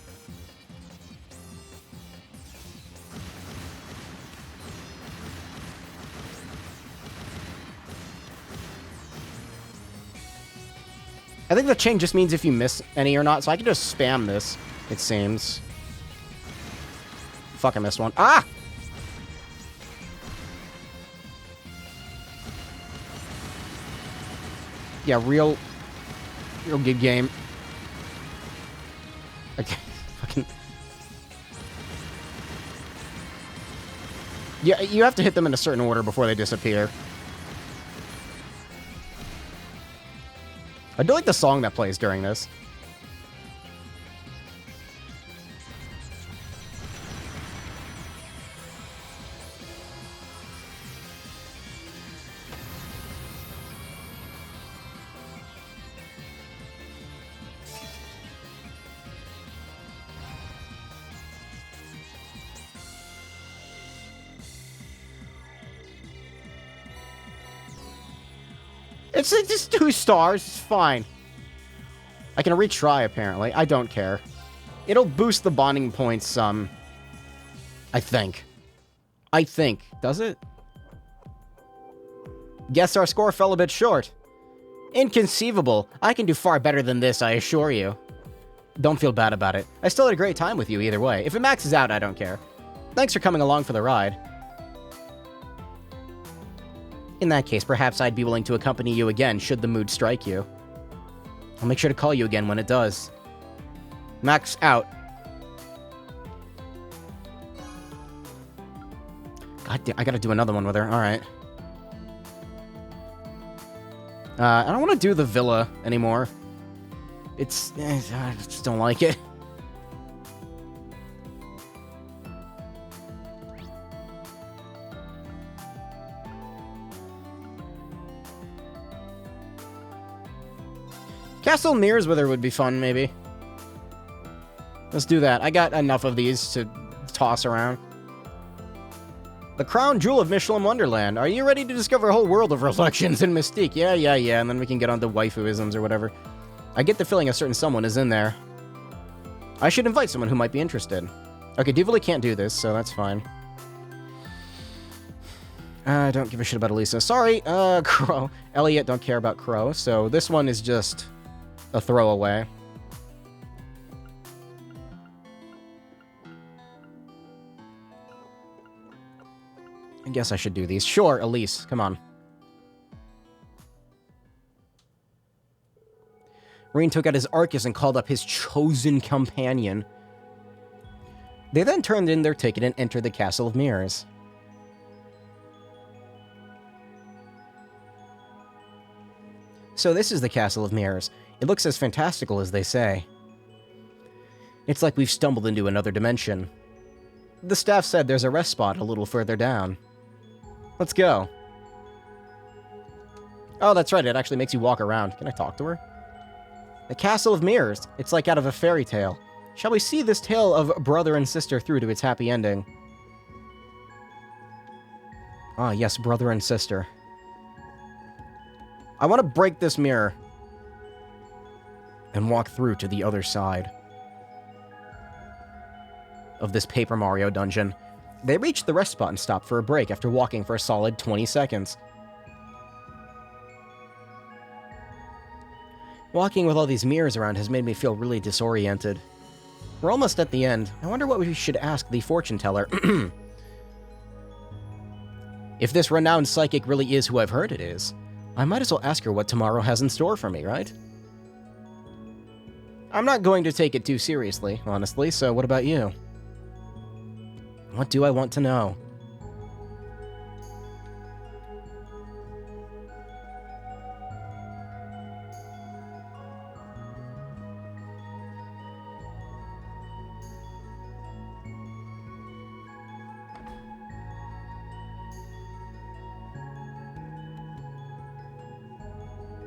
I think the chain just means if you miss any or not, so I can just spam this, it seems. Fuck, I missed one. Ah! Yeah, real good game. Okay, fucking... Yeah, you have to hit them in a certain order before they disappear. I do like the song that plays during this. It's just 2 stars. It's fine. I can retry, apparently. I don't care. It'll boost the bonding points some. I think. Does it? Guess our score fell a bit short. Inconceivable. I can do far better than this, I assure you. Don't feel bad about it. I still had a great time with you either way. If it maxes out, I don't care. Thanks for coming along for the ride. In that case, perhaps I'd be willing to accompany you again should the mood strike you. I'll make sure to call you again when it does. Max out. God damn, I gotta do another one with her. Alright. I don't want to do the villa anymore. I just don't like it. Castle Mirrors with her would be fun, maybe. Let's do that. I got enough of these to toss around. The crown jewel of Michelin Wonderland. Are you ready to discover a whole world of reflections and mystique? Yeah. And then we can get on to waifuisms or whatever. I get the feeling a certain someone is in there. I should invite someone who might be interested. Okay, Duvalie can't do this, so that's fine. I don't give a shit about Elisa. Sorry, Crow. Elliot don't care about Crow, so this one is just a throwaway. I guess I should do these. Sure, Elise, come on. Rain took out his Arcus and called up his chosen companion. They then turned in their ticket and entered the Castle of Mirrors. So this is the Castle of Mirrors. It looks as fantastical as they say. It's like we've stumbled into another dimension. The staff said there's a rest spot a little further down. Let's go. Oh, that's right, it actually makes you walk around. Can I talk to her? The Castle of Mirrors. It's like out of a fairy tale. Shall we see this tale of brother and sister through to its happy ending? Ah, yes, brother and sister. I want to break this mirror and walk through to the other side of this Paper Mario dungeon. They reached the rest spot and stopped for a break after walking for a solid 20 seconds. Walking with all these mirrors around has made me feel really disoriented. We're almost at the end. I wonder what we should ask the fortune teller. If this renowned psychic really is who I've heard it is, I might as well ask her what tomorrow has in store for me, right? I'm not going to take it too seriously, honestly, so what about you? What do I want to know?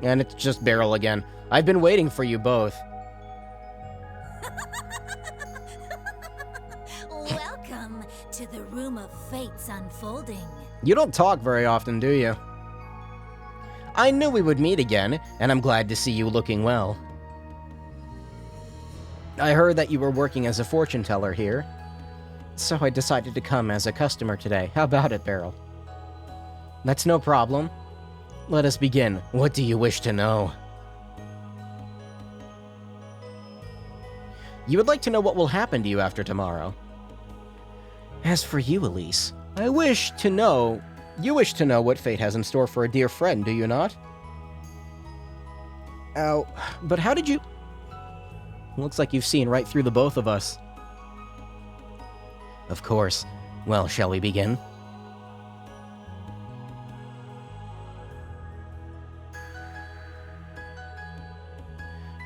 And it's just Beryl again. I've been waiting for you both. Welcome to the Room of Fate's unfolding. You don't talk very often, do you? I knew we would meet again, and I'm glad to see you looking well. I heard that you were working as a fortune teller here, so I decided to come as a customer today. How about it, Beryl? That's no problem. Let us begin. What do you wish to know? You would like to know what will happen to you after tomorrow. As for you, Elise, I wish to know... You wish to know what fate has in store for a dear friend, do you not? Oh, but how did you... Looks like you've seen right through the both of us. Of course. Well, shall we begin?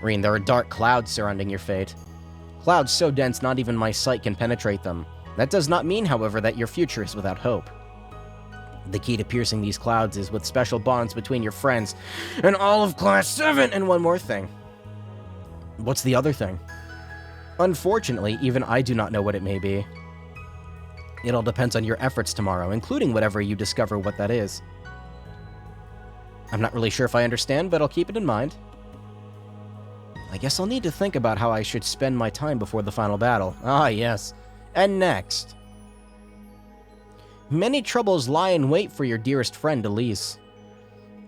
Rean, there are dark clouds surrounding your fate. Clouds so dense not even my sight can penetrate them. That does not mean, however, that your future is without hope. The key to piercing these clouds is with special bonds between your friends and all of Class 7! And one more thing. What's the other thing? Unfortunately, even I do not know what it may be. It all depends on your efforts tomorrow, including whatever you discover what that is. I'm not really sure if I understand, but I'll keep it in mind. I guess I'll need to think about how I should spend my time before the final battle. Ah, yes. And next. Many troubles lie in wait for your dearest friend, Elise.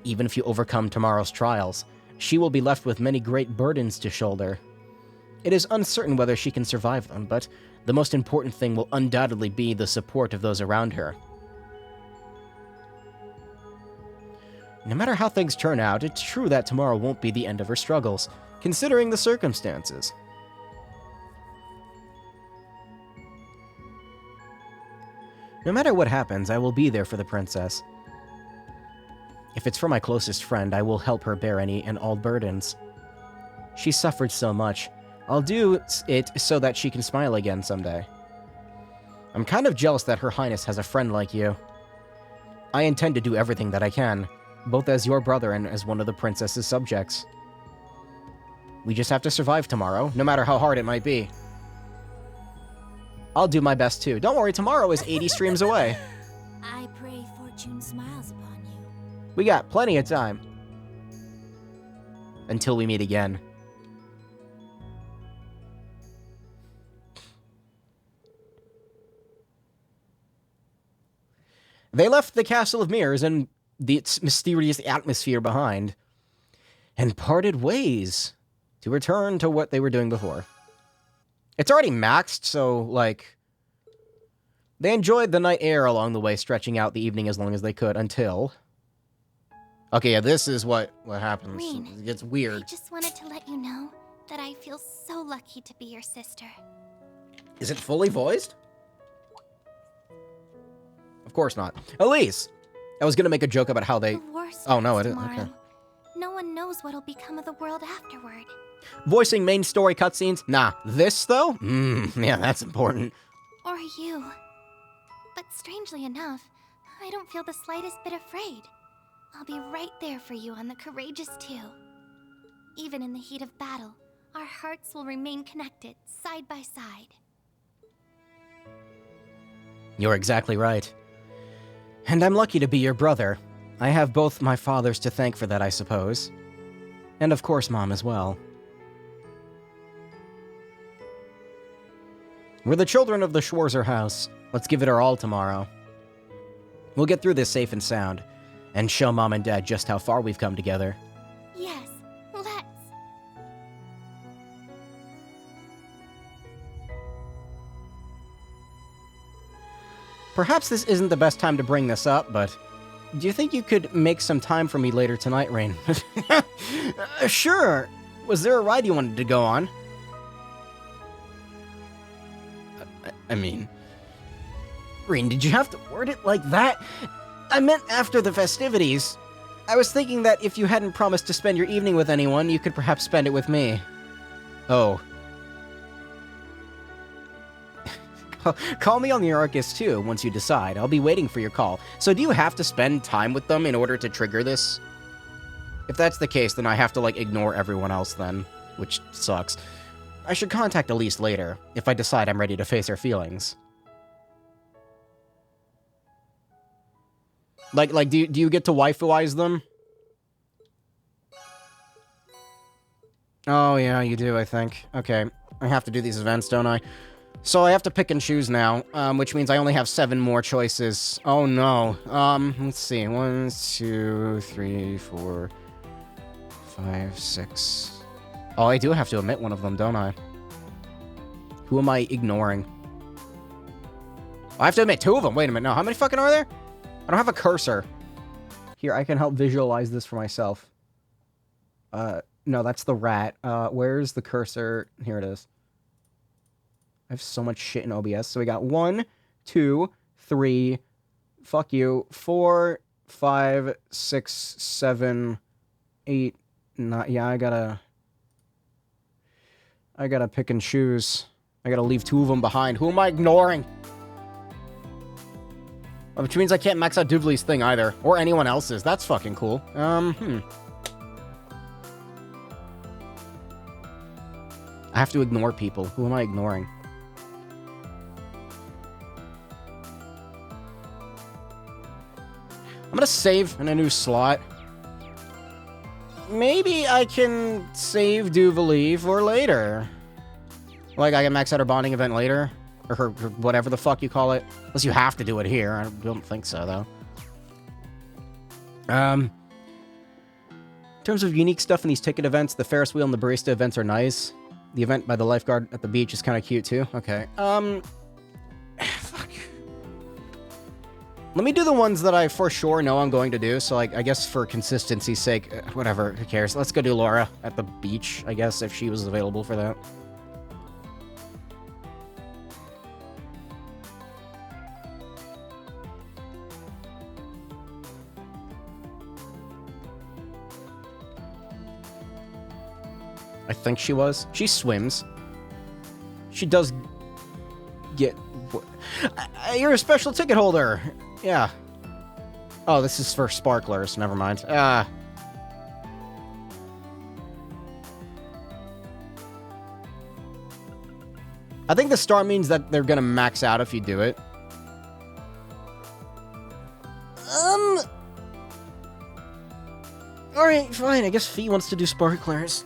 Even if you overcome tomorrow's trials, she will be left with many great burdens to shoulder. It is uncertain whether she can survive them, but the most important thing will undoubtedly be the support of those around her. No matter how things turn out, it's true that tomorrow won't be the end of her struggles, considering the circumstances. No matter what happens, I will be there for the princess. If it's for my closest friend, I will help her bear any and all burdens. She suffered so much. I'll do it so that she can smile again someday. I'm kind of jealous that Her Highness has a friend like you. I intend to do everything that I can, both as your brother and as one of the princess's subjects. We just have to survive tomorrow, no matter how hard it might be. I'll do my best too. Don't worry, tomorrow is 80 streams away. I pray fortune smiles upon you. We got plenty of time. Until we meet again. They left the Castle of Mirrors and its mysterious atmosphere behind, and parted ways to return to what they were doing before. It's already maxed, so, like, they enjoyed the night air along the way, stretching out the evening as long as they could, until... Okay, yeah, this is what happens. Rean, It gets weird. I just wanted to let you know that I feel so lucky to be your sister. Is it fully voiced? Of course not. Elise! I was gonna make a joke about how they... The war Oh, no, starts it isn't. tomorrow. Okay. No one knows knows what'll become of the world afterward. Voicing main story cutscenes? Nah. This, though? Yeah, that's important. Or you. But strangely enough, I don't feel the slightest bit afraid. I'll be right there for you on the Courageous 2. Even in the heat of battle, our hearts will remain connected, side by side. You're exactly right. And I'm lucky to be your brother. I have both my fathers to thank for that, I suppose. And of course, Mom as well. We're the children of the Schwarzer house. Let's give it our all tomorrow. We'll get through this safe and sound, and show Mom and Dad just how far we've come together. Yes, let's. Perhaps this isn't the best time to bring this up, but do you think you could make some time for me later tonight, Rain? Sure. Was there a ride you wanted to go on? I mean... Rain, did you have to word it like that? I meant after the festivities. I was thinking that if you hadn't promised to spend your evening with anyone, you could perhaps spend it with me. Oh. Call me on the Arcus too, once you decide. I'll be waiting for your call. So do you have to spend time with them in order to trigger this? If that's the case, then I have to, like, ignore everyone else then, which sucks. I should contact Elise later, if I decide I'm ready to face her feelings. Like, do you get to waifuize them? Oh, yeah, you do, I think. Okay, I have to do these events, don't I? So I have to pick and choose now, which means I only have 7 more choices. Oh, no. Let's see. 1, 2, 3, 4, 5, 6... Oh, I do have to omit one of them, don't I? Who am I ignoring? I have to omit 2 of them. Wait a minute, no. How many fucking are there? I don't have a cursor. Here, I can help visualize this for myself. No, that's the rat. Where's the cursor? Here it is. I have so much shit in OBS. So we got 1, 2, 3, fuck you, 4, 5, 6, 7, 8, 9. Yeah, I gotta pick and choose. I gotta leave 2 of them behind. Who am I ignoring? Which means I can't max out Duvley's thing either. Or anyone else's. That's fucking cool. I have to ignore people. Who am I ignoring? I'm gonna save in a new slot. Maybe I can save Duvley for later. Like, I can max out her bonding event later? Or her whatever the fuck you call it. Unless you have to do it here. I don't think so, though. In terms of unique stuff in these ticket events, the Ferris wheel and the barista events are nice. The event by the lifeguard at the beach is kind of cute, too. Okay. Fuck. Let me do the ones that I for sure know I'm going to do. So, like, I guess for consistency's sake, whatever, who cares? Let's go do Laura at the beach, I guess, if she was available for that. I think she was. She swims. She does get... You're a special ticket holder! Yeah. Oh, this is for sparklers. Never mind. I think the star means that they're gonna max out if you do it. Alright, fine. I guess Fee wants to do sparklers.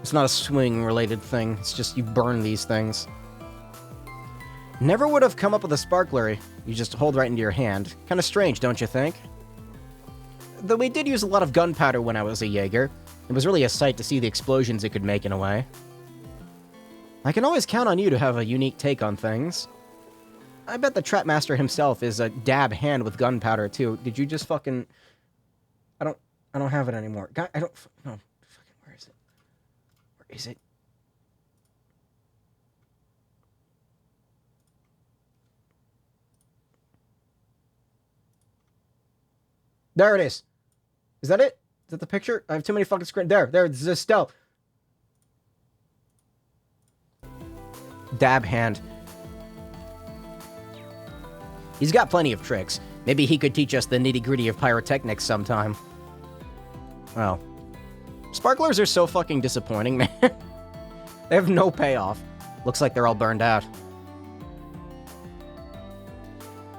It's not a swing-related thing. It's just you burn these things. Never would have come up with a sparkler you just hold right into your hand. Kind of strange, don't you think? Though we did use a lot of gunpowder when I was a Jaeger. It was really a sight to see the explosions it could make in a way. I can always count on you to have a unique take on things. I bet the Trapmaster himself is a dab hand with gunpowder, too. Did you just fucking... I don't have it anymore. God, I don't... No. Fucking, where is it? Where is it? There it is. Is that it? Is that the picture? I have too many fucking screens. There, it's Estelle. Dab hand. He's got plenty of tricks. Maybe he could teach us the nitty-gritty of pyrotechnics sometime. Well, sparklers are so fucking disappointing, man. They have no payoff. Looks like they're all burned out.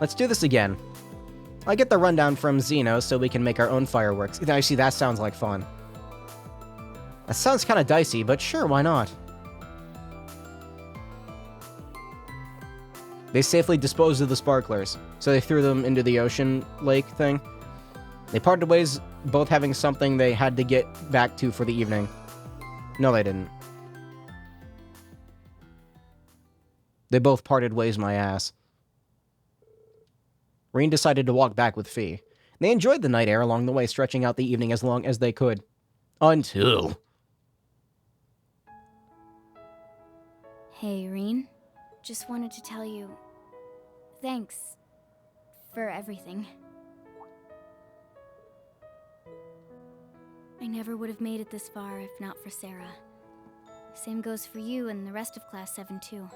Let's do this again. I get the rundown from Zeno so we can make our own fireworks. Actually, that sounds like fun. That sounds kind of dicey, but sure, why not? They safely disposed of the sparklers, so they threw them into the ocean lake thing. They parted ways, both having something they had to get back to for the evening. No, they didn't. They both parted ways, my ass. Rean decided to walk back with Fee. They enjoyed the night air along the way, stretching out the evening as long as they could. Until... Hey, Rean. Just wanted to tell you... thanks... for everything. I never would have made it this far if not for Sarah. Same goes for you and the rest of Class 7 too.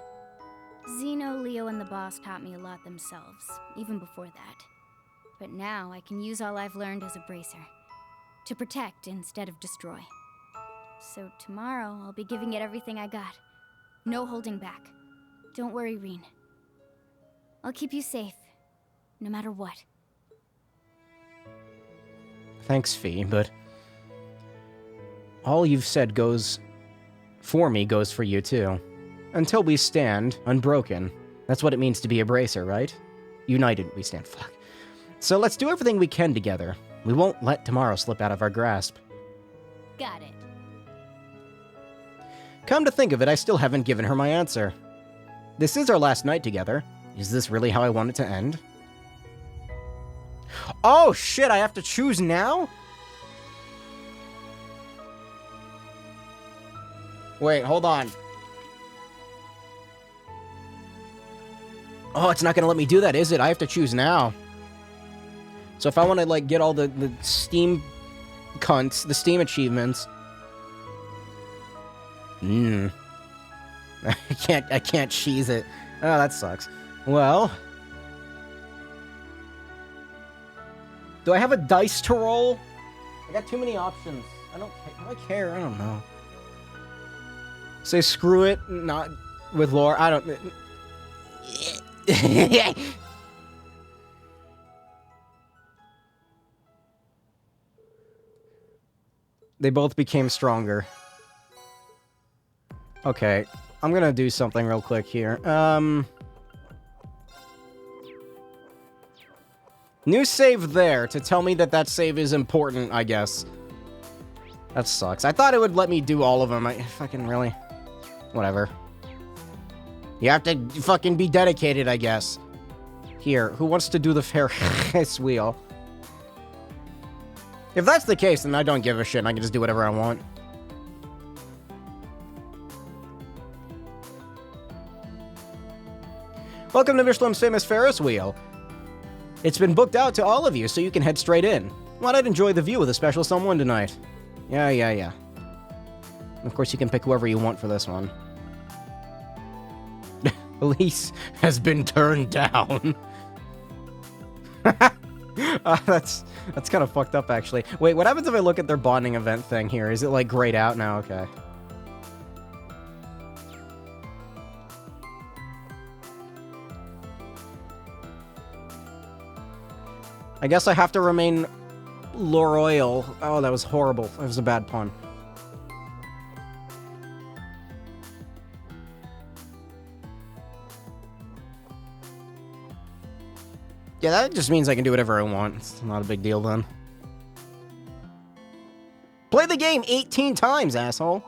Zeno, Leo, and the boss taught me a lot themselves, even before that. But now I can use all I've learned as a bracer. To protect instead of destroy. So tomorrow, I'll be giving it everything I got. No holding back. Don't worry, Rean. I'll keep you safe, no matter what. Thanks, Fee, but... all you've said goes... for me goes for you, too. Until we stand unbroken. That's what it means to be a bracer, right? United, we stand. Fuck. So let's do everything we can together. We won't let tomorrow slip out of our grasp. Got it. Come to think of it, I still haven't given her my answer. This is our last night together. Is this really how I want it to end? Oh shit, I have to choose now? Wait, hold on. Oh, it's not gonna let me do that, is it? I have to choose now. So if I want to, like, get all the Steam cunts, the Steam achievements... I can't cheese it. Oh, that sucks. Well... do I have a dice to roll? I got too many options. I don't care. Do I care? I don't know. Say screw it, not with lore. I don't... They both became stronger. Okay, I'm gonna do something real quick here. New save there to tell me that that save is important, I guess. That sucks. I thought it would let me do all of them. I fucking really... whatever. You have to fucking be dedicated, I guess. Here, who wants to do the Ferris wheel? If that's the case, then I don't give a shit and I can just do whatever I want. Welcome to Mishlam's famous Ferris wheel. It's been booked out to all of you, so you can head straight in. Why not enjoy the view with a special someone tonight? Yeah. Of course, you can pick whoever you want for this one. Elise has been turned down. That's kind of fucked up, actually. Wait, what happens if I look at their bonding event thing here? Is it, like, grayed out now? Okay. I guess I have to remain L'Oreal. Oh, that was horrible. That was a bad pun. Yeah, that just means I can do whatever I want. It's not a big deal then. Play the game 18 times, asshole.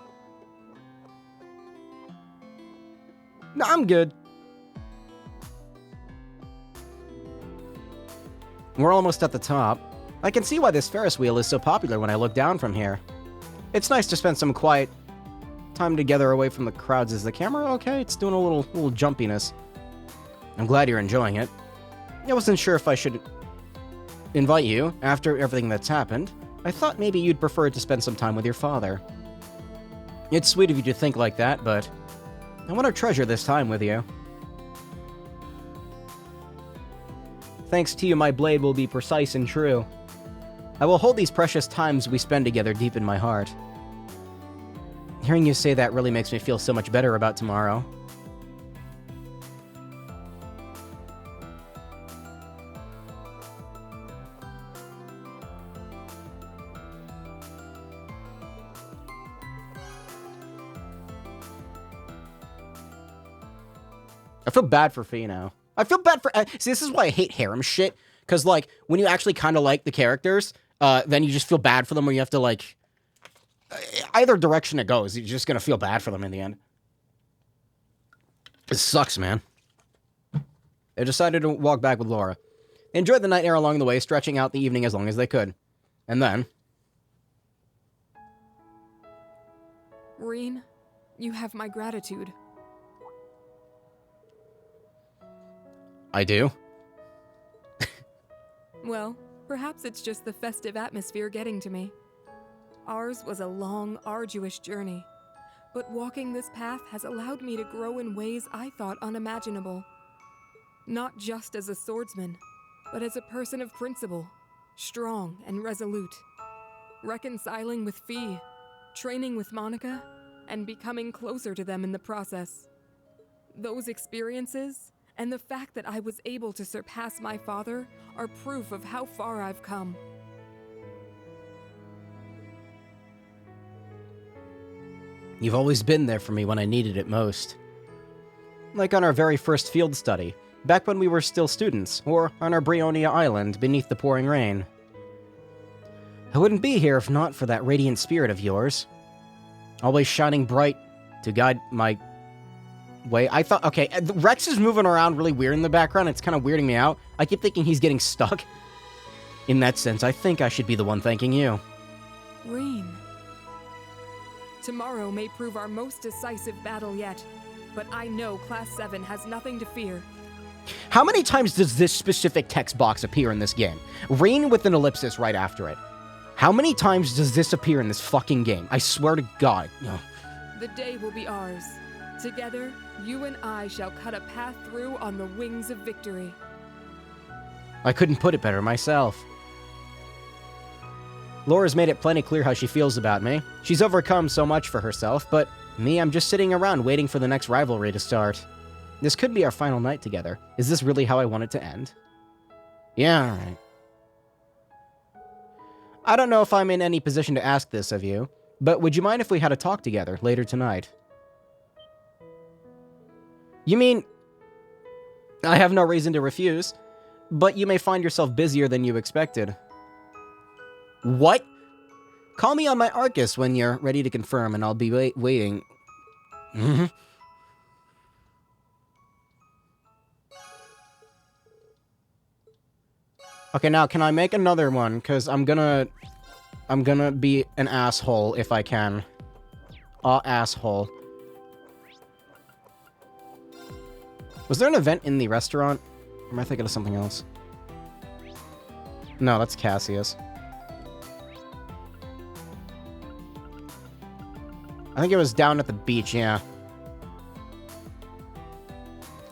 No, I'm good. We're almost at the top. I can see why this Ferris wheel is so popular when I look down from here. It's nice to spend some quiet time together away from the crowds. Is the camera okay? It's doing a little jumpiness. I'm glad you're enjoying it. I wasn't sure if I should invite you after everything that's happened. I thought maybe you'd prefer to spend some time with your father. It's sweet of you to think like that, but I want to treasure this time with you. Thanks to you, my blade will be precise and true. I will hold these precious times we spend together deep in my heart. Hearing you say that really makes me feel so much better about tomorrow. I feel bad for Fino. I feel bad for... see, this is why I hate harem shit. Because, like, when you actually kind of like the characters, then you just feel bad for them when you have to, like... either direction it goes, you're just going to feel bad for them in the end. It sucks, man. They decided to walk back with Laura. They enjoyed the night air along the way, stretching out the evening as long as they could. And then... Rean, you have my gratitude. I do? Well, perhaps it's just the festive atmosphere getting to me. Ours was a long, arduous journey, but walking this path has allowed me to grow in ways I thought unimaginable. Not just as a swordsman, but as a person of principle, strong and resolute. Reconciling with Fie, training with Monica, and becoming closer to them in the process. Those experiences, and the fact that I was able to surpass my father, are proof of how far I've come. You've always been there for me when I needed it most. Like on our very first field study, back when we were still students, or on our Brionia Island beneath the pouring rain. I wouldn't be here if not for that radiant spirit of yours. Always shining bright to guide my way. I thought, okay, Rex is moving around really weird in the background. It's kind of weirding me out. I keep thinking he's getting stuck. In that sense, I think I should be the one thanking you. Rean. Tomorrow may prove our most decisive battle yet, but I know Class 7 has nothing to fear. How many times does this specific text box appear in this game? Rean with an ellipsis right after it. How many times does this appear in this fucking game? I swear to God. No. The day will be ours. Together, you and I shall cut a path through on the wings of victory. I couldn't put it better myself. Laura's made it plenty clear how she feels about me. She's overcome so much for herself, but me, I'm just sitting around waiting for the next rivalry to start. This could be our final night together. Is this really how I want it to end? Yeah, alright. I don't know if I'm in any position to ask this of you, but would you mind if we had a talk together later tonight? You mean... I have no reason to refuse, but you may find yourself busier than you expected. What? Call me on my Arcus when you're ready to confirm, and I'll be waiting. Okay, now, can I make another one? Because I'm gonna be an asshole if I can. Asshole. Was there an event in the restaurant? Or am I thinking of something else? No, that's Cassius. I think it was down at the beach, yeah.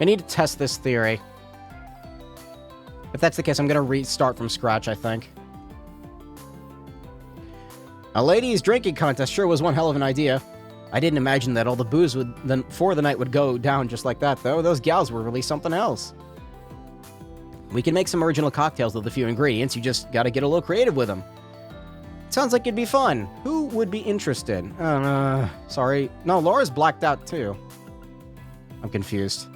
I need to test this theory. If that's the case, I'm gonna restart from scratch, I think. A ladies' drinking contest sure was one hell of an idea. I didn't imagine that all the booze for the night would go down just like that, though. Those gals were really something else. We can make some original cocktails with a few ingredients. You just gotta get a little creative with them. Sounds like it'd be fun. Who would be interested? Sorry. No, Laura's blacked out too. I'm confused.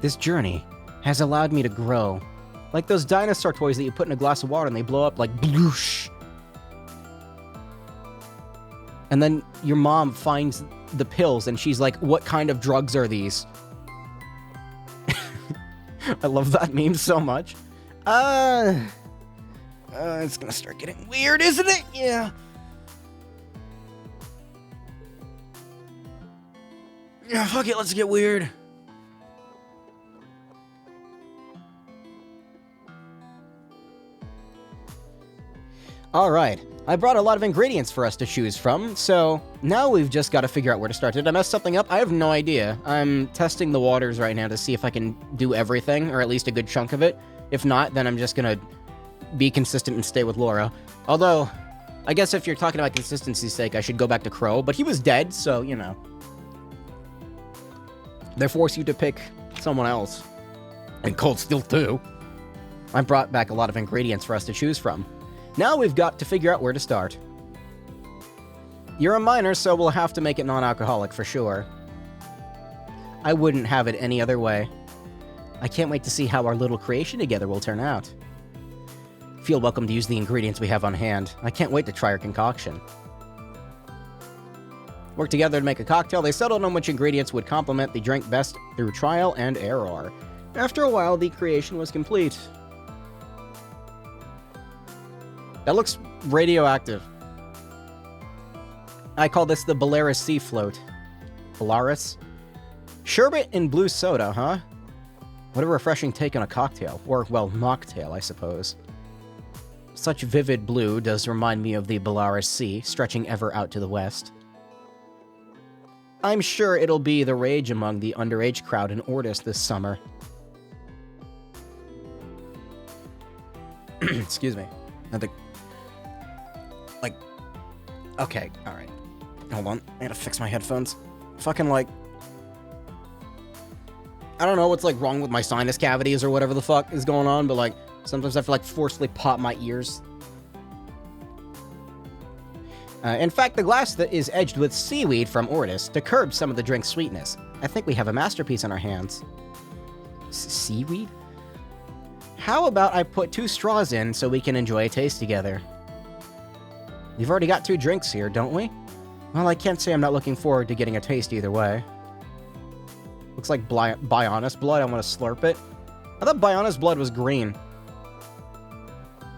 This journey has allowed me to grow. Like those dinosaur toys that you put in a glass of water and they blow up like bloosh. And then your mom finds the pills and she's like, what kind of drugs are these? I love that meme so much. It's gonna start getting weird, isn't it? Yeah. Yeah, fuck it, let's get weird. Alright, I brought a lot of ingredients for us to choose from, so now we've just got to figure out where to start. Did I mess something up? I have no idea. I'm testing the waters right now to see if I can do everything, or at least a good chunk of it. If not, then I'm just gonna be consistent and stay with Laura. Although, I guess if you're talking about consistency's sake, I should go back to Crow, but he was dead, so, you know. They force you to pick someone else. And Cold Steel too. I brought back a lot of ingredients for us to choose from. Now we've got to figure out where to start. You're a minor, so we'll have to make it non-alcoholic for sure. I wouldn't have it any other way. I can't wait to see how our little creation together will turn out. Feel welcome to use the ingredients we have on hand. I can't wait to try our concoction. Work together to make a cocktail. They settled on which ingredients would complement the drink best through trial and error. After a while, the creation was complete. That looks radioactive. I call this the Belarus Sea Float. Belarus? Sherbet and blue soda, huh? What a refreshing take on a cocktail. Or, well, mocktail, I suppose. Such vivid blue does remind me of the Belarus Sea, stretching ever out to the west. I'm sure it'll be the rage among the underage crowd in Ordis this summer. Excuse me. I think... Like... Okay, alright. Hold on. I gotta fix my headphones. Fucking, like... I don't know what's, like, wrong with my sinus cavities or whatever the fuck is going on, but, like, sometimes I have to, like, forcefully pop my ears. In fact, the glass that is edged with seaweed from Ordis to curb some of the drink's sweetness. I think we have a masterpiece on our hands. Seaweed? How about I put 2 straws in so we can enjoy a taste together? We've already got 2 drinks here, don't we? Well, I can't say I'm not looking forward to getting a taste either way. Looks like Bionis blood. I want to slurp it. I thought Bionis blood was green.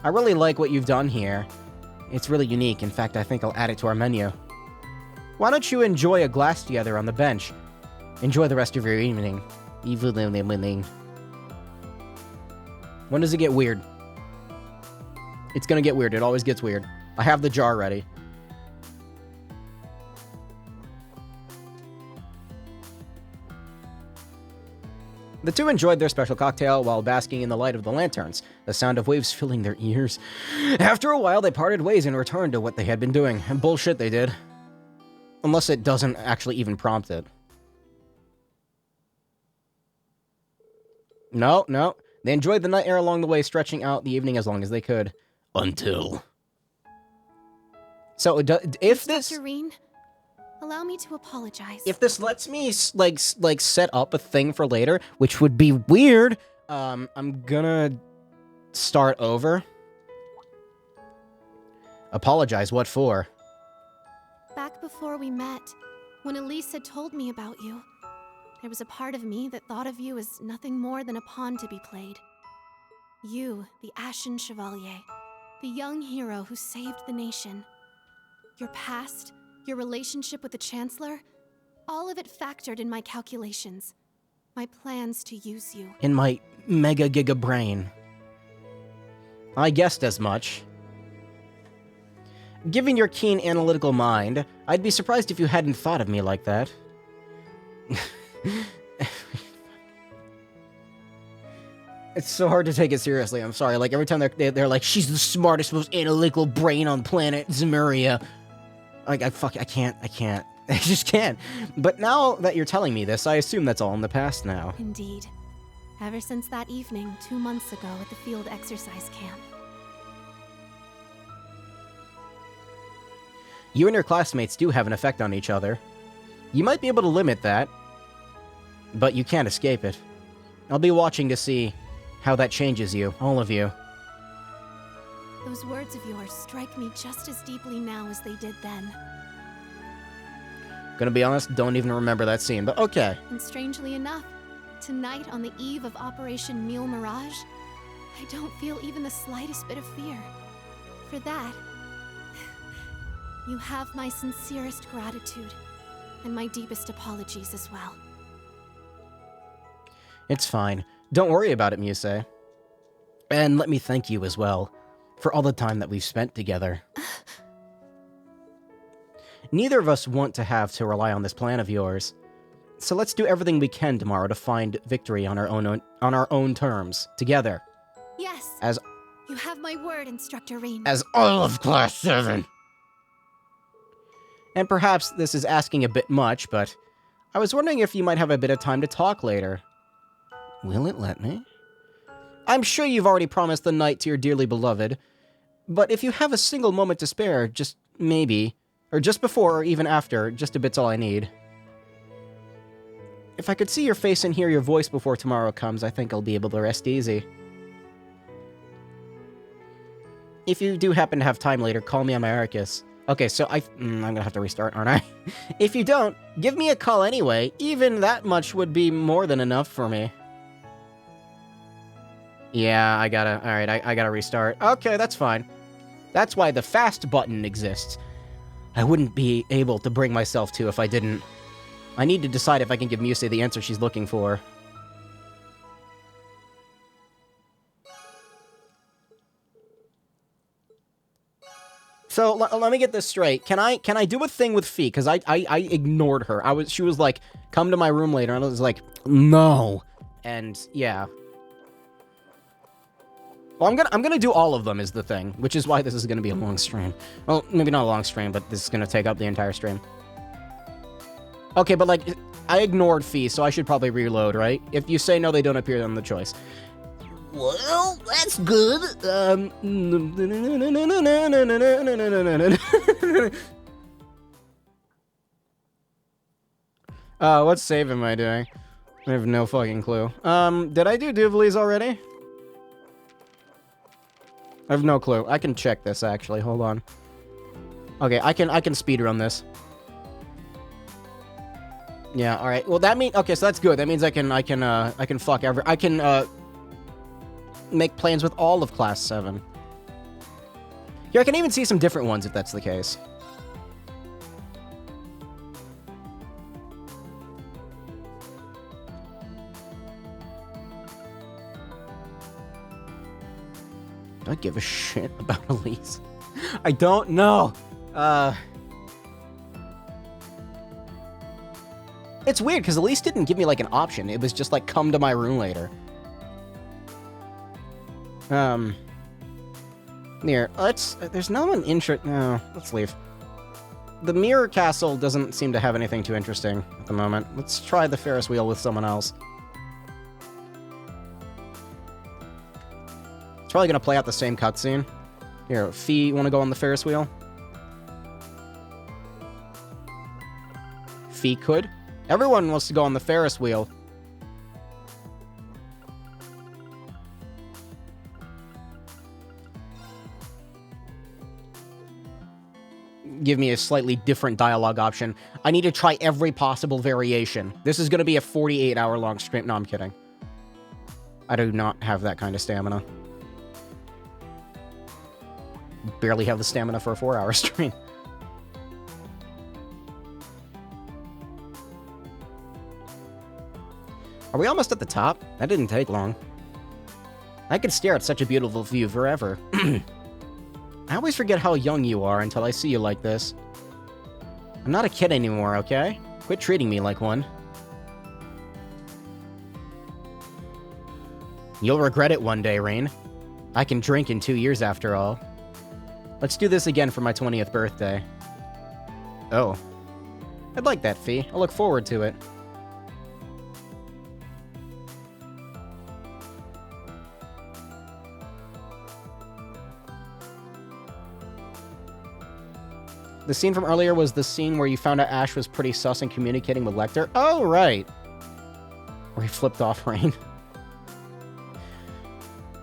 I really like what you've done here. It's really unique. In fact, I think I'll add it to our menu. Why don't you enjoy a glass together on the bench? Enjoy the rest of your evening. When does it get weird? It's gonna get weird. It always gets weird. I have the jar ready. The two enjoyed their special cocktail while basking in the light of the lanterns, the sound of waves filling their ears. After a while, they parted ways and returned to what they had been doing. Bullshit they did. Unless it doesn't actually even prompt it. No. They enjoyed the night air along the way, stretching out the evening as long as they could. Until... So, if this... Doreen, allow me to apologize. If this lets me, like set up a thing for later, which would be weird, I'm gonna start over. Apologize, what for? Back before we met, when Elise had told me about you, there was a part of me that thought of you as nothing more than a pawn to be played. You, the Ashen Chevalier, the young hero who saved the nation. Your past, your relationship with the Chancellor, all of it factored in my calculations. My plans to use you. In my mega giga brain. I guessed as much. Given your keen analytical mind, I'd be surprised if you hadn't thought of me like that. It's so hard to take it seriously, I'm sorry. Like, every time they're like, she's the smartest, most analytical brain on planet Zemuria. Like, I can't. I just can't. But now that you're telling me this, I assume that's all in the past now. Indeed. Ever since that evening, 2 months ago at the field exercise camp. You and your classmates do have an effect on each other. You might be able to limit that, but you can't escape it. I'll be watching to see how that changes you, all of you. Those words of yours strike me just as deeply now as they did then. Gonna be honest, don't even remember that scene, but okay. And strangely enough, tonight on the eve of Operation Mille Mirage, I don't feel even the slightest bit of fear. For that, you have my sincerest gratitude, and my deepest apologies as well. It's fine. Don't worry about it, Muse. And let me thank you as well. For all the time that we've spent together. Neither of us want to have to rely on this plan of yours. So let's do everything we can tomorrow to find victory on our own terms, together. Yes. As You have my word, Instructor Rean. as all of Class 7. And perhaps this is asking a bit much, but I was wondering if you might have a bit of time to talk later. Will it let me? I'm sure you've already promised the night to your dearly beloved, but if you have a single moment to spare, just maybe, or just before or even after, just a bit's all I need. If I could see your face and hear your voice before tomorrow comes, I think I'll be able to rest easy. If you do happen to have time later, call me on my Arcus. Okay, so I'm gonna have to restart, aren't I? If you don't, give me a call anyway. Even that much would be more than enough for me. Yeah, I gotta restart. Okay, that's fine. That's why the fast button exists. I wouldn't be able to bring myself to if I didn't. I need to decide if I can give Muse the answer she's looking for. So let me get this straight. Can I do a thing with Fee? Because I ignored her. She was like, come to my room later, and I was like, no. And yeah. Well, I'm gonna do all of them is the thing, which is why this is gonna be a long stream. Well, maybe not a long stream, but this is gonna take up the entire stream. Okay, but like, I ignored Fee, so I should probably reload, right? If you say no, they don't appear on the choice. Well, that's good. What save am I doing? I have no fucking clue. Did I do Duvalies already? I have no clue. I can check this, actually. Hold on. Okay, I can speedrun this. Yeah, alright. Well, that means... Okay, so that's good. That means I can fuck every... I can, make plans with all of Class 7. Here, I can even see some different ones, if that's the case. Do I give a shit about Elise? I don't know. It's weird, because Elise didn't give me, like, an option. It was just, like, come to my room later. Here, there's no one no, let's leave. The Mirror Castle doesn't seem to have anything too interesting at the moment. Let's try the Ferris wheel with someone else. It's probably gonna play out the same cutscene. Here, Fee, you wanna go on the Ferris wheel? Fee could. Everyone wants to go on the Ferris wheel. Give me a slightly different dialogue option. I need to try every possible variation. This is going to be a 48-hour-long stream. No, I'm kidding. I do not have that kind of stamina. Barely have the stamina for a 4-hour stream. Are we almost at the top? That didn't take long. I could stare at such a beautiful view forever. I always forget how young you are until I see you like this. I'm not a kid anymore, okay? Quit treating me like one. You'll regret it one day, Rain. I can drink in 2 years after all. Let's do this again for my 20th birthday. Oh. I'd like that, Fee. I look forward to it. The scene from earlier was the scene where you found out Ash was pretty sus in communicating with Lecter. Oh, right. Where he flipped off Rain.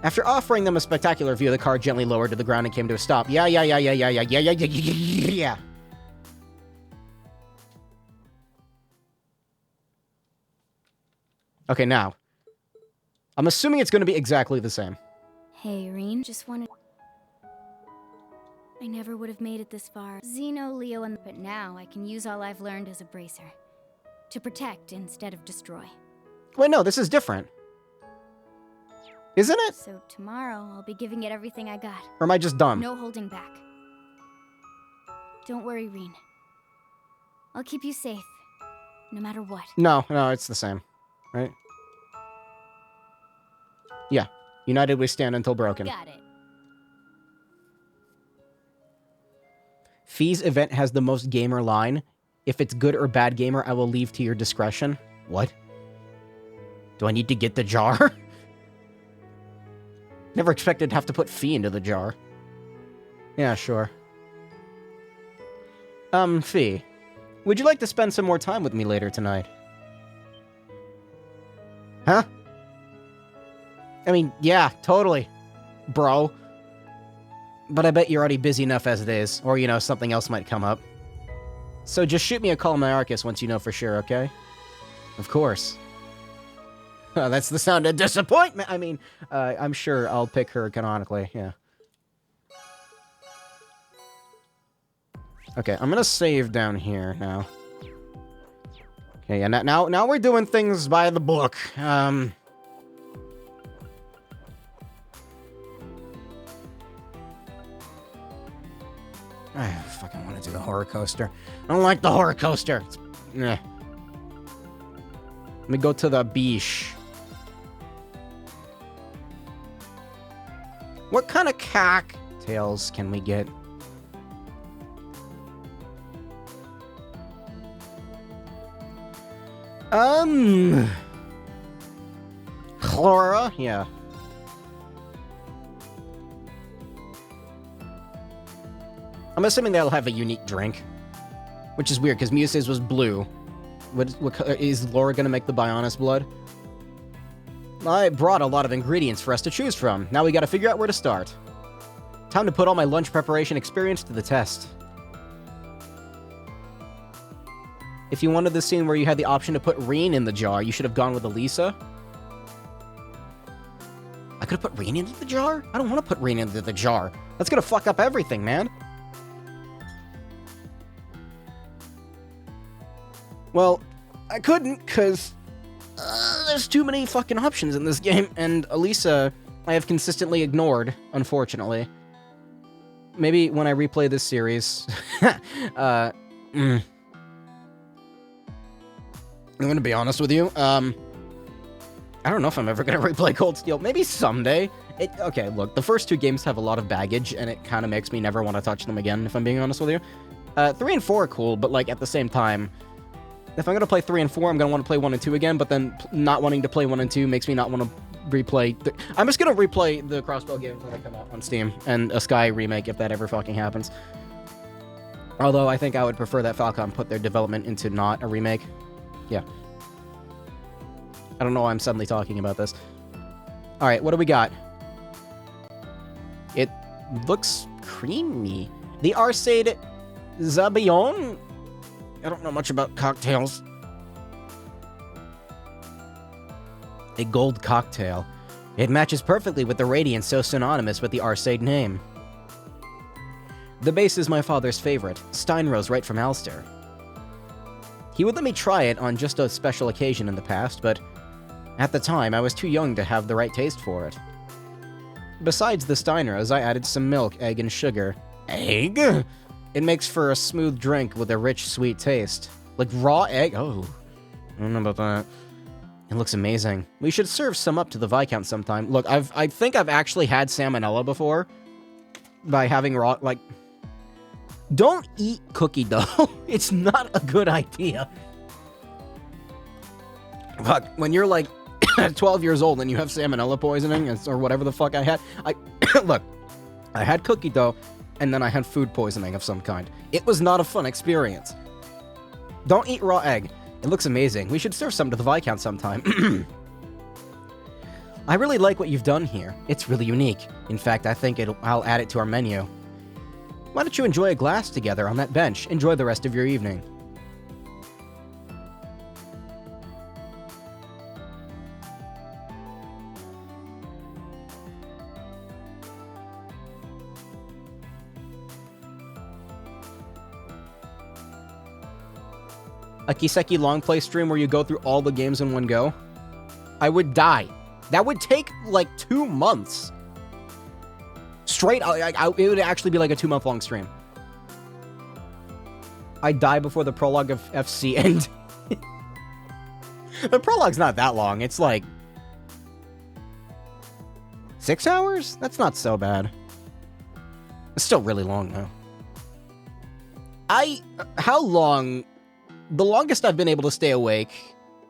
After offering them a spectacular view, the car gently lowered to the ground and came to a stop. Yeah. Okay, now. I'm assuming it's going to be exactly the same. Hey, Rean, just wanted... I never would have made it this far. Zeno, Leo, and... But now I can use all I've learned as a bracer. To protect instead of destroy. Wait, no, this is different. Isn't it? So tomorrow, I'll be giving it everything I got. Or am I just dumb? No holding back. Don't worry, Reen. I'll keep you safe, no matter what. No, it's the same. Right? Yeah. United we stand until broken. Got it. Fee's event has the most gamer line. If it's good or bad gamer, I will leave to your discretion. What? Do I need to get the jar? Never expected to have to put Fee into the jar. Yeah, sure. Fee, would you like to spend some more time with me later tonight? Huh? I mean, yeah, totally, bro. But I bet you're already busy enough as it is, or, you know, something else might come up. So just shoot me a call on my Arcus once you know for sure, okay? Of course. Oh, that's the sound of disappointment! I mean, I'm sure I'll pick her canonically, yeah. Okay, I'm gonna save down here now. Okay, yeah, now we're doing things by the book. I fucking want to do the horror coaster. I don't like the horror coaster. Let me go to the beach. What kind of cocktails can we get? Chlora? Yeah. I'm assuming they'll have a unique drink. Which is weird, because Muses was blue. Is Laura gonna make the Bionis blood? I brought a lot of ingredients for us to choose from. Now we gotta figure out where to start. Time to put all my lunch preparation experience to the test. If you wanted the scene where you had the option to put Reen in the jar, you should have gone with Elisa. I could have put Reen into the jar? I don't want to put Reen into the jar. That's gonna fuck up everything, man. Well, I couldn't, because there's too many fucking options in this game, and Elisa I have consistently ignored, unfortunately. Maybe when I replay this series. I'm gonna be honest with you. I don't know if I'm ever gonna replay Cold Steel. Maybe someday. Okay, look, the first two games have a lot of baggage, and it kind of makes me never want to touch them again, if I'm being honest with you. 3 and 4 are cool, but, like, at the same time, if I'm gonna play 3 and 4, I'm gonna want to play 1 and 2 again, but then not wanting to play 1 and 2 makes me not want to replay... I'm just gonna replay the Crossbow games when they come out on Steam, and a Sky remake if that ever fucking happens. Although, I think I would prefer that Falcom put their development into not a remake. Yeah. I don't know why I'm suddenly talking about this. Alright, what do we got? It looks creamy. The Arcade Zabillon? I don't know much about cocktails. A gold cocktail. It matches perfectly with the radiance so synonymous with the Arcade name. The base is my father's favorite, Steinrose right from Alster. He would let me try it on just a special occasion in the past, but at the time I was too young to have the right taste for it. Besides the Steinrose, I added some milk, egg, and sugar. Egg? It makes for a smooth drink with a rich, sweet taste. Like raw egg? Oh, I don't know about that. It looks amazing. We should serve some up to the Viscount sometime. Look, I think I've actually had salmonella before. By having raw, like... Don't eat cookie dough. It's not a good idea. Fuck, when you're like 12 years old and you have salmonella poisoning, or whatever the fuck I had, look, I had cookie dough, and then I had food poisoning of some kind. It was not a fun experience. Don't eat raw egg. It looks amazing. We should serve some to the Viscount sometime. I really like what you've done here. It's really unique. In fact, I think I'll add it to our menu. Why don't you enjoy a glass together on that bench? Enjoy the rest of your evening. A Kiseki long play stream where you go through all the games in one go? I would die. That would take, like, 2 months. Straight, it would actually be like a 2-month-long stream. I die before the prologue of FC end. The prologue's not that long. It's like 6 hours? That's not so bad. It's still really long, though. How long? The longest I've been able to stay awake,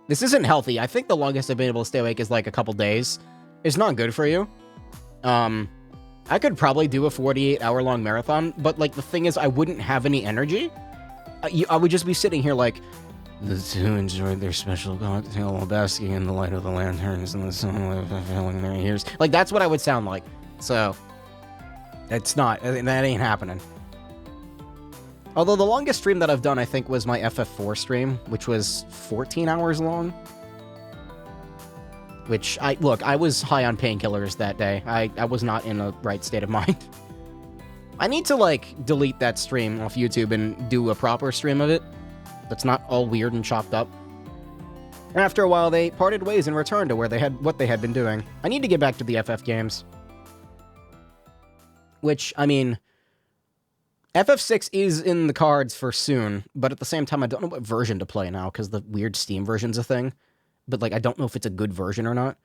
this isn't healthy. I think the longest I've been able to stay awake is like a couple days. It's not good for you. I could probably do a 48-hour-long marathon, but like the thing is, I wouldn't have any energy. I would just be sitting here like, the two enjoyed their special cocktail while basking in the light of the lanterns and the sun filling their ears. Like, that's what I would sound like. So, it's not. That ain't happening. Although the longest stream that I've done, I think, was my FF4 stream, which was 14 hours long. Which, look, I was high on painkillers that day. I was not in a right state of mind. I need to, like, delete that stream off YouTube and do a proper stream of it that's not all weird and chopped up. And after a while, they parted ways and returned to where what they had been doing. I need to get back to the FF games. Which, I mean, FF6 is in the cards for soon, but at the same time, I don't know what version to play now, because the weird Steam version's a thing. But, like, I don't know if it's a good version or not.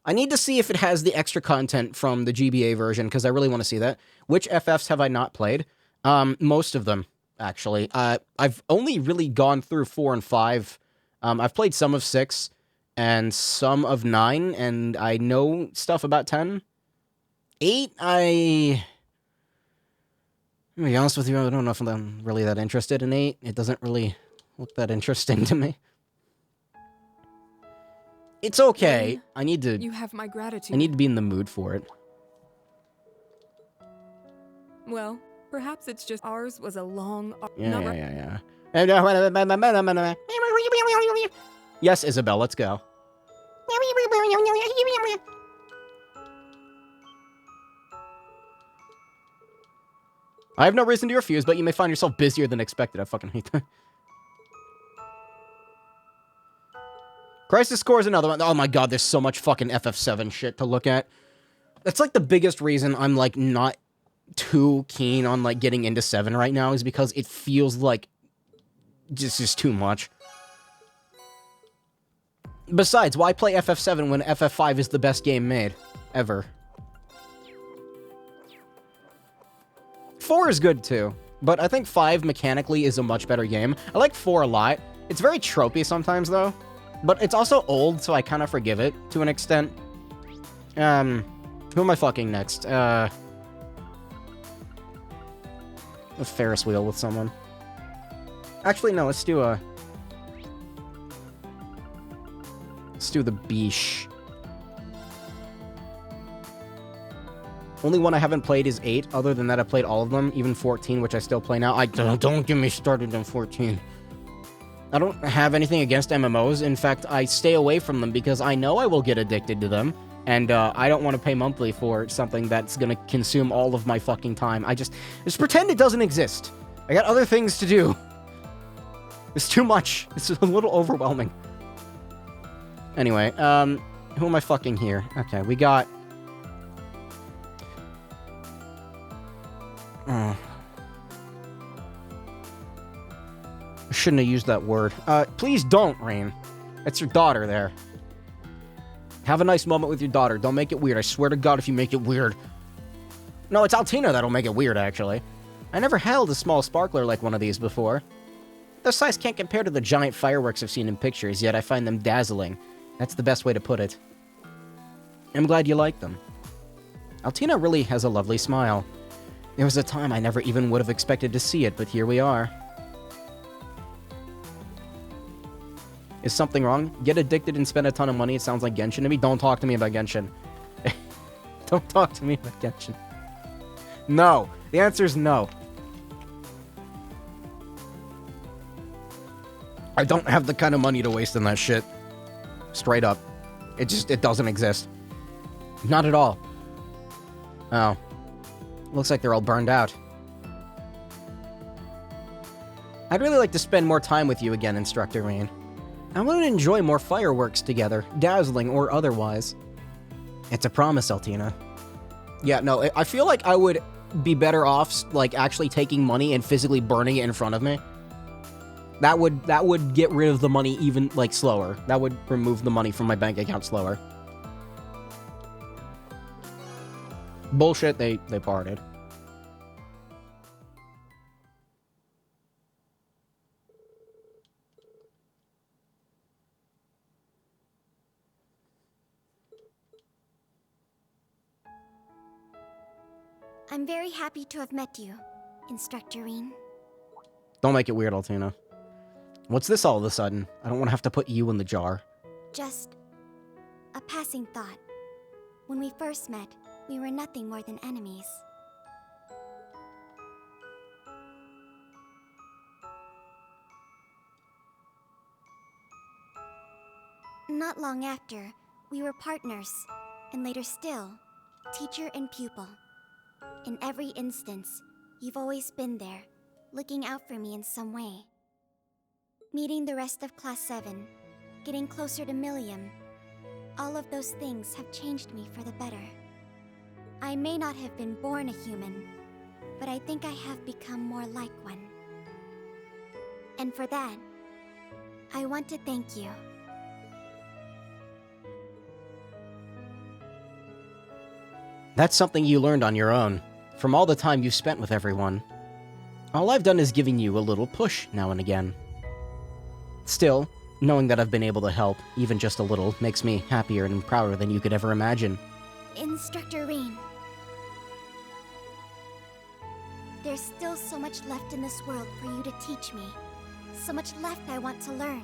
I need to see if it has the extra content from the GBA version, because I really want to see that. Which FFs have I not played? Most of them, actually. I've only really gone through 4 and 5. I've played some of 6, and some of 9, and I know stuff about 10. 8, to be honest with you, I don't know if I'm really that interested in 8. It doesn't really look that interesting to me. It's okay. I need to... You have my gratitude. I need to be in the mood for it. Well, perhaps it's just ours was a long... Yeah. Yes, Isabel, let's go. I have no reason to refuse, but you may find yourself busier than expected. I fucking hate that. Crisis Core is another one. Oh my god, there's so much fucking FF7 shit to look at. That's like the biggest reason I'm like not too keen on like getting into 7 right now, is because it feels like just too much. Besides, why play FF7 when FF5 is the best game made ever? 4 is good too, but I think 5 mechanically is a much better game. I like 4 a lot. It's very tropey sometimes though. But it's also old, so I kind of forgive it, to an extent. Who am I fucking next? A Ferris wheel with someone. Actually, no, let's do the Biche. Only one I haven't played is 8. Other than that, I've played all of them, even 14, which I still play now. Don't get me started on 14. I don't have anything against MMOs. In fact, I stay away from them because I know I will get addicted to them. And I don't want to pay monthly for something that's going to consume all of my fucking time. Just pretend it doesn't exist. I got other things to do. It's too much. It's a little overwhelming. Anyway, who am I fucking here? Okay, we got... I shouldn't have used that word. Please don't, Rain. That's your daughter there. Have a nice moment with your daughter. Don't make it weird. I swear to God if you make it weird. No, it's Altina that'll make it weird, actually. I never held a small sparkler like one of these before. Their size can't compare to the giant fireworks I've seen in pictures, yet I find them dazzling. That's the best way to put it. I'm glad you like them. Altina really has a lovely smile. There was a time I never even would have expected to see it, but here we are. Is something wrong? Get addicted and spend a ton of money. It sounds like Genshin to me. Don't talk to me about Genshin. Don't talk to me about Genshin. No. The answer is no. I don't have the kind of money to waste on that shit. Straight up. It doesn't exist. Not at all. Oh. Looks like they're all burned out. I'd really like to spend more time with you again, Instructor Rain. I want to enjoy more fireworks together, dazzling or otherwise. It's a promise, Altina. Yeah, no, I feel like I would be better off, like, actually taking money and physically burning it in front of me. That would get rid of the money even, like, slower. That would remove the money from my bank account slower. Bullshit, they parted. I'm very happy to have met you, Instructor Rean. Don't make it weird, Altina. What's this all of a sudden? I don't want to have to put you in the jar. Just a passing thought. When we first met, we were nothing more than enemies. Not long after, we were partners, and later still, teacher and pupil. In every instance, you've always been there, looking out for me in some way. Meeting the rest of Class 7, getting closer to Millium, all of those things have changed me for the better. I may not have been born a human, but I think I have become more like one. And for that, I want to thank you. That's something you learned on your own, from all the time you've spent with everyone. All I've done is giving you a little push now and again. Still, knowing that I've been able to help, even just a little, makes me happier and prouder than you could ever imagine. Instructor Rean. There's still so much left in this world for you to teach me. So much left I want to learn.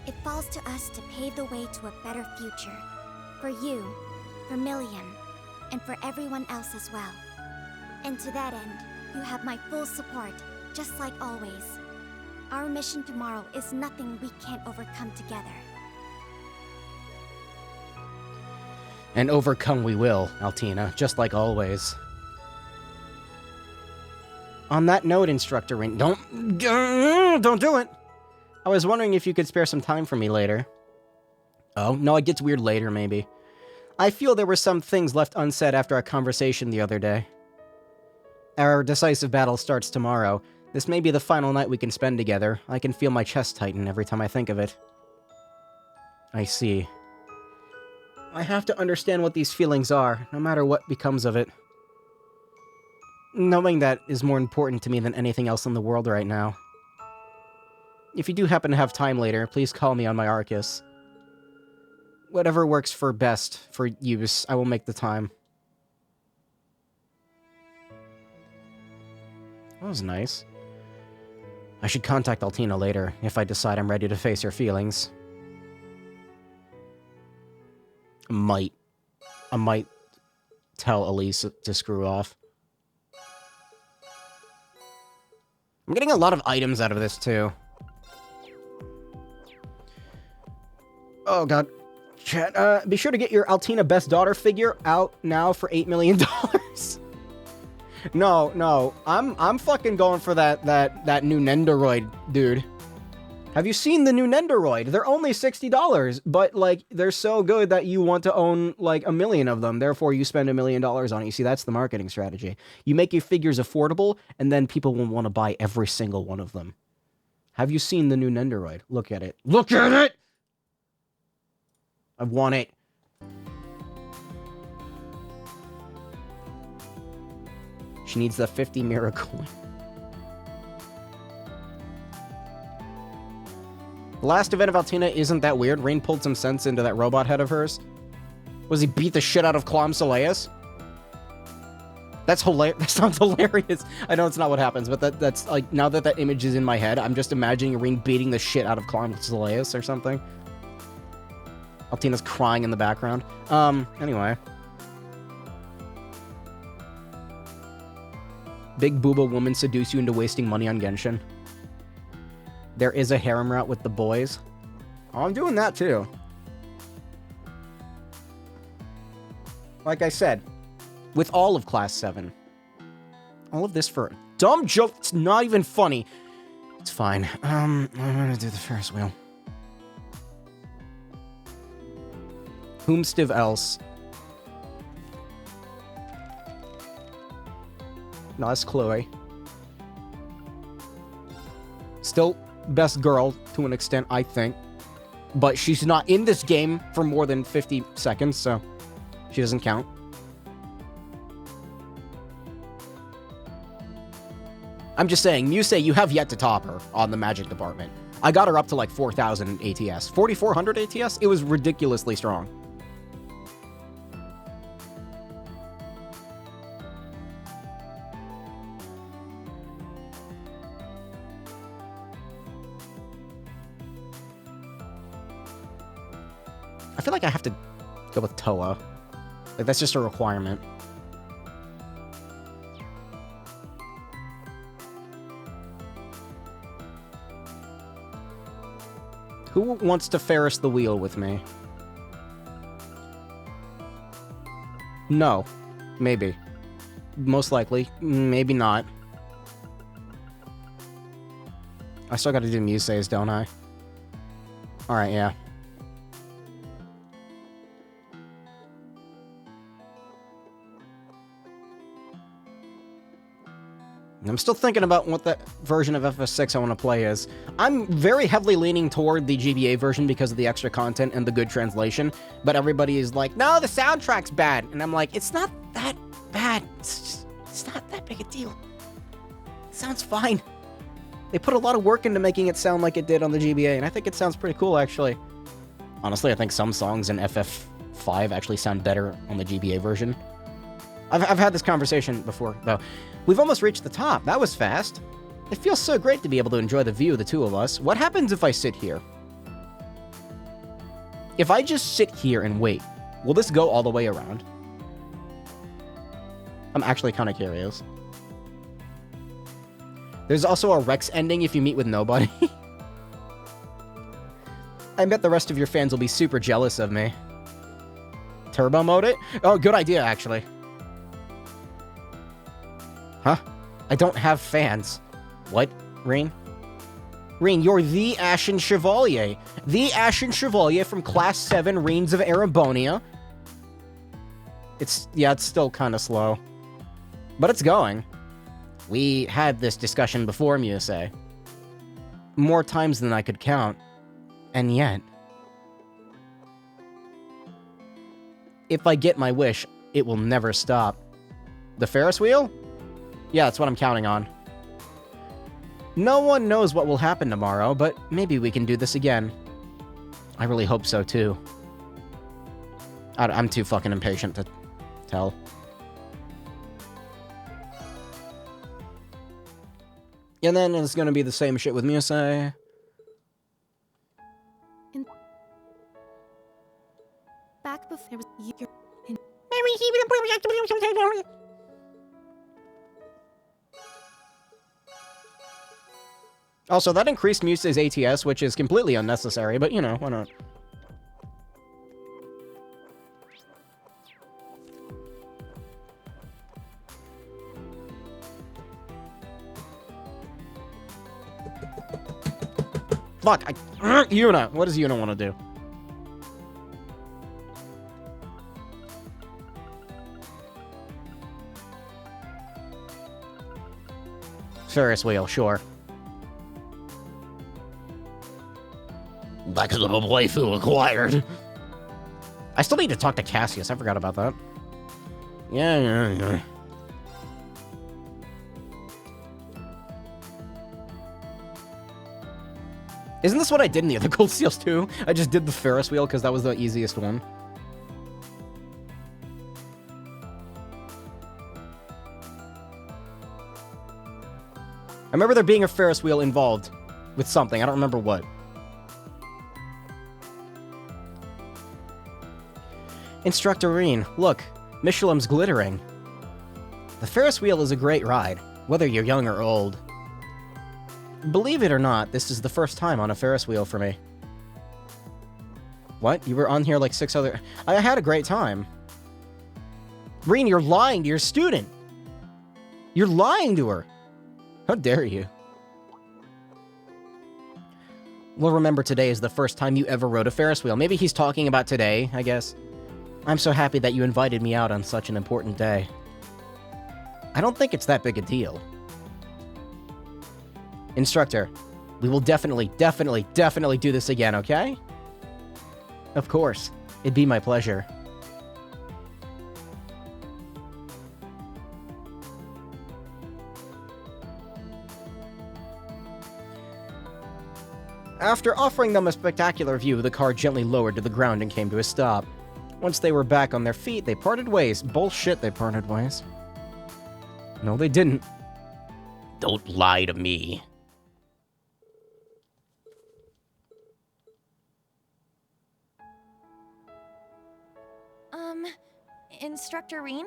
It falls to us to pave the way to a better future. For you, for Millium, and for everyone else as well. And to that end, you have my full support, just like always. Our mission tomorrow is nothing we can't overcome together. And overcome we will, Altina, just like always. On that note, Instructor Rean, don't do it! I was wondering if you could spare some time for me later. Oh, no, it gets weird later, maybe. I feel there were some things left unsaid after our conversation the other day. Our decisive battle starts tomorrow. This may be the final night we can spend together. I can feel my chest tighten every time I think of it. I see. I have to understand what these feelings are, no matter what becomes of it. Knowing that is more important to me than anything else in the world right now. If you do happen to have time later, please call me on my Arcus. Whatever works for best for use, I will make the time. That was nice. I should contact Altina later, if I decide I'm ready to face her feelings. I might tell Elise to screw off. I'm getting a lot of items out of this, too. Oh, God. Chat, be sure to get your Altina Best Daughter figure out now for $8 million. No, I'm fucking going for that new Nendoroid, dude. Have you seen the new Nendoroid? They're only $60, but, like, they're so good that you want to own, like, 1 million of them. Therefore, you spend $1 million on it. You see, that's the marketing strategy. You make your figures affordable, and then people will want to buy every single one of them. Have you seen the new Nendoroid? Look at it. Look at it! I want it. She needs the 50 miracle. The last event of Altina isn't that weird. Rean pulled some sense into that robot head of hers. Was he beat the shit out of Clom Soleus? That's hilarious. That sounds hilarious. I know it's not what happens, but that's like, now that that image is in my head, I'm just imagining Rean beating the shit out of Clom Soleus or something. Altina's crying in the background. Anyway. Big booba woman seduce you into wasting money on Genshin. There is a harem route with the boys. Oh, I'm doing that too. Like I said, with all of Class 7. All of this for a dumb joke that's not even funny. It's fine. I'm gonna do the Ferris wheel. Whomstive else? No, that's Chloe. Still best girl to an extent, I think. But she's not in this game for more than 50 seconds, so she doesn't count. I'm just saying, Musei, you have yet to top her on the magic department. I got her up to like 4,000 ATS. 4,400 ATS? It was ridiculously strong. I feel like I have to go with Toa. Like, that's just a requirement. Who wants to Ferris the wheel with me? No. Maybe. Most likely. Maybe not. I still gotta do Musei's, don't I? Alright, yeah. I'm still thinking about what that version of FF6 I want to play is. I'm very heavily leaning toward the GBA version because of the extra content and the good translation, but everybody is like, no, the soundtrack's bad. And I'm like, it's not that bad. It's not that big a deal. It sounds fine. They put a lot of work into making it sound like it did on the GBA, and I think it sounds pretty cool, actually. Honestly, I think some songs in FF5 actually sound better on the GBA version. I've had this conversation before, though. We've almost reached the top. That was fast. It feels so great to be able to enjoy the view of the two of us. What happens if I sit here? If I just sit here and wait, will this go all the way around? I'm actually kind of curious. There's also a Rex ending if you meet with nobody. I bet the rest of your fans will be super jealous of me. Turbo mode it? Oh, good idea, actually. Huh? I don't have fans. What, Rain? Rain, you're the Ashen Chevalier. The Ashen Chevalier from Class 7 Reigns of Erebonia. It's still kind of slow. But it's going. We had this discussion before, Musei. More times than I could count. And yet... if I get my wish, it will never stop. The Ferris wheel? Yeah, that's what I'm counting on. No one knows what will happen tomorrow, but maybe we can do this again. I really hope so, too. I'm too fucking impatient to tell. And then it's gonna be the same shit with Musei. Back before there was Also, that increased Musei's ATS, which is completely unnecessary, but you know, why not? Fuck, Yuna. What does Yuna want to do? Ferris wheel, sure. Like a little waifu acquired. I still need to talk to Cassius. I forgot about that. Yeah. Isn't this what I did in the other Gold Seals too? I just did the Ferris wheel because that was the easiest one. I remember there being a Ferris wheel involved with something. I don't remember what. Instructor Reen, look, Mishalim's glittering. The Ferris wheel is a great ride, whether you're young or old. Believe it or not, this is the first time on a Ferris wheel for me. What? You were on here like 6 other... I had a great time. Reen, you're lying to your student. You're lying to her. How dare you? Well, remember today is the first time you ever rode a Ferris wheel. Maybe he's talking about today, I guess. I'm so happy that you invited me out on such an important day. I don't think it's that big a deal. Instructor, we will definitely do this again, okay? Of course. It'd be my pleasure. After offering them a spectacular view, the car gently lowered to the ground and came to a stop. Once they were back on their feet, they parted ways. Bullshit, they parted ways. No, they didn't. Don't lie to me. Instructor Reen?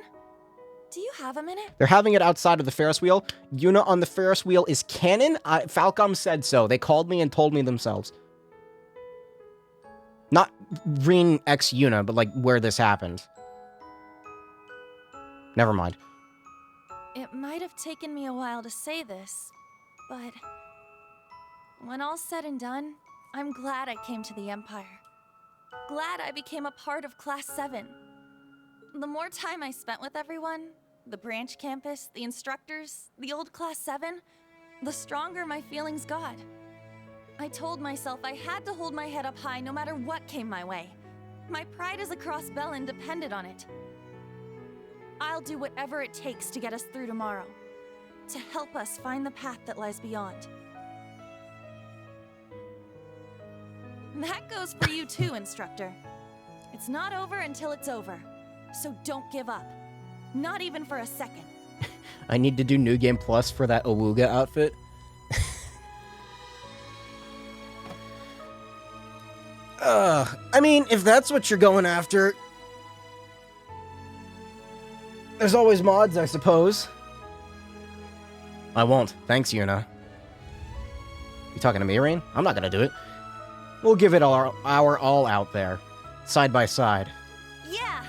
Do you have a minute? They're having it outside of the Ferris wheel. Yuna on the Ferris wheel is canon. Falcom said so. They called me and told me themselves. Not Reen x Yuna, but like where this happened. Never mind. It might have taken me a while to say this, but when all's said and done, I'm glad I came to the Empire. Glad I became a part of Class 7. The more time I spent with everyone, the branch campus, the instructors, the old Class 7, the stronger my feelings got. I told myself I had to hold my head up high no matter what came my way. My pride as a Cross Bellin depended on it. I'll do whatever it takes to get us through tomorrow, to help us find the path that lies beyond. That goes for you too, Instructor. It's not over until it's over. So don't give up. Not even for a second. I need to do New Game Plus for that Awuga outfit. I mean, if that's what you're going after... There's always mods, I suppose. I won't. Thanks, Yuna. You talking to me, Rain? I'm not gonna do it. We'll give it our all out there. Side by side. Yeah!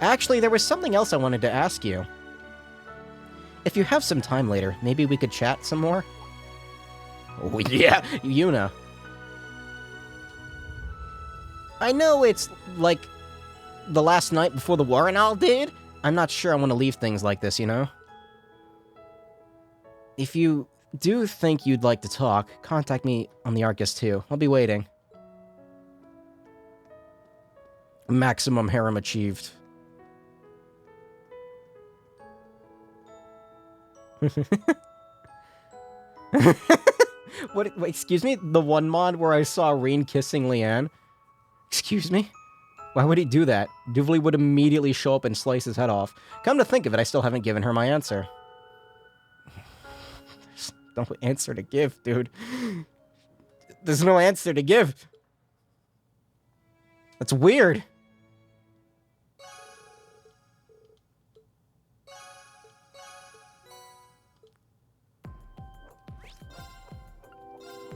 Actually, there was something else I wanted to ask you. If you have some time later, maybe we could chat some more? Oh, yeah, Yuna. I know it's, like, the last night before the war and all, dude. I'm not sure I want to leave things like this, you know? If you do think you'd like to talk, contact me on the Arcus too. I'll be waiting. Maximum harem achieved. What? Wait, excuse me? The one mod where I saw Reen kissing Leanne? Excuse me? Why would he do that? Duvali would immediately show up and slice his head off. Come to think of it, I still haven't given her my answer. There's no answer to give, dude. There's no answer to give. That's weird.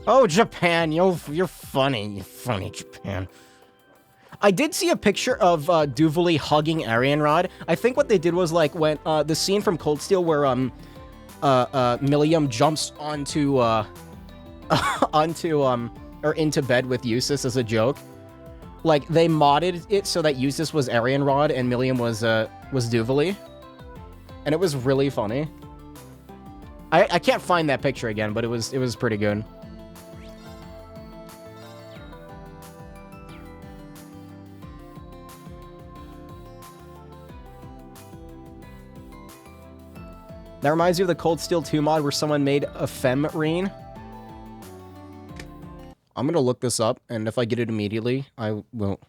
Oh, Japan, you're funny. You're funny, Japan. I did see a picture of Duvali hugging Arianrod. I think what they did was like when the scene from Cold Steel where Milliam jumps onto or into bed with Eustace as a joke. Like they modded it so that Eustace was Arianrod and Milliam was Duvali. And it was really funny. I can't find that picture again, but it was pretty good. That reminds you of the Cold Steel 2 mod where someone made a femme Reen. I'm gonna look this up, and if I get it immediately, I will.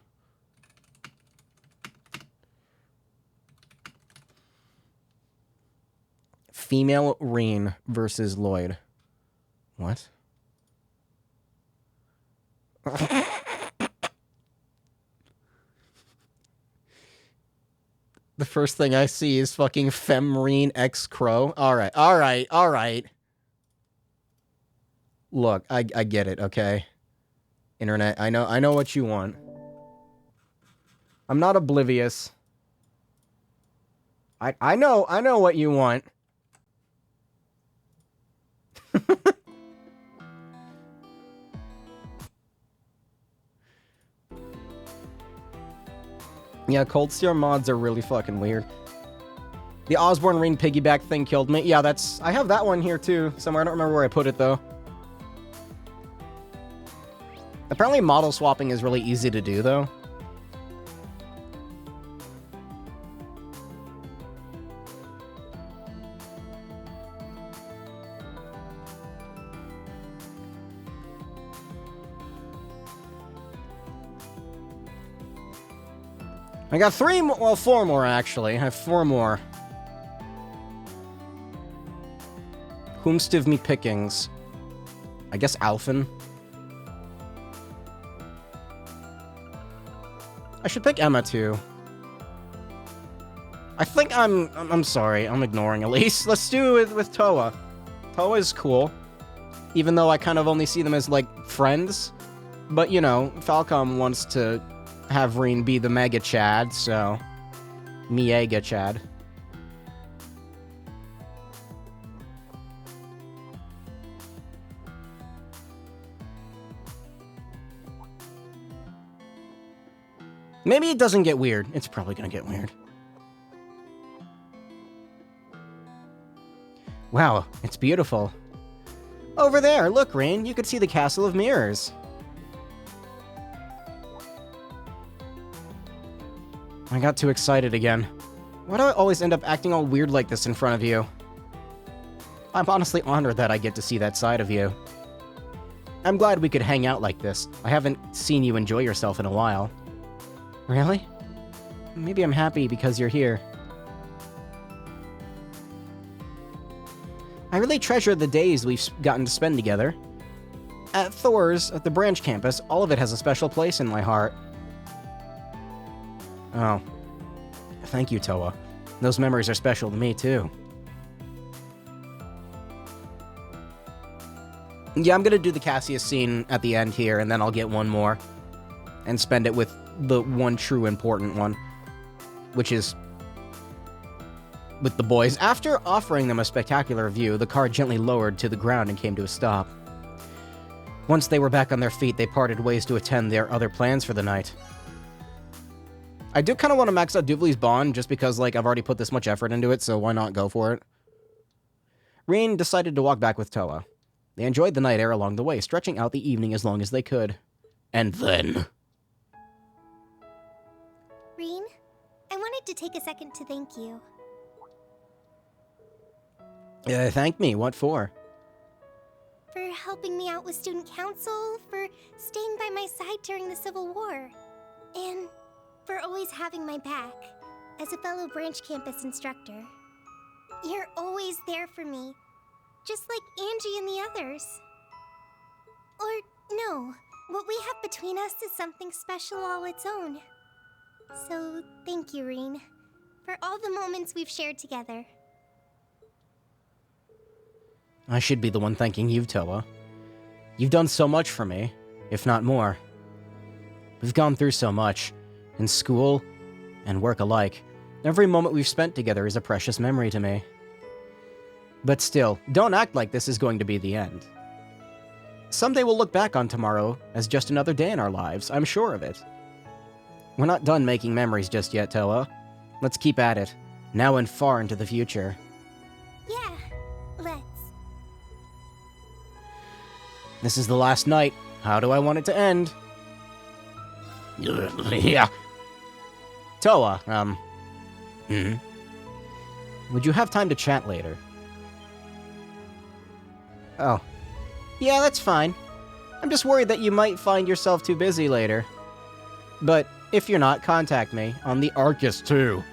Female Reen versus Lloyd. What? The first thing I see is fucking Femreen X Crow. Alright. Look, I get it, okay? Internet, I know what you want. I'm not oblivious. I know what you want. Yeah, Cold Steel mods are really fucking weird. The Osborne Ring piggyback thing killed me. Yeah, that's... I have that one here, too. Somewhere. I don't remember where I put it, though. Apparently model swapping is really easy to do, though. I got 3 more, well, 4 more, actually. I have 4 more. Whomstive me pickings. I guess Alphen. I should pick Emma, too. I think I'm sorry, I'm ignoring Elise. Let's do it with Toa. Toa is cool. Even though I kind of only see them as, like, friends. But, you know, Falcom wants to have Reen be the Mega Chad, so... Miega Chad. Maybe it doesn't get weird. It's probably gonna get weird. Wow, it's beautiful. Over there, look, Reen. You could see the Castle of Mirrors. I got too excited again. Why do I always end up acting all weird like this in front of you? I'm honestly honored that I get to see that side of you. I'm glad we could hang out like this. I haven't seen you enjoy yourself in a while. Really? Maybe I'm happy because you're here. I really treasure the days we've gotten to spend together. At Thor's, at the branch campus, all of it has a special place in my heart. Oh. Thank you, Toa. Those memories are special to me, too. Yeah, I'm gonna do the Cassius scene at the end here, and then I'll get one more. And spend it with the one true important one. Which is... with the boys. After offering them a spectacular view, the car gently lowered to the ground and came to a stop. Once they were back on their feet, they parted ways to attend their other plans for the night. I do kind of want to max out Duvley's bond, just because, like, I've already put this much effort into it, so why not go for it? Reen decided to walk back with Toa. They enjoyed the night air along the way, stretching out the evening as long as they could. And then... Reen, I wanted to take a second to thank you. Thank me? What for? For helping me out with student council, for staying by my side during the Civil War, and for always having my back as a fellow branch campus instructor. You're always there for me, just like Angie and the others. Or no, what we have between us is something special all its own. So thank you, Reen, for all the moments we've shared together. I should be the one thanking you, Toa. You've done so much for me, if not more. We've gone through so much, in school and work alike. Every moment we've spent together is a precious memory to me. But still, don't act like this is going to be the end. Someday we'll look back on tomorrow as just another day in our lives, I'm sure of it. We're not done making memories just yet, Toa. Let's keep at it, now and far into the future. Yeah, let's. This is the last night. How do I want it to end? Yeah. Toa, would you have time to chat later? Oh. Yeah, that's fine. I'm just worried that you might find yourself too busy later. But if you're not, contact me on the Arcus too.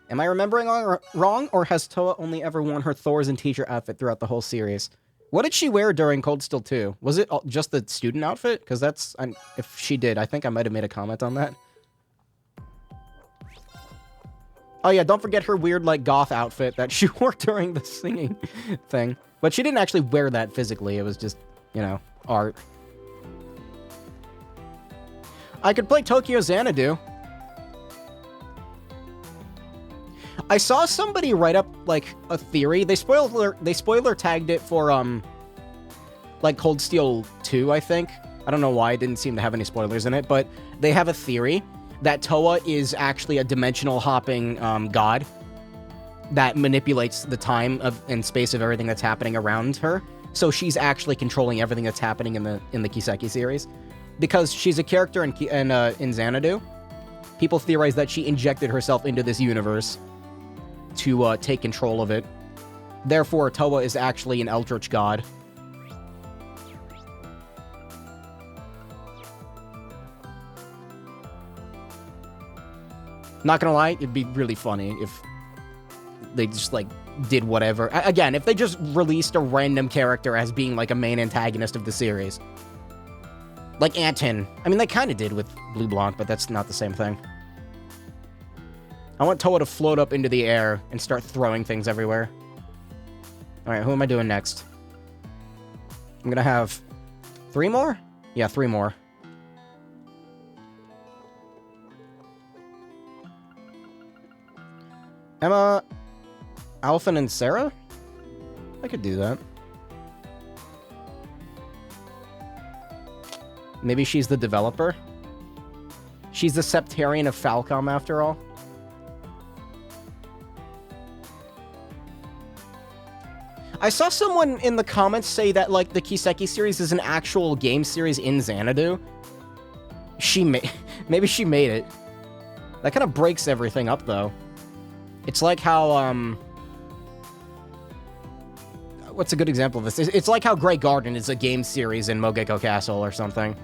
Am I remembering wrong, or has Toa only ever worn her Thor's and teacher outfit throughout the whole series? What did she wear during Cold Steel 2? Was it just the student outfit? Because that's... if she did, I think I might have made a comment on that. Oh yeah, don't forget her weird, like, goth outfit that she wore during the singing thing. But she didn't actually wear that physically. It was just, you know, art. I could play Tokyo Xanadu. I saw somebody write up, like, a theory. They spoiler tagged it for, like, Cold Steel 2, I think. I don't know why it didn't seem to have any spoilers in it, but they have a theory that Toa is actually a dimensional hopping god that manipulates the time and space of everything that's happening around her. So she's actually controlling everything that's happening in the Kiseki series. Because she's a character in Xanadu, people theorize that she injected herself into this universe to take control of it. Therefore, Toa is actually an eldritch god. Not gonna lie, it'd be really funny if they just, like, did whatever. Again, if they just released a random character as being, like, a main antagonist of the series. Like Anton. I mean, they kind of did with Blue Blanc, but that's not the same thing. I want Toa to float up into the air and start throwing things everywhere. Alright, who am I doing next? I'm gonna have 3 more? Yeah, 3 more. Emma, Alphen, and Sarah? I could do that. Maybe she's the developer? She's the Septarian of Falcom, after all? I saw someone in the comments say that, like, the Kiseki series is an actual game series in Xanadu. Maybe she made it. That kind of breaks everything up, though. It's like how, what's a good example of this? It's like how Grey Garden is a game series in Mogeko Castle or something.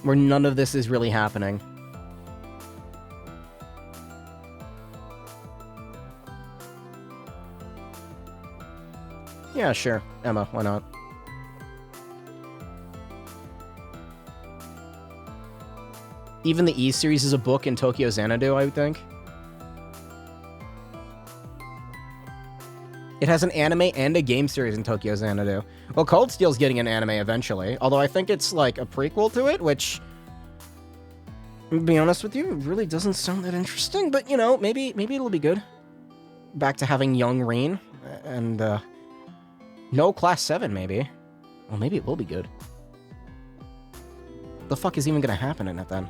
Where none of this is really happening. Yeah, sure. Emma, why not? Even the E series is a book in Tokyo Xanadu, I would think. It has an anime and a game series in Tokyo Xanadu. Well, Cold Steel's getting an anime eventually, although I think it's like a prequel to it, which, to be honest with you, it really doesn't sound that interesting, but you know, maybe it'll be good. Back to having young Rin, and no Class 7, maybe. Well, maybe it will be good. The fuck is even gonna happen in it then?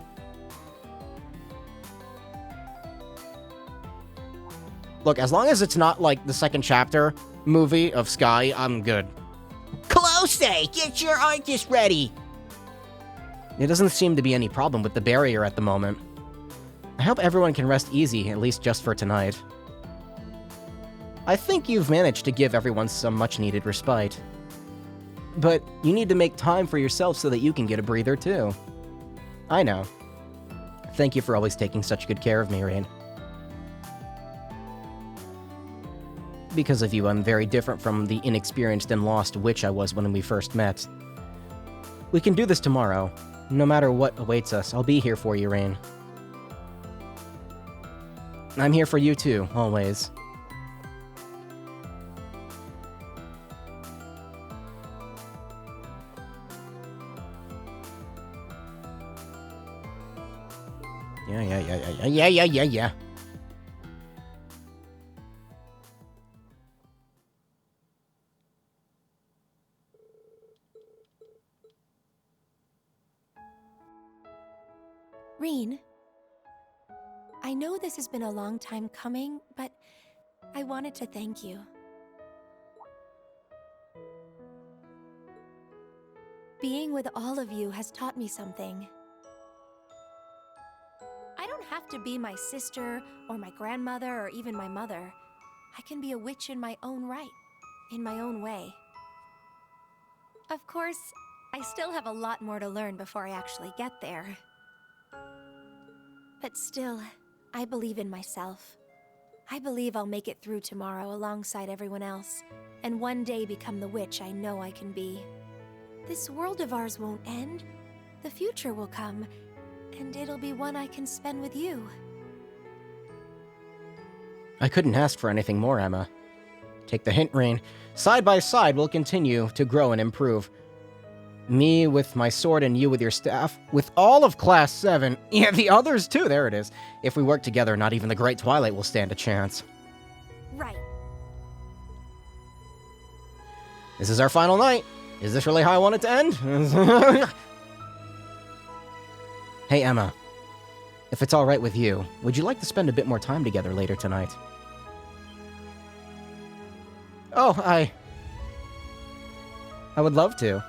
Look, as long as it's not like the second chapter movie of Sky, I'm good. Close, get your artist ready! There doesn't seem to be any problem with the barrier at the moment. I hope everyone can rest easy, at least just for tonight. I think you've managed to give everyone some much-needed respite. But you need to make time for yourself so that you can get a breather too. I know. Thank you for always taking such good care of me, Rain. Because of you, I'm very different from the inexperienced and lost witch I was when we first met. We can do this tomorrow. No matter what awaits us, I'll be here for you, Rain. I'm here for you too, always. Yeah. Rin, I know this has been a long time coming, but I wanted to thank you. Being with all of you has taught me something. I don't have to be my sister, or my grandmother, or even my mother. I can be a witch in my own right, in my own way. Of course, I still have a lot more to learn before I actually get there. But still, I believe in myself. I believe I'll make it through tomorrow alongside everyone else, and one day become the witch I know I can be. This world of ours won't end. The future will come, and it'll be one I can spend with you. I couldn't ask for anything more, Emma. Take the hint, Rain. Side by side, we'll continue to grow and improve. Me with my sword and you with your staff. With all of Class 7. Yeah, the others too, there it is. If we work together, not even the Great Twilight will stand a chance. Right. This is our final night. Is this really how I want it to end? Hey, Emma. If it's alright with you, would you like to spend a bit more time together later tonight? Oh, I would love to.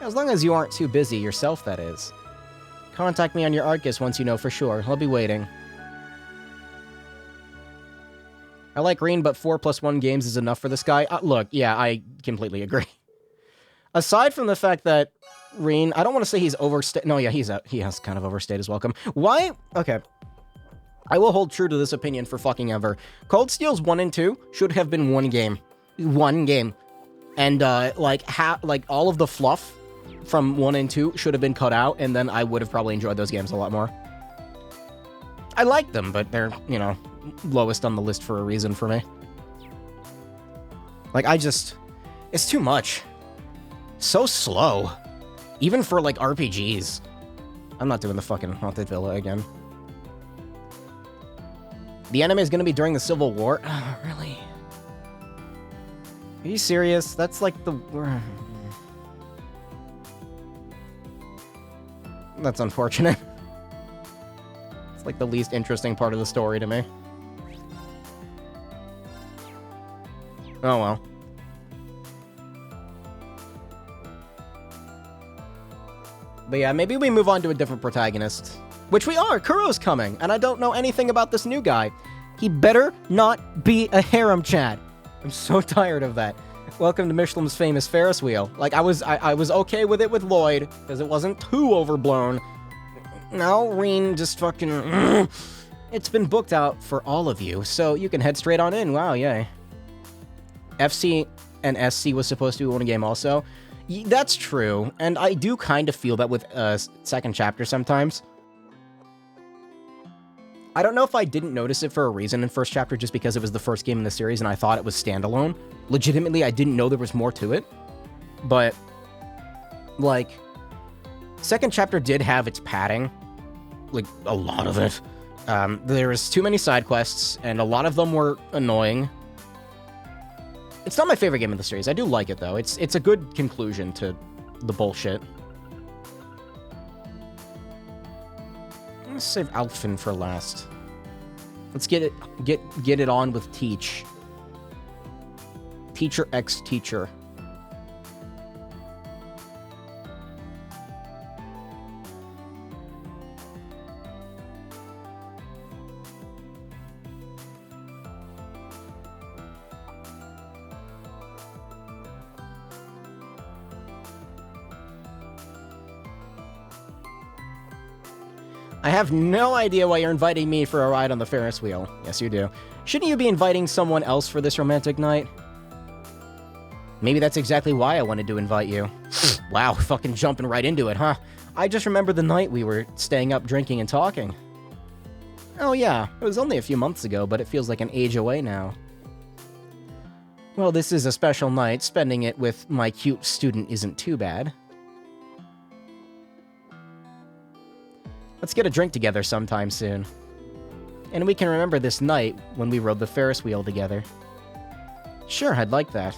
As long as you aren't too busy yourself, that is. Contact me on your Arcus once you know for sure. I'll be waiting. I like Rean, but 4+1 games is enough for this guy. Look, yeah, I completely agree. Aside from the fact that Rean, I don't want to say he's overstayed. No, yeah, he has kind of overstayed his welcome. Why? Okay. I will hold true to this opinion for fucking ever. Cold Steel's 1 and 2 should have been one game. One game. And, like all of the fluff from 1 and 2 should have been cut out, and then I would have probably enjoyed those games a lot more. I like them, but they're, you know, lowest on the list for a reason for me. Like, it's too much. So slow. Even for, like, RPGs. I'm not doing the fucking Haunted Villa again. The anime is gonna be during the Civil War? Oh, really? Are you serious? That's like the... That's unfortunate. It's like the least interesting part of the story to me. Oh well. But yeah, maybe we move on to a different protagonist. Which we are! Kuro's coming! And I don't know anything about this new guy. He better not be a harem Chad. I'm so tired of that. Welcome to Michelin's famous Ferris wheel. Like, I was okay with it with Lloyd, because it wasn't too overblown. Now, Rean just fucking... It's been booked out for all of you, so you can head straight on in. Wow, yay. FC and SC was supposed to be one game also. That's true, and I do kind of feel that with second chapter sometimes. I don't know if I didn't notice it for a reason in first chapter just because it was the first game in the series and I thought it was standalone. Legitimately, I didn't know there was more to it. But, like, second chapter did have its padding. Like, a lot of it. There was too many side quests, and a lot of them were annoying. It's not my favorite game in the series. I do like it, though. It's a good conclusion to the bullshit. Let's save Alfin for last. Let's get it on with Teach. Teacher X Teacher. I have no idea why you're inviting me for a ride on the Ferris wheel. Yes, you do. Shouldn't you be inviting someone else for this romantic night? Maybe that's exactly why I wanted to invite you. Wow, fucking jumping right into it, huh? I just remember the night we were staying up drinking and talking. Oh yeah, it was only a few months ago, but it feels like an age away now. Well, this is a special night. Spending it with my cute student isn't too bad. Let's get a drink together sometime soon. And we can remember this night when we rode the Ferris wheel together. Sure, I'd like that.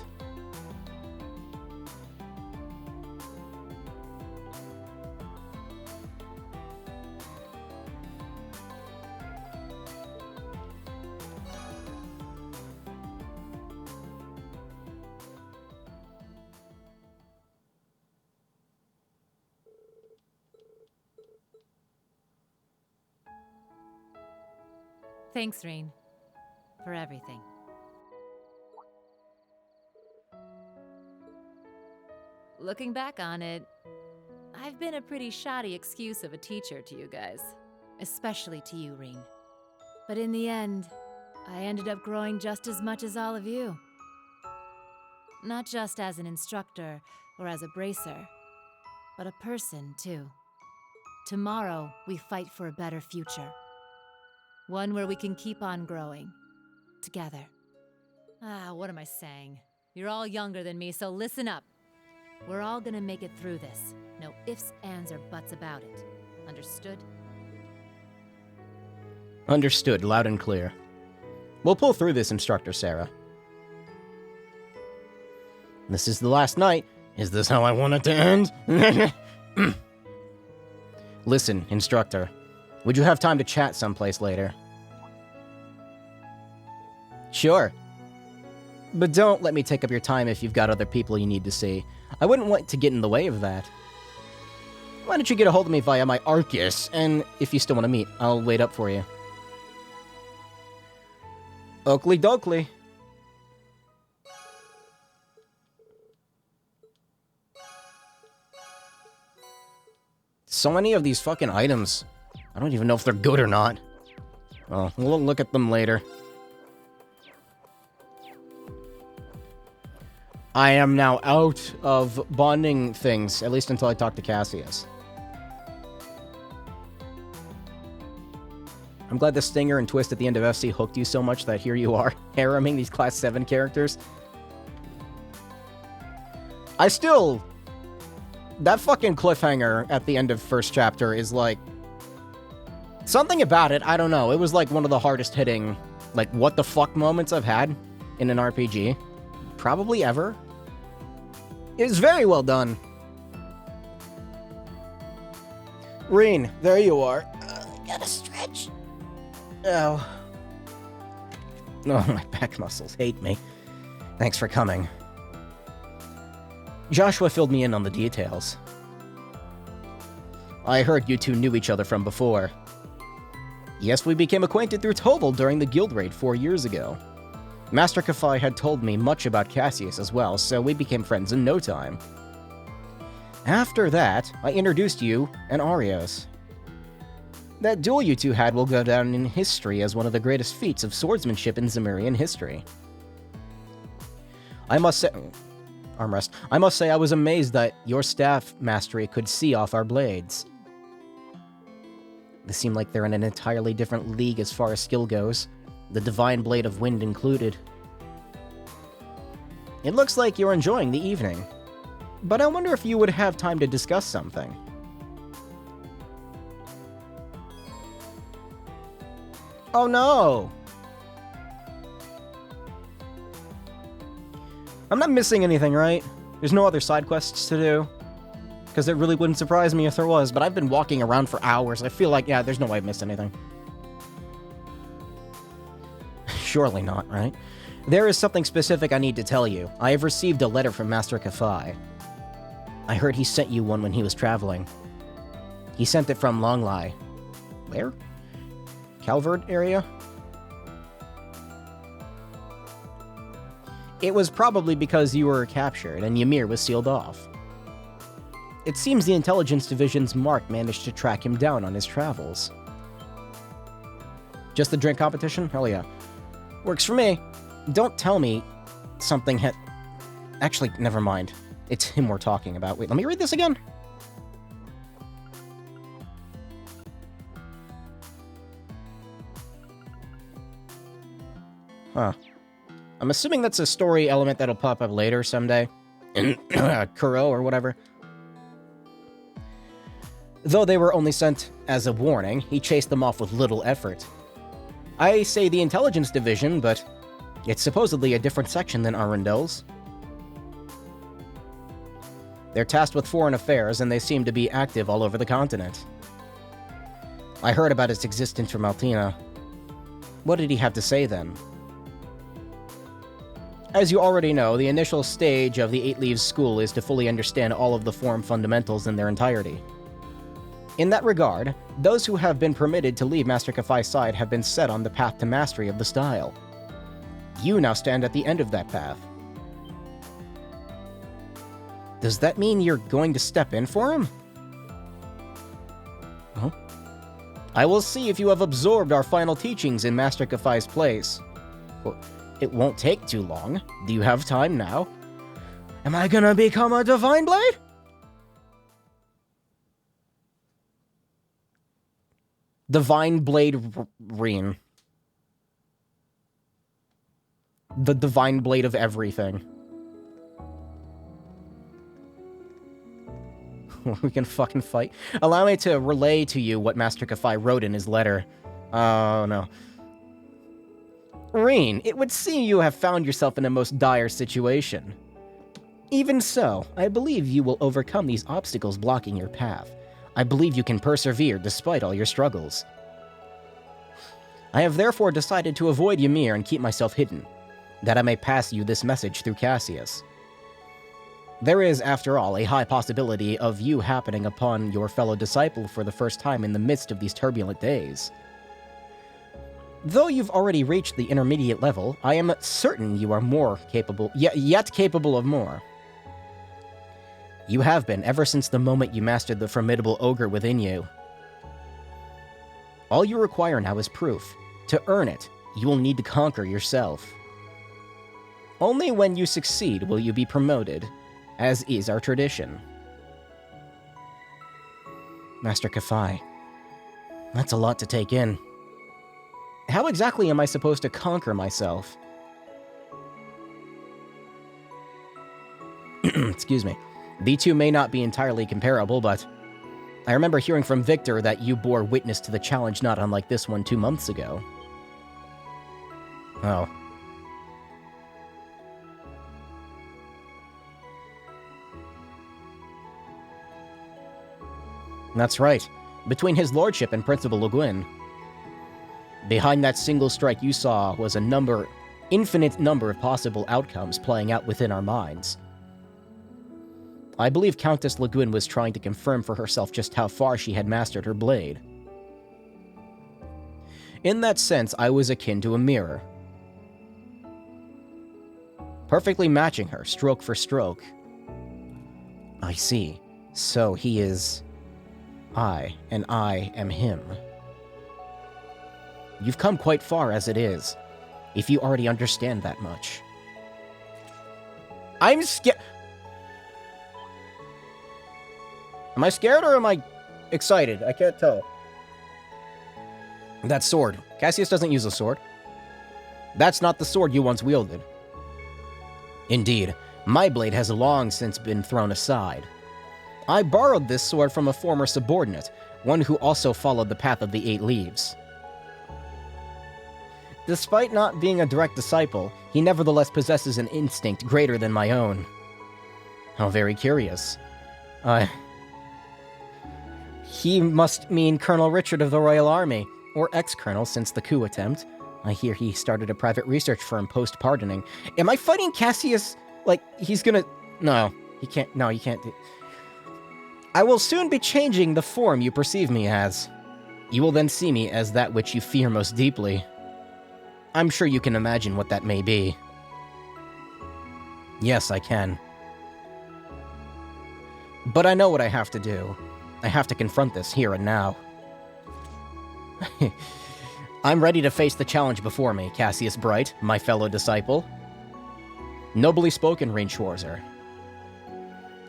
Thanks, Rean, for everything. Looking back on it, I've been a pretty shoddy excuse of a teacher to you guys. Especially to you, Rean. But in the end, I ended up growing just as much as all of you. Not just as an instructor or as a bracer, but a person, too. Tomorrow, we fight for a better future. One where we can keep on growing. Together. What am I saying? You're all younger than me, so listen up. We're all gonna make it through this. No ifs, ands, or buts about it. Understood? Understood, loud and clear. We'll pull through this, Instructor Sarah. This is the last night. Is this how I want it to end? Listen, instructor. Would you have time to chat someplace later? Sure. But don't let me take up your time if you've got other people you need to see. I wouldn't want to get in the way of that. Why don't you get a hold of me via my Arcus, and if you still want to meet, I'll wait up for you. Oakley dokley. So many of these fucking items. I don't even know if they're good or not. Well, we'll look at them later. I am now out of bonding things, at least until I talk to Cassius. I'm glad the stinger and twist at the end of FC hooked you so much that here you are, hareming these Class 7 characters. I still... That fucking cliffhanger at the end of first chapter is like... Something about it, I don't know. It was like one of the hardest hitting, like, what the fuck moments I've had in an RPG. Probably ever. It was very well done. Reen, there you are. Gotta stretch. Oh. Oh, my back muscles hate me. Thanks for coming. Joshua filled me in on the details. I heard you two knew each other from before. Yes, we became acquainted through Toval during the guild raid 4 years ago. Master Kafai had told me much about Cassius as well, so we became friends in no time. After that, I introduced you and Arios. That duel you two had will go down in history as one of the greatest feats of swordsmanship in Zemurian history. I must say I was amazed that your staff mastery could see off our blades. They seem like they're in an entirely different league as far as skill goes, the Divine Blade of Wind included. It looks like you're enjoying the evening, but I wonder if you would have time to discuss something. Oh no! I'm not missing anything, right? There's no other side quests to do? Because it really wouldn't surprise me if there was, but I've been walking around for hours. I feel like, yeah, there's no way I've missed anything. Surely not, right? There is something specific I need to tell you. I have received a letter from Master Kafai. I heard he sent you one when he was traveling. He sent it from Longlai. Where? Calvard area? It was probably because you were captured and Ymir was sealed off. It seems the Intelligence Division's Mark managed to track him down on his travels. Just the drink competition? Hell yeah. Works for me. Don't tell me something had... Actually, never mind. It's him we're talking about. Wait, let me read this again. Huh. I'm assuming that's a story element that'll pop up later someday. In Kuro or whatever. Though they were only sent as a warning, he chased them off with little effort. I say the Intelligence Division, but it's supposedly a different section than Arendel's. They're tasked with foreign affairs, and they seem to be active all over the continent. I heard about its existence from Altina. What did he have to say then? As you already know, the initial stage of the Eight Leaves School is to fully understand all of the form fundamentals in their entirety. In that regard, those who have been permitted to leave Master Kafai's side have been set on the path to mastery of the style. You now stand at the end of that path. Does that mean you're going to step in for him? Huh? I will see if you have absorbed our final teachings in Master Kafai's place. Well, it won't take too long. Do you have time now? Am I gonna become a Divine Blade? Divine Blade Reen. The Divine Blade of everything. We can fucking fight. Allow me to relay to you what Master Kafai wrote in his letter. Oh, no. Reen, it would seem you have found yourself in a most dire situation. Even so, I believe you will overcome these obstacles blocking your path. I believe you can persevere despite all your struggles. I have therefore decided to avoid Ymir and keep myself hidden, that I may pass you this message through Cassius. There is, after all, a high possibility of you happening upon your fellow disciple for the first time in the midst of these turbulent days. Though you've already reached the intermediate level, I am certain you are more capable, yet capable of more. You have been ever since the moment you mastered the formidable ogre within you. All you require now is proof. To earn it, you will need to conquer yourself. Only when you succeed will you be promoted, as is our tradition. Master Kafai, that's a lot to take in. How exactly am I supposed to conquer myself? Excuse me. The two may not be entirely comparable, but I remember hearing from Victor that you bore witness to the challenge not unlike this one 2 months ago. Oh. That's right. Between his lordship and Principal Le Guin. Behind that single strike you saw was a infinite number of possible outcomes playing out within our minds. I believe Countess Le Guin was trying to confirm for herself just how far she had mastered her blade. In that sense, I was akin to a mirror, perfectly matching her, stroke for stroke. I see. So he is I, and I am him. You've come quite far as it is, if you already understand that much. I'm scared. Am I scared or am I excited? I can't tell. That sword. Cassius doesn't use a sword. That's not the sword you once wielded. Indeed, my blade has long since been thrown aside. I borrowed this sword from a former subordinate, one who also followed the path of the 8 Leaves. Despite not being a direct disciple, he nevertheless possesses an instinct greater than my own. How very curious. He must mean Colonel Richard of the Royal Army, or ex-colonel since the coup attempt. I hear he started a private research firm post-pardoning. Am I fighting Cassius? Like, he's gonna... No, he can't... No, you can't... I will soon be changing the form you perceive me as. You will then see me as that which you fear most deeply. I'm sure you can imagine what that may be. Yes, I can. But I know what I have to do. I have to confront this here and now. I'm ready to face the challenge before me, Cassius Bright, my fellow disciple. Nobly spoken, Rain Schwarzer.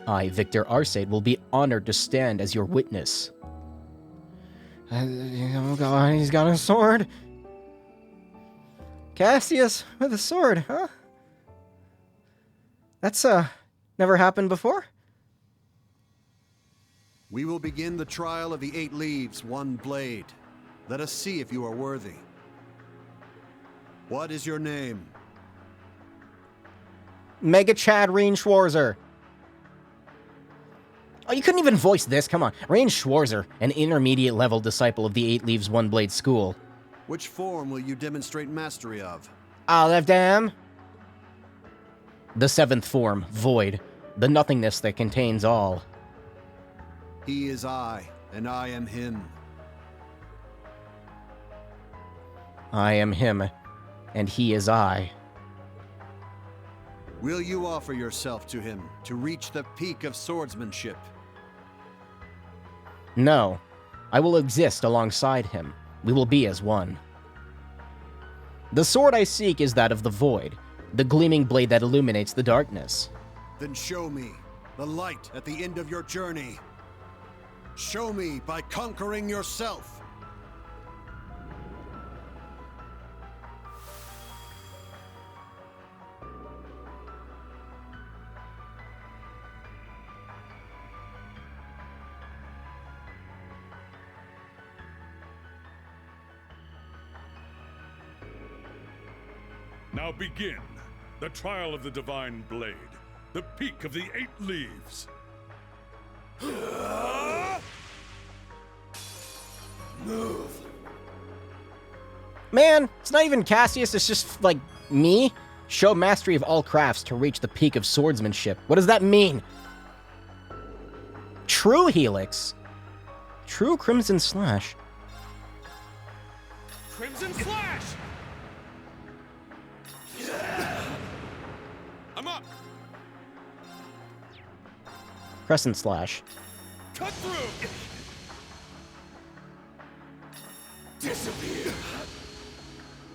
I, Victor Arcade, will be honored to stand as your witness. Oh god, he's got a sword. Cassius with a sword, huh? That's, never happened before? We will begin the trial of the 8 Leaves, 1 blade. Let us see if you are worthy. What is your name? Mega Chad Rain Schwarzer. Oh, you couldn't even voice this, come on. Rain Schwarzer, an intermediate level disciple of the 8 Leaves 1 Blade School. Which form will you demonstrate mastery of? Olive Dam. The 7th form, Void. The nothingness that contains all. He is I, and I am him. I am him, and he is I. Will you offer yourself to him to reach the peak of swordsmanship? No. I will exist alongside him. We will be as one. The sword I seek is that of the Void, the gleaming blade that illuminates the darkness. Then show me the light at the end of your journey. Show me by conquering yourself. Now begin the trial of the Divine Blade. the peak of the 8 leaves. Move. Man, it's not even Cassius, it's just, like, me? Show mastery of all crafts to reach the peak of swordsmanship. What does that mean? True Helix. True Crimson Slash. Crimson Slash! I'm up! Crescent Slash. Cut through! Disappear!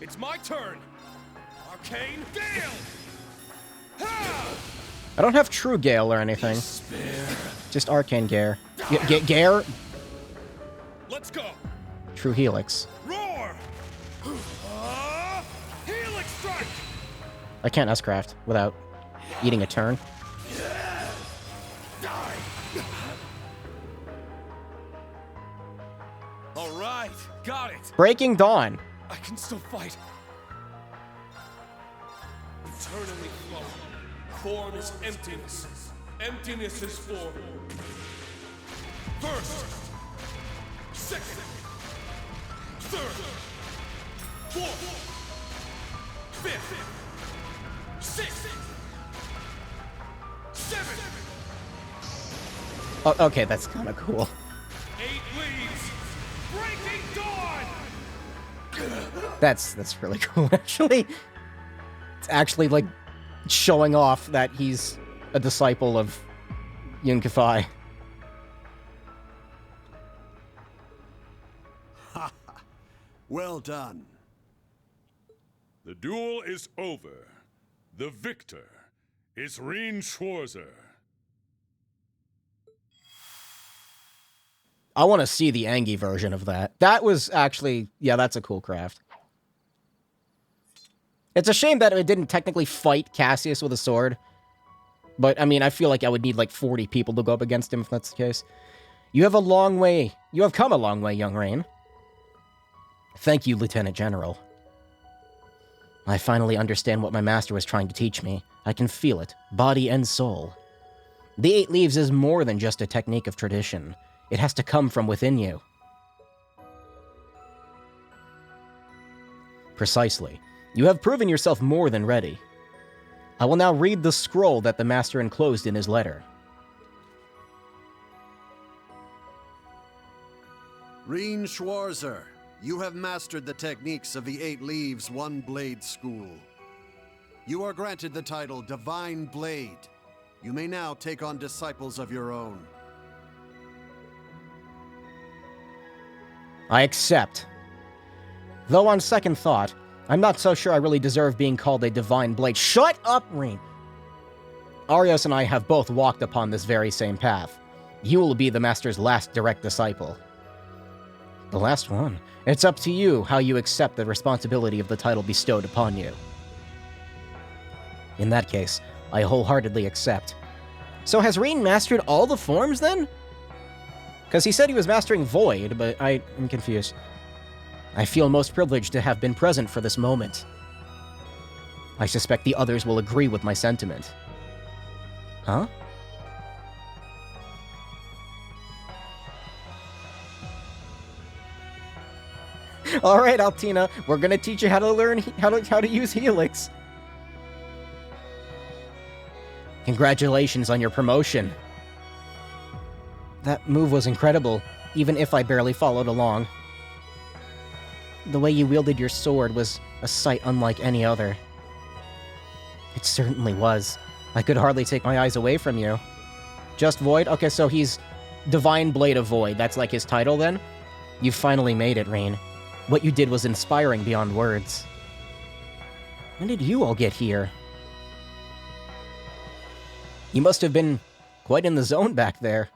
It's my turn! Arcane Gale! Ha! I don't have True Gale or anything. Despair. Just Arcane Gare. Gare? Let's go! True Helix. Roar! Helix strike! I can't S-craft without eating a turn. All right, got it. Breaking Dawn. I can still fight. Eternally flow. Form is emptiness. Emptiness is form. First, second, third, fourth, fifth, sixth, seventh. Oh, okay, that's kind of cool. 8 leaves. Breaking dawn. That's really cool, actually. It's actually, like, showing off that he's a disciple of Yun-Kefei. Well done. The duel is over. The victor is Rean Schwarzer. I want to see the Angie version of that. That was actually... Yeah, that's a cool craft. It's a shame that it didn't technically fight Cassius with a sword. But, I mean, I feel like I would need, like, 40 people to go up against him if that's the case. You have a long way... You have come a long way, young Rain. Thank you, Lieutenant General. I finally understand what my master was trying to teach me. I can feel it, body and soul. The 8 Leaves is more than just a technique of tradition. It has to come from within you. Precisely. You have proven yourself more than ready. I will now read the scroll that the master enclosed in his letter. Rean Schwarzer, you have mastered the techniques of the 8 Leaves One Blade School. You are granted the title Divine Blade. You may now take on disciples of your own. I accept. Though on second thought, I'm not so sure I really deserve being called a Divine Blade. Shut up, Rean! Arios and I have both walked upon this very same path. You will be the Master's last direct disciple. The last one. It's up to you how you accept the responsibility of the title bestowed upon you. In that case, I wholeheartedly accept. So has Rean mastered all the forms, then? Because he said he was mastering Void, but I'm confused. I feel most privileged to have been present for this moment. I suspect the others will agree with my sentiment. Huh? All right, Altina, we're gonna teach you how to learn how to use Helix. Congratulations on your promotion. That move was incredible, even if I barely followed along. The way you wielded your sword was a sight unlike any other. It certainly was. I could hardly take my eyes away from you. Just Void? Okay, so he's Divine Blade of Void. That's like his title, then? You finally made it, Rean. What you did was inspiring beyond words. When did you all get here? You must have been quite in the zone back there.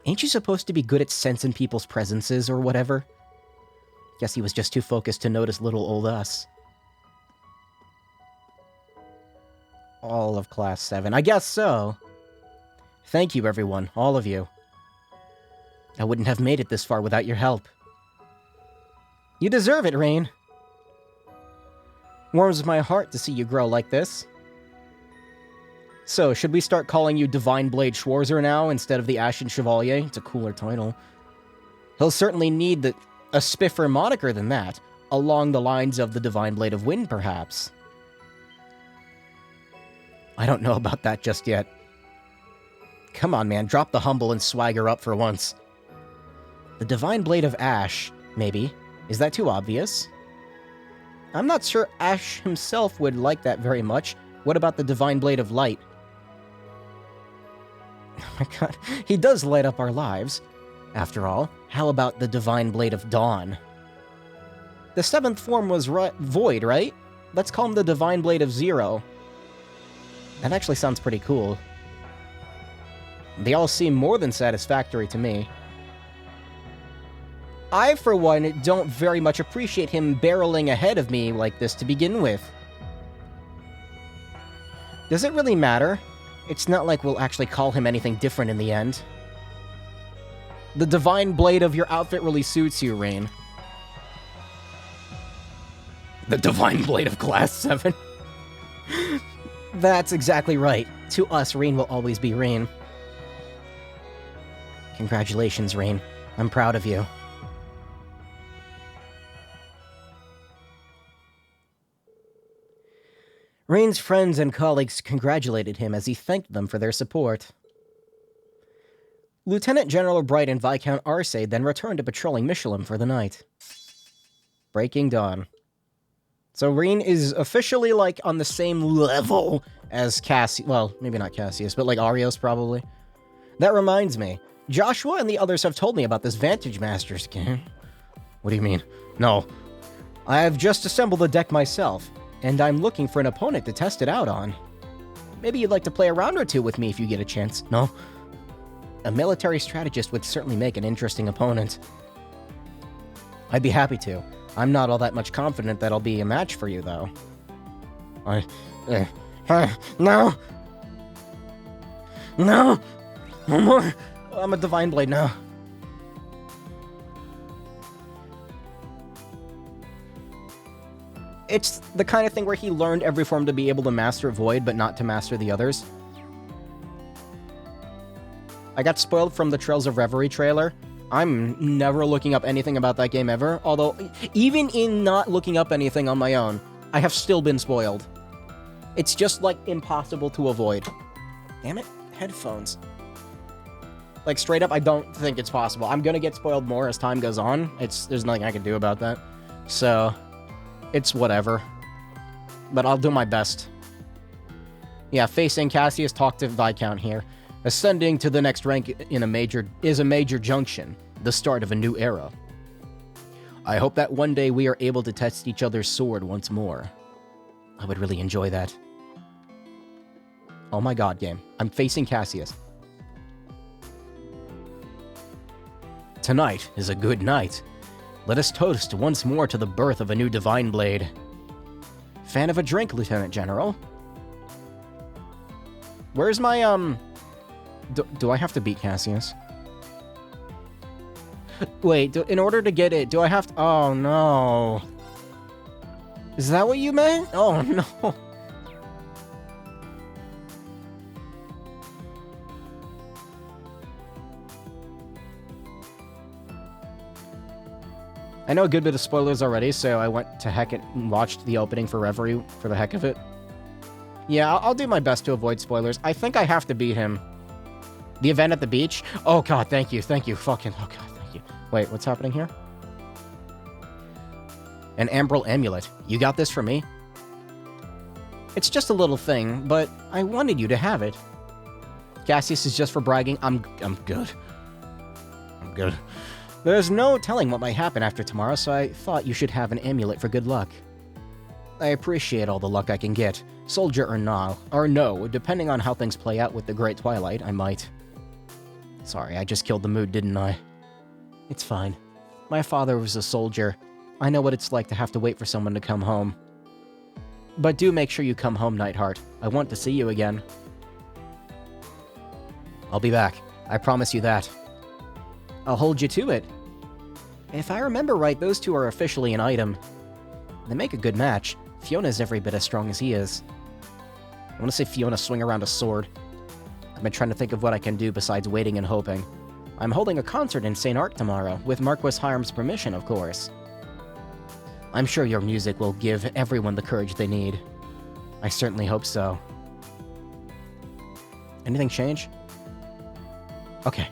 Ain't you supposed to be good at sensing people's presences or whatever? Guess he was just too focused to notice little old us. All of Class 7. I guess so. Thank you, everyone. All of you. I wouldn't have made it this far without your help. You deserve it, Rean. Warms my heart to see you grow like this. So, should we start calling you Divine Blade Schwarzer now instead of the Ashen Chevalier? It's a cooler title. He'll certainly need a spiffer moniker than that, along the lines of the Divine Blade of Wind, perhaps. I don't know about that just yet. Come on, man, drop the humble and swagger up for once. The Divine Blade of Ash, maybe. Is that too obvious? I'm not sure Ash himself would like that very much. What about the Divine Blade of Light? Oh my god, he does light up our lives. After all, how about the Divine Blade of Dawn? The 7th form was Void, right? Let's call him the Divine Blade of Zero. That actually sounds pretty cool. They all seem more than satisfactory to me. I, for one, don't very much appreciate him barreling ahead of me like this to begin with. Does it really matter? It's not like we'll actually call him anything different in the end. The Divine Blade of your outfit really suits you, Rain. The Divine Blade of Class 7. That's exactly right. To us, Rain will always be Rain. Congratulations, Rain. I'm proud of you. Rain's friends and colleagues congratulated him as he thanked them for their support. Lieutenant General Bright and Viscount Arce then returned to patrolling Michelin for the night. Breaking dawn. So Rain is officially, like, on the same level as Cassius. Well, maybe not Cassius, but like Arios, probably. That reminds me. Joshua and the others have told me about this Vantage Masters game. What do you mean? No. I have just assembled the deck myself, and I'm looking for an opponent to test it out on. Maybe you'd like to play a round or two with me if you get a chance, no? A military strategist would certainly make an interesting opponent. I'd be happy to. I'm not all that much confident that I'll be a match for you, though. No! No! No more! I'm a Divine Blade now. It's the kind of thing where he learned every form to be able to master Void, but not to master the others. I got spoiled from the Trails of Reverie trailer. I'm never looking up anything about that game ever, although even in not looking up anything on my own, I have still been spoiled. It's just, like, impossible to avoid. Damn it, headphones. Like, straight up, I don't think it's possible. I'm gonna get spoiled more as time goes on. There's nothing I can do about that. So, it's whatever. But I'll do my best. Yeah, facing Cassius, talk to Viscount here. Ascending to the next rank is a major junction, the start of a new era. I hope that one day we are able to test each other's sword once more. I would really enjoy that. Oh my god, game. I'm facing Cassius. Tonight is a good night. Let us toast once more to the birth of a new Divine Blade. Fan of a drink, Lieutenant General? Where's my, Do I have to beat Cassius? Wait, in order to get it, do I have to... Oh, no. Is that what you meant? Oh, no. I know a good bit of spoilers already, so I went to heck it and watched the opening for Reverie for the heck of it. Yeah, I'll do my best to avoid spoilers. I think I have to beat him. The event at the beach? Oh god, thank you, fucking, oh god, thank you. Wait, what's happening here? An Ambral Amulet. You got this for me? It's just a little thing, but I wanted you to have it. Cassius is just for bragging. I'm good. I'm good. There's no telling what might happen after tomorrow, so I thought you should have an amulet for good luck. I appreciate all the luck I can get, soldier or no, depending on how things play out with the Great Twilight, I might. Sorry, I just killed the mood, didn't I? It's fine. My father was a soldier. I know what it's like to have to wait for someone to come home. But do make sure you come home, Nightheart. I want to see you again. I'll be back. I promise you that. I'll hold you to it. If I remember right, those two are officially an item. They make a good match. Fiona's every bit as strong as he is. I want to say Fiona swing around a sword. I've been trying to think of what I can do besides waiting and hoping. I'm holding a concert in St. Arc tomorrow, with Marquis Hiram's permission, of course. I'm sure your music will give everyone the courage they need. I certainly hope so. Anything change? Okay.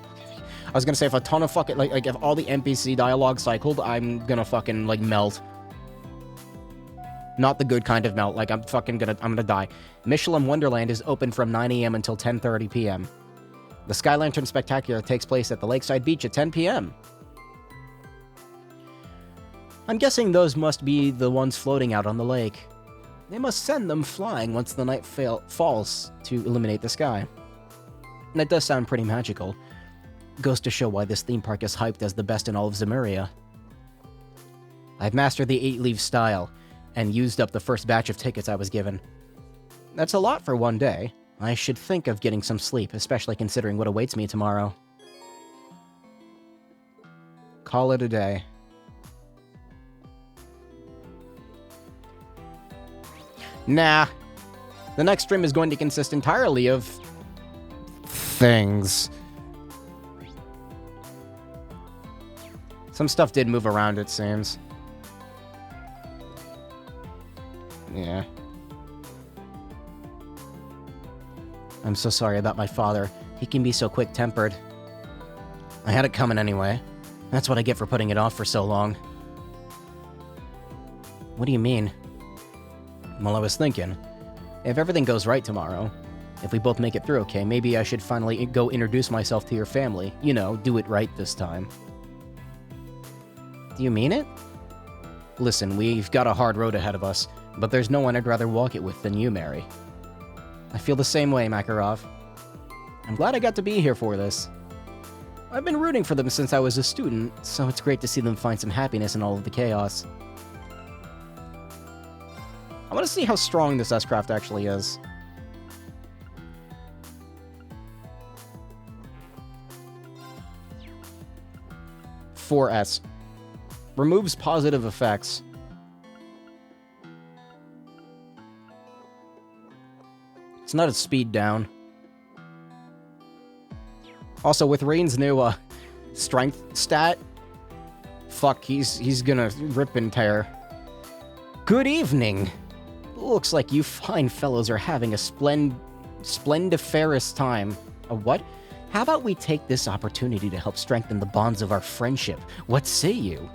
I was gonna say, if a ton of fucking, like if all the NPC dialogue cycled, I'm gonna fucking, like, melt. Not the good kind of melt, like, I'm gonna die. Michelin Wonderland is open from 9 a.m. until 10:30 p.m. The Sky Lantern Spectacular takes place at the Lakeside Beach at 10 p.m. I'm guessing those must be the ones floating out on the lake. They must send them flying once the night falls to illuminate the sky. And that does sound pretty magical. Goes to show why this theme park is hyped as the best in all of Zemuria. I've mastered the 8-leaf style, and used up the first batch of tickets I was given. That's a lot for one day. I should think of getting some sleep, especially considering what awaits me tomorrow. Call it a day. Nah. The next stream is going to consist entirely of... things. Some stuff did move around, it seems. Yeah. I'm so sorry about my father. He can be so quick-tempered. I had it coming anyway. That's what I get for putting it off for so long. What do you mean? Well, I was thinking, if everything goes right tomorrow, if we both make it through okay, maybe I should finally go introduce myself to your family. You know, do it right this time. Do you mean it? Listen, we've got a hard road ahead of us, but there's no one I'd rather walk it with than you, Mary. I feel the same way, Makarov. I'm glad I got to be here for this. I've been rooting for them since I was a student, so it's great to see them find some happiness in all of the chaos. I want to see how strong this S-Craft actually is. S. Removes positive effects. It's not a speed down. Also, with Rain's new strength stat, fuck, he's gonna rip and tear. Good evening. Looks like you fine fellows are having a splendiferous time. A what? How about we take this opportunity to help strengthen the bonds of our friendship? What say you?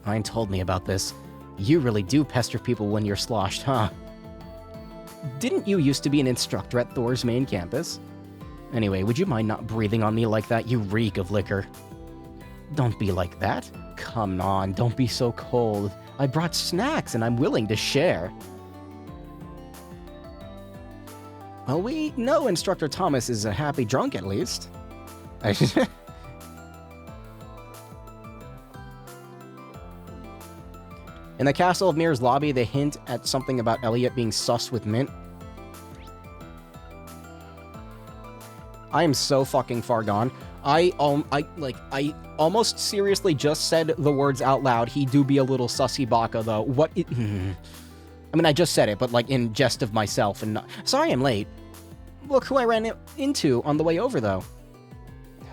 Hein told me about this. You really do pester people when you're sloshed, huh? Didn't you used to be an instructor at Thor's main campus? Anyway, would you mind not breathing on me like that? You reek of liquor. Don't be like that. Come on, don't be so cold. I brought snacks and I'm willing to share. Well, we know Instructor Thomas is a happy drunk, at least. In the Castle of Mirror's lobby, they hint at something about Elliot being sus with Mint. I am so fucking far gone. I almost seriously just said the words out loud. He do be a little sussy baka, though. What? I mean, I just said it, but like in jest of myself and not... Sorry I'm late. Look who I ran into on the way over, though. Oh,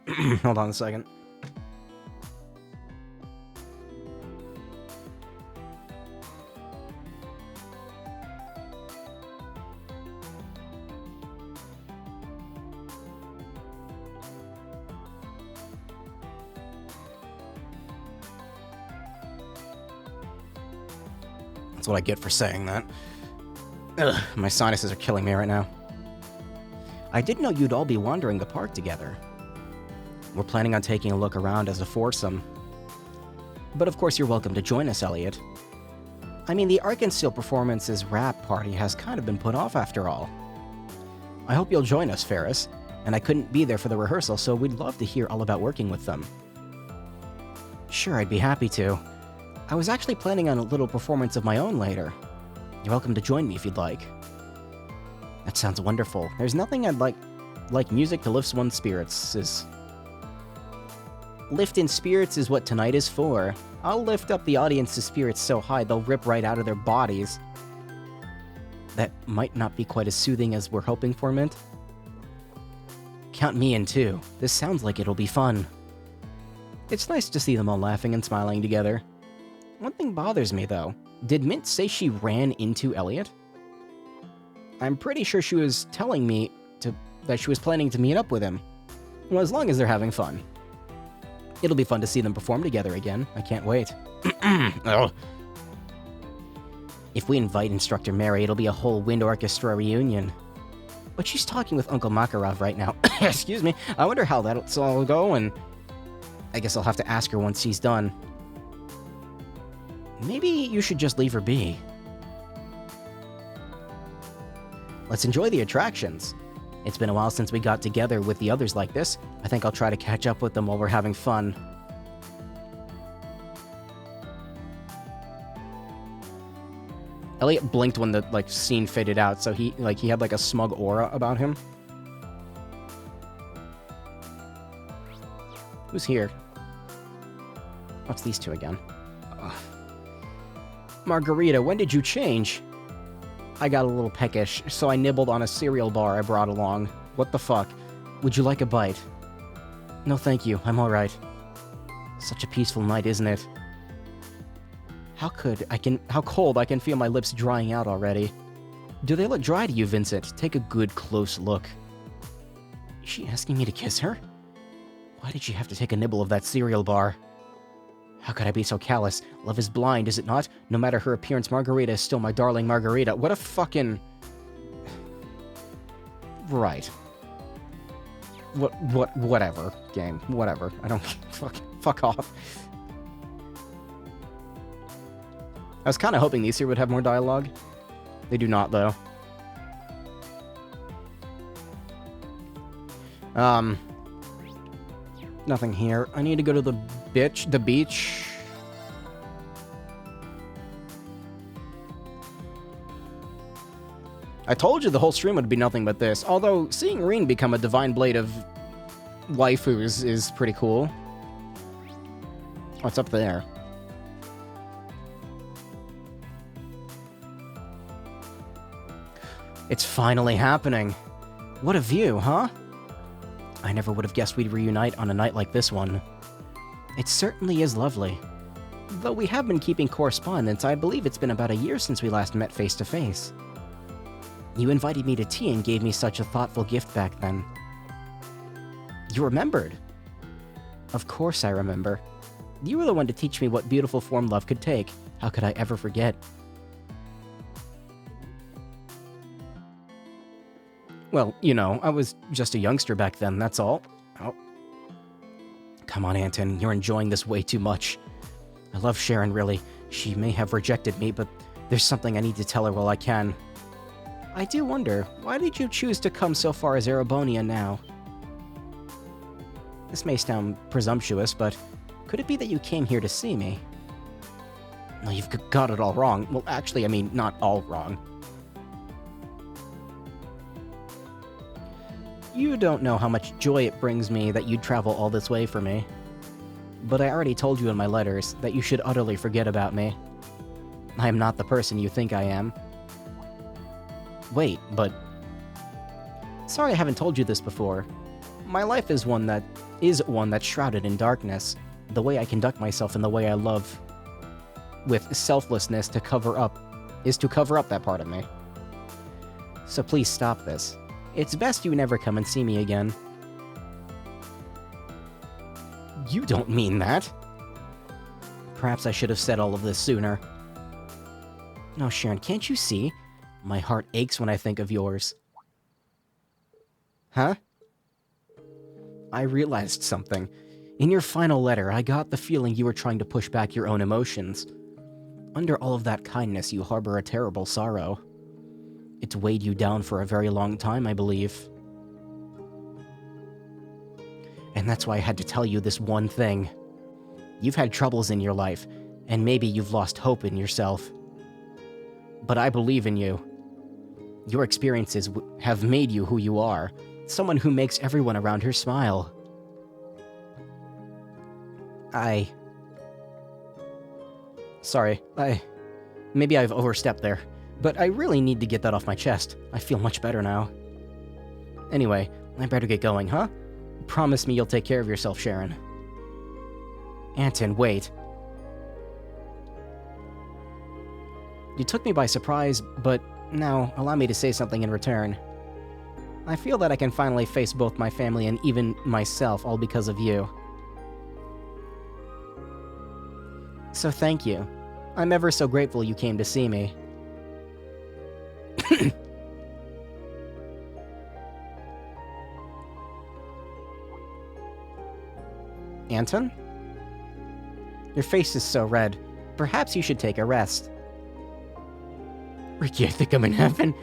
God. Hold on a second. That's what I get for saying that. Ugh, my sinuses are killing me right now. I didn't know you'd all be wandering the park together. We're planning on taking a look around as a foursome. But of course you're welcome to join us, Elliot. I mean, the Arkansas Performance's rap party has kind of been put off after all. I hope you'll join us, Ferris. And I couldn't be there for the rehearsal, so we'd love to hear all about working with them. Sure, I'd be happy to. I was actually planning on a little performance of my own later. You're welcome to join me if you'd like. That sounds wonderful. There's nothing I'd like music to lift one's spirits, Lift in spirits is what tonight is for. I'll lift up the audience's spirits so high they'll rip right out of their bodies. That might not be quite as soothing as we're hoping for, Mint. Count me in too. This sounds like it'll be fun. It's nice to see them all laughing and smiling together. One thing bothers me, though. Did Mint say she ran into Elliot? I'm pretty sure she was telling me that she was planning to meet up with him. Well, as long as they're having fun. It'll be fun to see them perform together again. I can't wait. Oh. If we invite Instructor Mary, it'll be a whole wind orchestra reunion. But she's talking with Uncle Makarov right now. Excuse me. I wonder how that'll all go, and I guess I'll have to ask her once she's done. Maybe you should just leave her be. Let's enjoy the attractions. It's been a while since we got together with the others like this. I think I'll try to catch up with them while we're having fun. Elliot blinked when the scene faded out, so he had a smug aura about him. Who's here? What's these two again? Ugh. Margarita, when did you change? I got a little peckish, so I nibbled on a cereal bar I brought along. What the fuck? Would you like a bite? No thank you, I'm alright. Such a peaceful night, isn't it? How cold I can feel my lips drying out already. Do they look dry to you, Vincent? Take a good, close look. Is she asking me to kiss her? Why did she have to take a nibble of that cereal bar? How could I be so callous? Love is blind, is it not? No matter her appearance, Margarita is still my darling Margarita. What a fucking... Right. Whatever, game. Whatever. I don't... Fuck off. I was kind of hoping these here would have more dialogue. They do not, though. Nothing here. I need to go to the beach. I told you the whole stream would be nothing but this. Although, seeing Rean become a divine blade of waifus is pretty cool. What's up there? It's finally happening. What a view, huh? I never would have guessed we'd reunite on a night like this one. It certainly is lovely. Though we have been keeping correspondence, I believe it's been about a year since we last met face to face. You invited me to tea and gave me such a thoughtful gift back then. You remembered? Of course I remember. You were the one to teach me what beautiful form love could take. How could I ever forget? Well, you know, I was just a youngster back then, that's all. Oh. Come on, Anton, you're enjoying this way too much. I love Sharon, really. She may have rejected me, but there's something I need to tell her while I can. I do wonder, why did you choose to come so far as Erebonia now? This may sound presumptuous, but could it be that you came here to see me? No, you've got it all wrong. Well, actually, I mean, not all wrong. You don't know how much joy it brings me that you'd travel all this way for me. But I already told you in my letters that you should utterly forget about me. I am not the person you think I am. Wait, but... Sorry I haven't told you this before. My life is one that's shrouded in darkness. The way I conduct myself and the way I love with selflessness to cover up that part of me. So please stop this. It's best you never come and see me again. You don't mean that. Perhaps I should have said all of this sooner. No, Sharon, can't you see? My heart aches when I think of yours. Huh? I realized something. In your final letter, I got the feeling you were trying to push back your own emotions. Under all of that kindness, you harbor a terrible sorrow. It's weighed you down for a very long time, I believe. And that's why I had to tell you this one thing. You've had troubles in your life, and maybe you've lost hope in yourself. But I believe in you. Your experiences have made you who you are, someone who makes everyone around her smile. Sorry, maybe I've overstepped there, but I really need to get that off my chest. I feel much better now. Anyway, I better get going, huh? Promise me you'll take care of yourself, Sharon. Anton, wait. You took me by surprise, but now allow me to say something in return. I feel that I can finally face both my family and even myself, all because of you. So thank you. I'm ever so grateful you came to see me. Anton? Your face is so red. Perhaps you should take a rest. Ricky, I think I'm in heaven.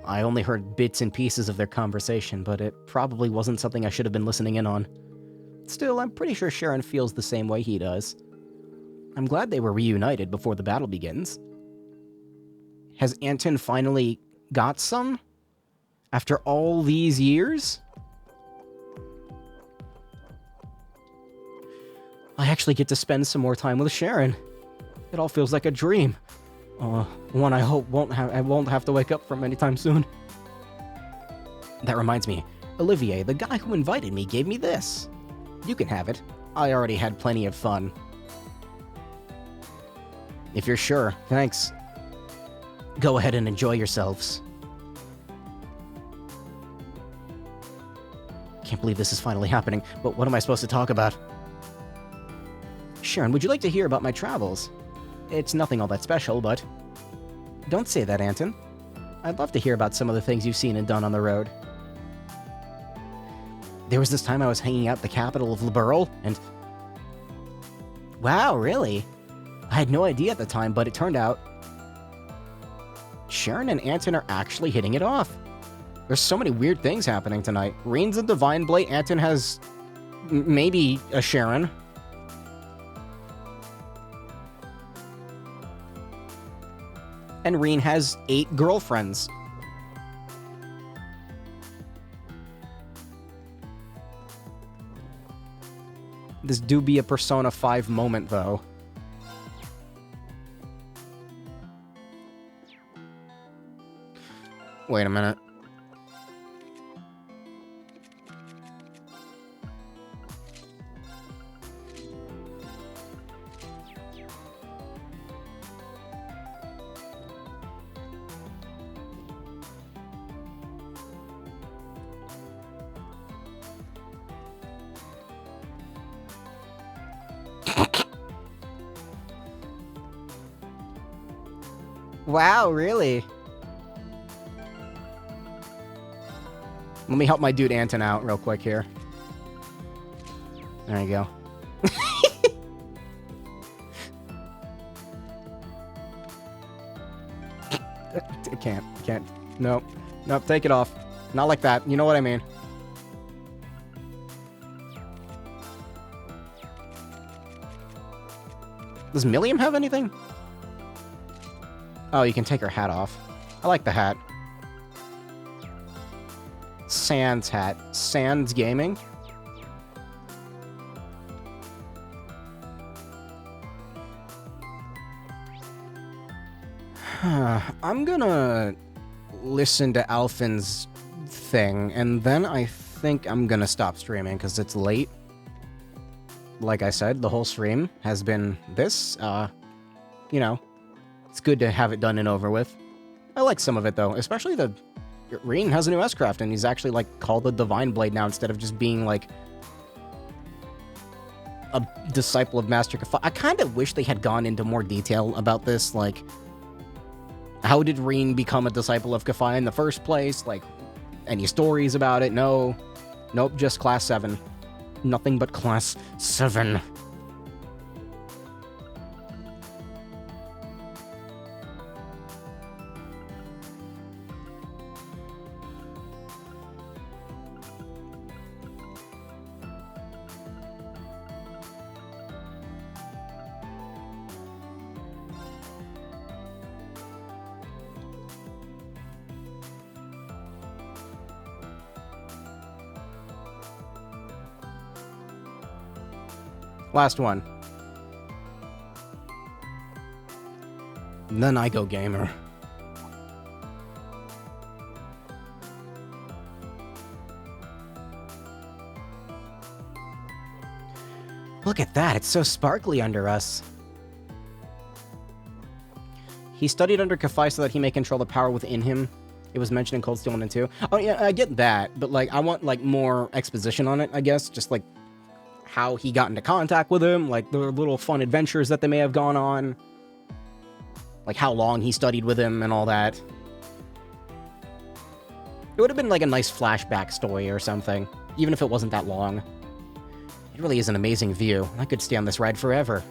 I only heard bits and pieces of their conversation, but it probably wasn't something I should have been listening in on. Still, I'm pretty sure Sharon feels the same way he does. I'm glad they were reunited before the battle begins. Has Anton finally got some? After all these years? I actually get to spend some more time with Sharon. It all feels like a dream. One I hope I won't have to wake up from anytime soon. That reminds me, Olivier, the guy who invited me, gave me this. You can have it. I already had plenty of fun. If you're sure, thanks. Go ahead and enjoy yourselves. Can't believe this is finally happening, but what am I supposed to talk about? Sharon, would you like to hear about my travels? It's nothing all that special, but... Don't say that, Anton. I'd love to hear about some of the things you've seen and done on the road. There was this time I was hanging out at the capital of Liberl, and... Wow, really? I had no idea at the time, but it turned out... Sharon and Anton are actually hitting it off. There's so many weird things happening tonight. Reen's a Divine Blade, Anton has... maybe a Sharon. And Reen has 8 girlfriends. This do be a Persona 5 moment, though. Wait a minute. Wow, really? Let me help my dude Anton out real quick here. There you go. Can't. Nope, take it off. Not like that, you know what I mean. Does Milliam have anything? Oh, you can take her hat off. I like the hat. Sans hat. Sans Gaming? I'm gonna listen to Alphin's thing, and then I think I'm gonna stop streaming, because it's late. Like I said, the whole stream has been this, you know, it's good to have it done and over with. I like some of it, though, especially the... Reen has a new S-Craft, and he's actually, like, called the Divine Blade now, instead of just being, like, a disciple of Master Kafei. I kind of wish they had gone into more detail about this, like, how did Reen become a disciple of Kafei in the first place? Like, any stories about it? No. Nope, just Class 7. Nothing but Class 7. Last one. And then I go gamer. Look at that, it's so sparkly under us. He studied under Kafai so that he may control the power within him. It was mentioned in Cold Steel 1 and 2. Oh yeah, I get that, but like, I want like more exposition on it, I guess. Just like how he got into contact with him, like the little fun adventures that they may have gone on. Like how long he studied with him and all that. It would have been like a nice flashback story or something, even if it wasn't that long. It really is an amazing view. I could stay on this ride forever.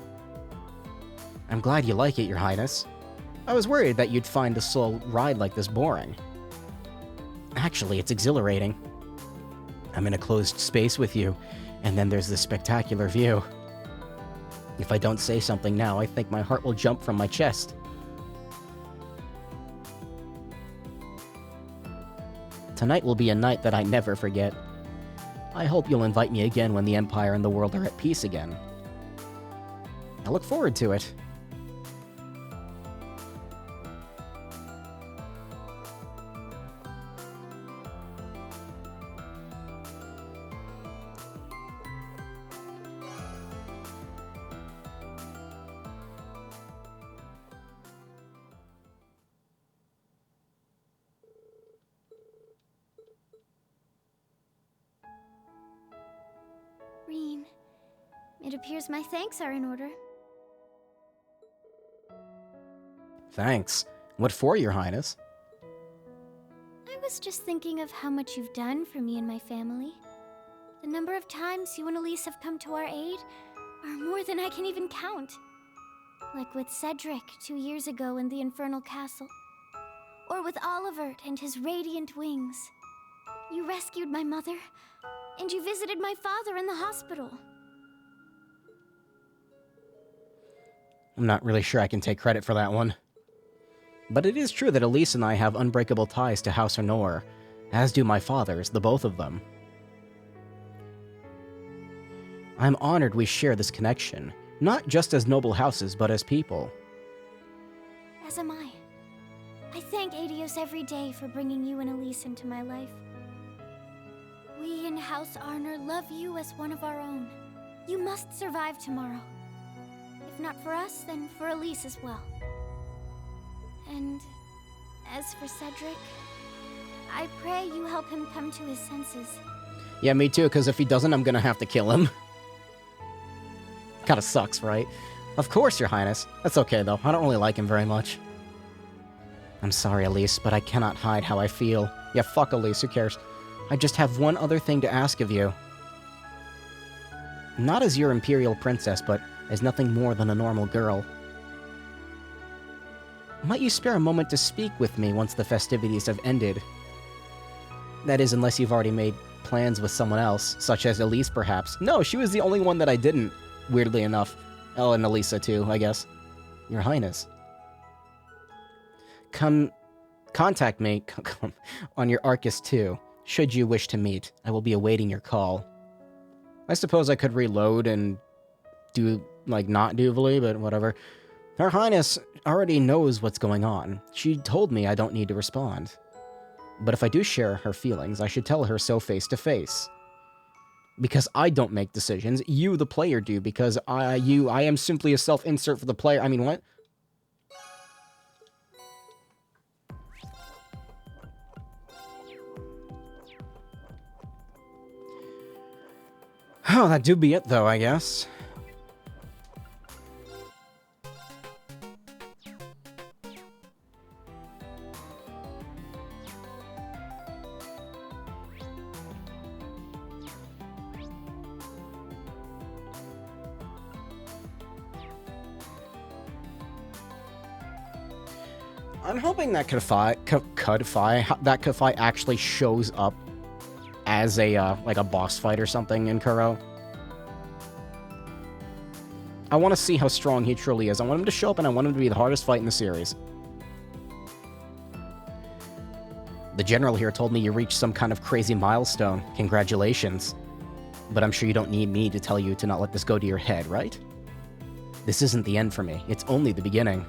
I'm glad you like it, Your Highness. I was worried that you'd find a slow ride like this boring. Actually, it's exhilarating. I'm in a closed space with you, and then there's this spectacular view. If I don't say something now, I think my heart will jump from my chest. Tonight will be a night that I never forget. I hope you'll invite me again when the Empire and the world are at peace again. I look forward to it. Rean, it appears my thanks are in order. Thanks. What for, Your Highness? I was just thinking of how much you've done for me and my family. The number of times you and Elise have come to our aid are more than I can even count. Like with Cedric 2 years ago in the Infernal Castle. Or with Olivert and his radiant wings. You rescued my mother, and you visited my father in the hospital. I'm not really sure I can take credit for that one. But it is true that Elise and I have unbreakable ties to House Honor, as do my fathers, the both of them. I'm honored we share this connection, not just as noble houses, but as people. As am I. I thank Adios every day for bringing you and Elise into my life. We in House Arnor love you as one of our own. You must survive tomorrow. If not for us, then for Elise as well. And as for Cedric, I pray you help him come to his senses. Yeah, me too, because if he doesn't, I'm gonna have to kill him. Kinda sucks, right? Of course, Your Highness. That's okay, though. I don't really like him very much. I'm sorry, Elise, but I cannot hide how I feel. Yeah, fuck Elise, who cares? I just have one other thing to ask of you. Not as your Imperial Princess, but as nothing more than a normal girl. Might you spare a moment to speak with me once the festivities have ended? That is, unless you've already made plans with someone else, such as Elise, perhaps. No, she was the only one that I didn't, weirdly enough. Oh, and Elisa, too, I guess. Your Highness. Contact me on your Arcus 2. Should you wish to meet, I will be awaiting your call. I suppose I could reload and do, like, not doobly, but whatever. Her Highness already knows what's going on. She told me I don't need to respond. But if I do share her feelings, I should tell her so face to face. Because I don't make decisions, you, the player, do, because I am simply a self-insert for the player. I mean, what? Oh, that do be it, though, I guess. I'm hoping that Kafai actually shows up as a, like a boss fight or something in Kuro. I want to see how strong he truly is. I want him to show up, and I want him to be the hardest fight in the series. The general here told me you reached some kind of crazy milestone. Congratulations. But I'm sure you don't need me to tell you to not let this go to your head, right? This isn't the end for me. It's only the beginning.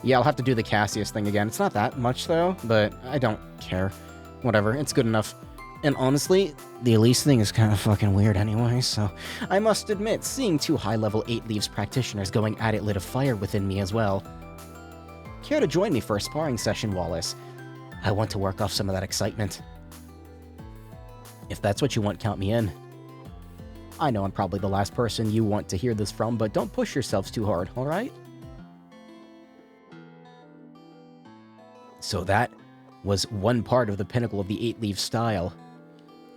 Yeah, I'll have to do the Cassius thing again. It's not that much, though, but I don't care. Whatever, it's good enough. And honestly, the Elise thing is kind of fucking weird anyway, so I must admit, seeing two high-level 8 Leaves practitioners going at it lit a fire within me as well. Care to join me for a sparring session, Wallace? I want to work off some of that excitement. If that's what you want, count me in. I know I'm probably the last person you want to hear this from, but don't push yourselves too hard, alright? So that was one part of the pinnacle of the 8 Leaves style.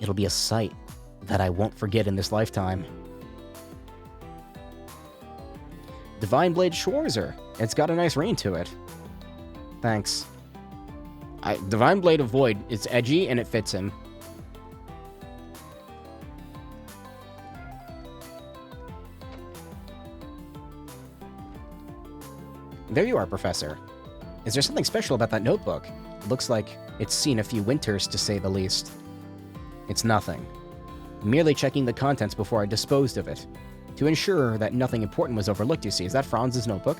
It'll be a sight that I won't forget in this lifetime. Divine Blade Schwarzer. It's got a nice ring to it. Thanks. Divine Blade of Void, it's edgy and it fits him. There you are, Professor. Is there something special about that notebook? It looks like it's seen a few winters, to say the least. It's nothing. Merely checking the contents before I disposed of it. To ensure that nothing important was overlooked, you see. Is that Franz's notebook?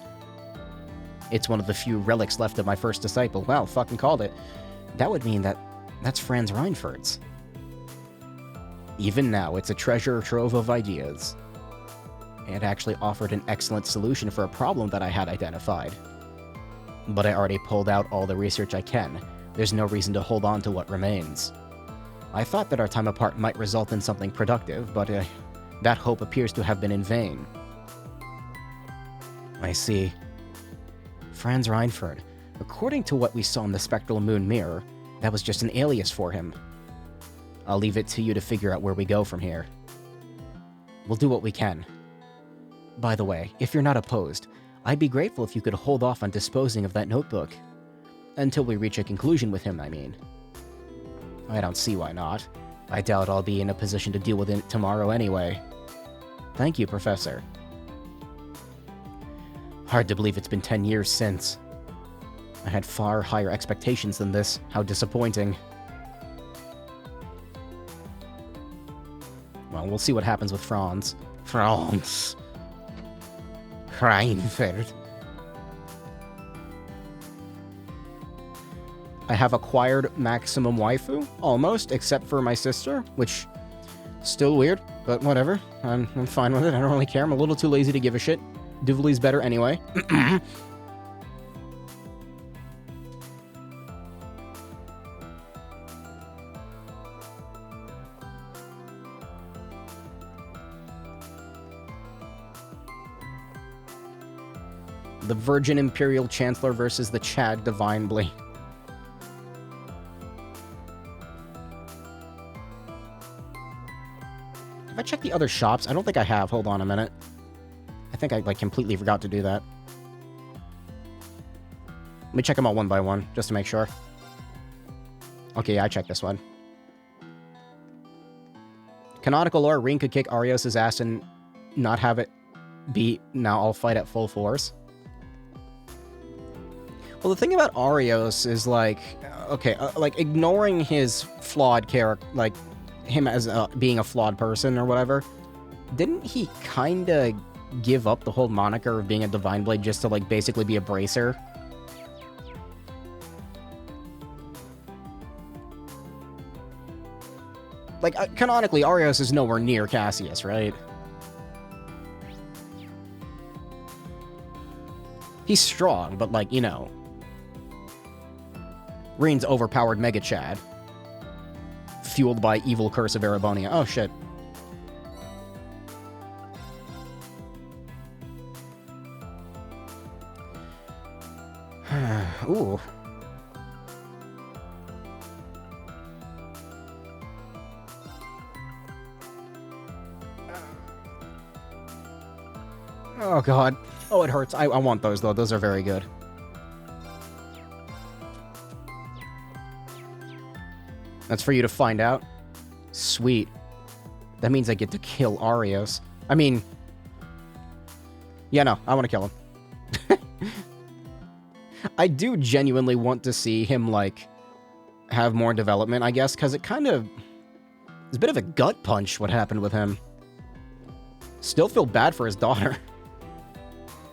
It's one of the few relics left of my first disciple. Well, fucking called it. That would mean that's Franz Reinford's. Even now, it's a treasure trove of ideas. It actually offered an excellent solution for a problem that I had identified. But I already pulled out all the research I can. There's no reason to hold on to what remains. I thought that our time apart might result in something productive, but that hope appears to have been in vain. I see. Franz Reinford. According to what we saw in the Spectral Moon Mirror, that was just an alias for him. I'll leave it to you to figure out where we go from here. We'll do what we can. By the way, if you're not opposed, I'd be grateful if you could hold off on disposing of that notebook. Until we reach a conclusion with him, I mean. I don't see why not. I doubt I'll be in a position to deal with it tomorrow anyway. Thank you, Professor. Hard to believe it's been 10 years since. I had far higher expectations than this. How disappointing. Well, we'll see what happens with Franz. Franz. Reinford. I have acquired maximum waifu, almost, except for my sister, which still weird, but whatever. I'm fine with it. I don't really care. I'm a little too lazy to give a shit. Duvali's better anyway. The Virgin Imperial Chancellor versus the Chad Divine Blade. Have I checked the other shops? I don't think I have. Hold on a minute. I think I, completely forgot to do that. Let me check them all one by one, just to make sure. Okay, yeah, I checked this one. Canonical lore, Ring could kick Arios' ass and not have it be, now I'll fight at full force. Well, the thing about Arios is, okay, ignoring his flawed character, him as being a flawed person or whatever, didn't he kinda give up the whole moniker of being a Divine Blade just to, basically be a bracer? Canonically, Arios is nowhere near Cassius, right? He's strong, but, you know. Rein's overpowered Mega Chad. Fueled by evil curse of Erebonia. Oh, shit. Ooh. Oh, God. Oh, it hurts. I want those, though. Those are very good. That's for you to find out? Sweet. That means I get to kill Arios. I mean... Yeah, no. I want to kill him. I do genuinely want to see him, have more development, I guess, because it kind of... It's a bit of a gut punch what happened with him. Still feel bad for his daughter.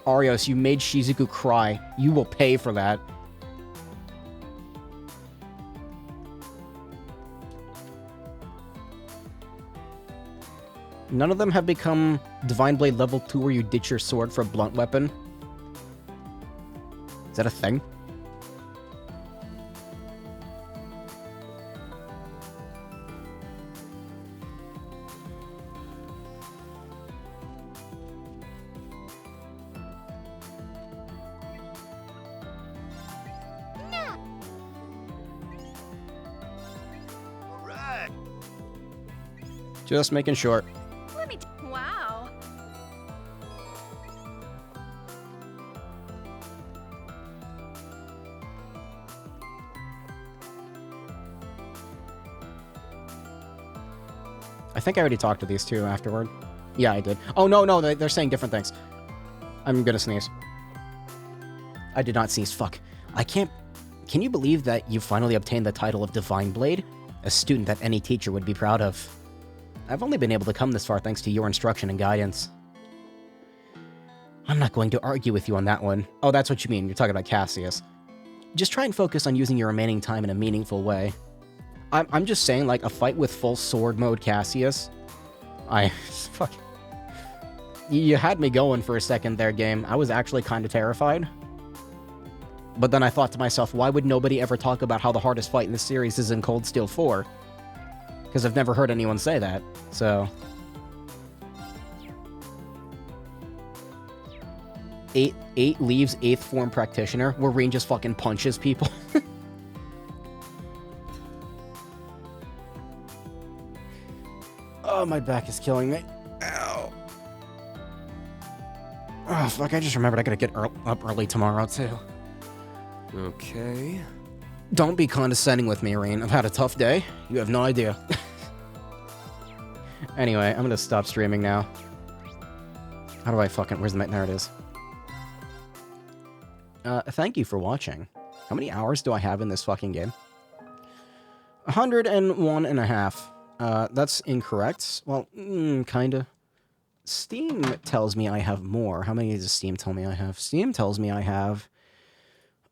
Arios, you made Shizuku cry. You will pay for that. None of them have become Divine Blade level 2 where you ditch your sword for a blunt weapon. Is that a thing? Just making sure. Wow. I think I already talked to these two afterward. Yeah, I did. Oh, no, they're saying different things. I'm gonna sneeze. I did not sneeze. Fuck. I can't... Can you believe that you finally obtained the title of Divine Blade? A student that any teacher would be proud of. I've only been able to come this far thanks to your instruction and guidance. I'm not going to argue with you on that one. Oh, that's what you mean. You're talking about Cassius. Just try and focus on using your remaining time in a meaningful way. I'm just saying, like, a fight with full sword mode Cassius. Fuck. You had me going for a second there, game. I was actually kind of terrified. But then I thought to myself, why would nobody ever talk about how the hardest fight in the series is in Cold Steel 4? Because I've never heard anyone say that, so... 8 leaves 8th form practitioner, where Rean just fucking punches people. Oh, my back is killing me. Ow. Oh, fuck, I just remembered I gotta get up early tomorrow, too. Okay. Don't be condescending with me, Rean. I've had a tough day. You have no idea. Anyway, I'm gonna stop streaming now. How do I fucking... Where's the... There it is. Thank you for watching. How many hours do I have in this fucking game? 101 and a half. That's incorrect. Well, kinda. Steam tells me I have more. How many does Steam tell me I have? Steam tells me I have...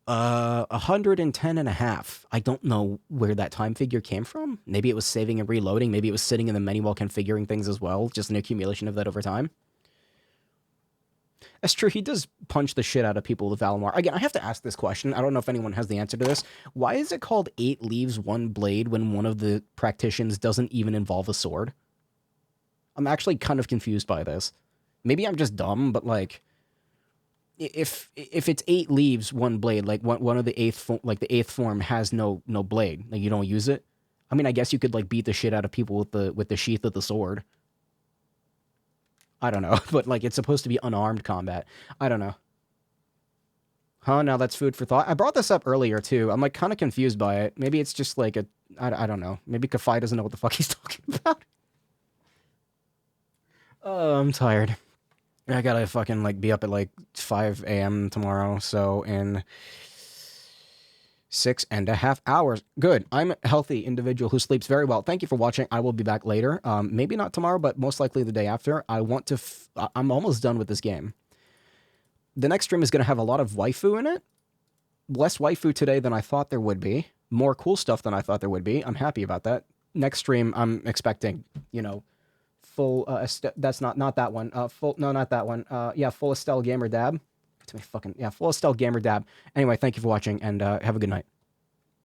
110 and a half. I don't know where that time figure came from. Maybe it was saving and reloading. Maybe it was sitting in the menu while configuring things as well. Just an accumulation of that over time. That's true. He does punch the shit out of people with Valimar. Again, I have to ask this question. I don't know if anyone has the answer to this. Why is it called 8 leaves, 1 blade when one of the practitioners doesn't even involve a sword? I'm actually kind of confused by this. Maybe I'm just dumb, but like... If it's 8 leaves, 1 blade, like one of the 8th form has no blade, like you don't use it. I mean, I guess you could like beat the shit out of people with the sheath of the sword. I don't know, but like it's supposed to be unarmed combat. I don't know. Huh? Now that's food for thought. I brought this up earlier too. I'm like kind of confused by it. Maybe it's just like I don't know. Maybe Kafai doesn't know what the fuck he's talking about. Oh, I'm tired. I gotta fucking, like, be up at, like, 5 a.m. tomorrow, so in 6.5 hours. Good. I'm a healthy individual who sleeps very well. Thank you for watching. I will be back later. Maybe not tomorrow, but most likely the day after. I'm almost done with this game. The next stream is gonna have a lot of waifu in it. Less waifu today than I thought there would be. More cool stuff than I thought there would be. I'm happy about that. Next stream, I'm expecting, you know... Full, that's not that one. No, not that one. Yeah, full Estelle Gamer Dab. Full Estelle Gamer Dab. Anyway, thank you for watching, and have a good night.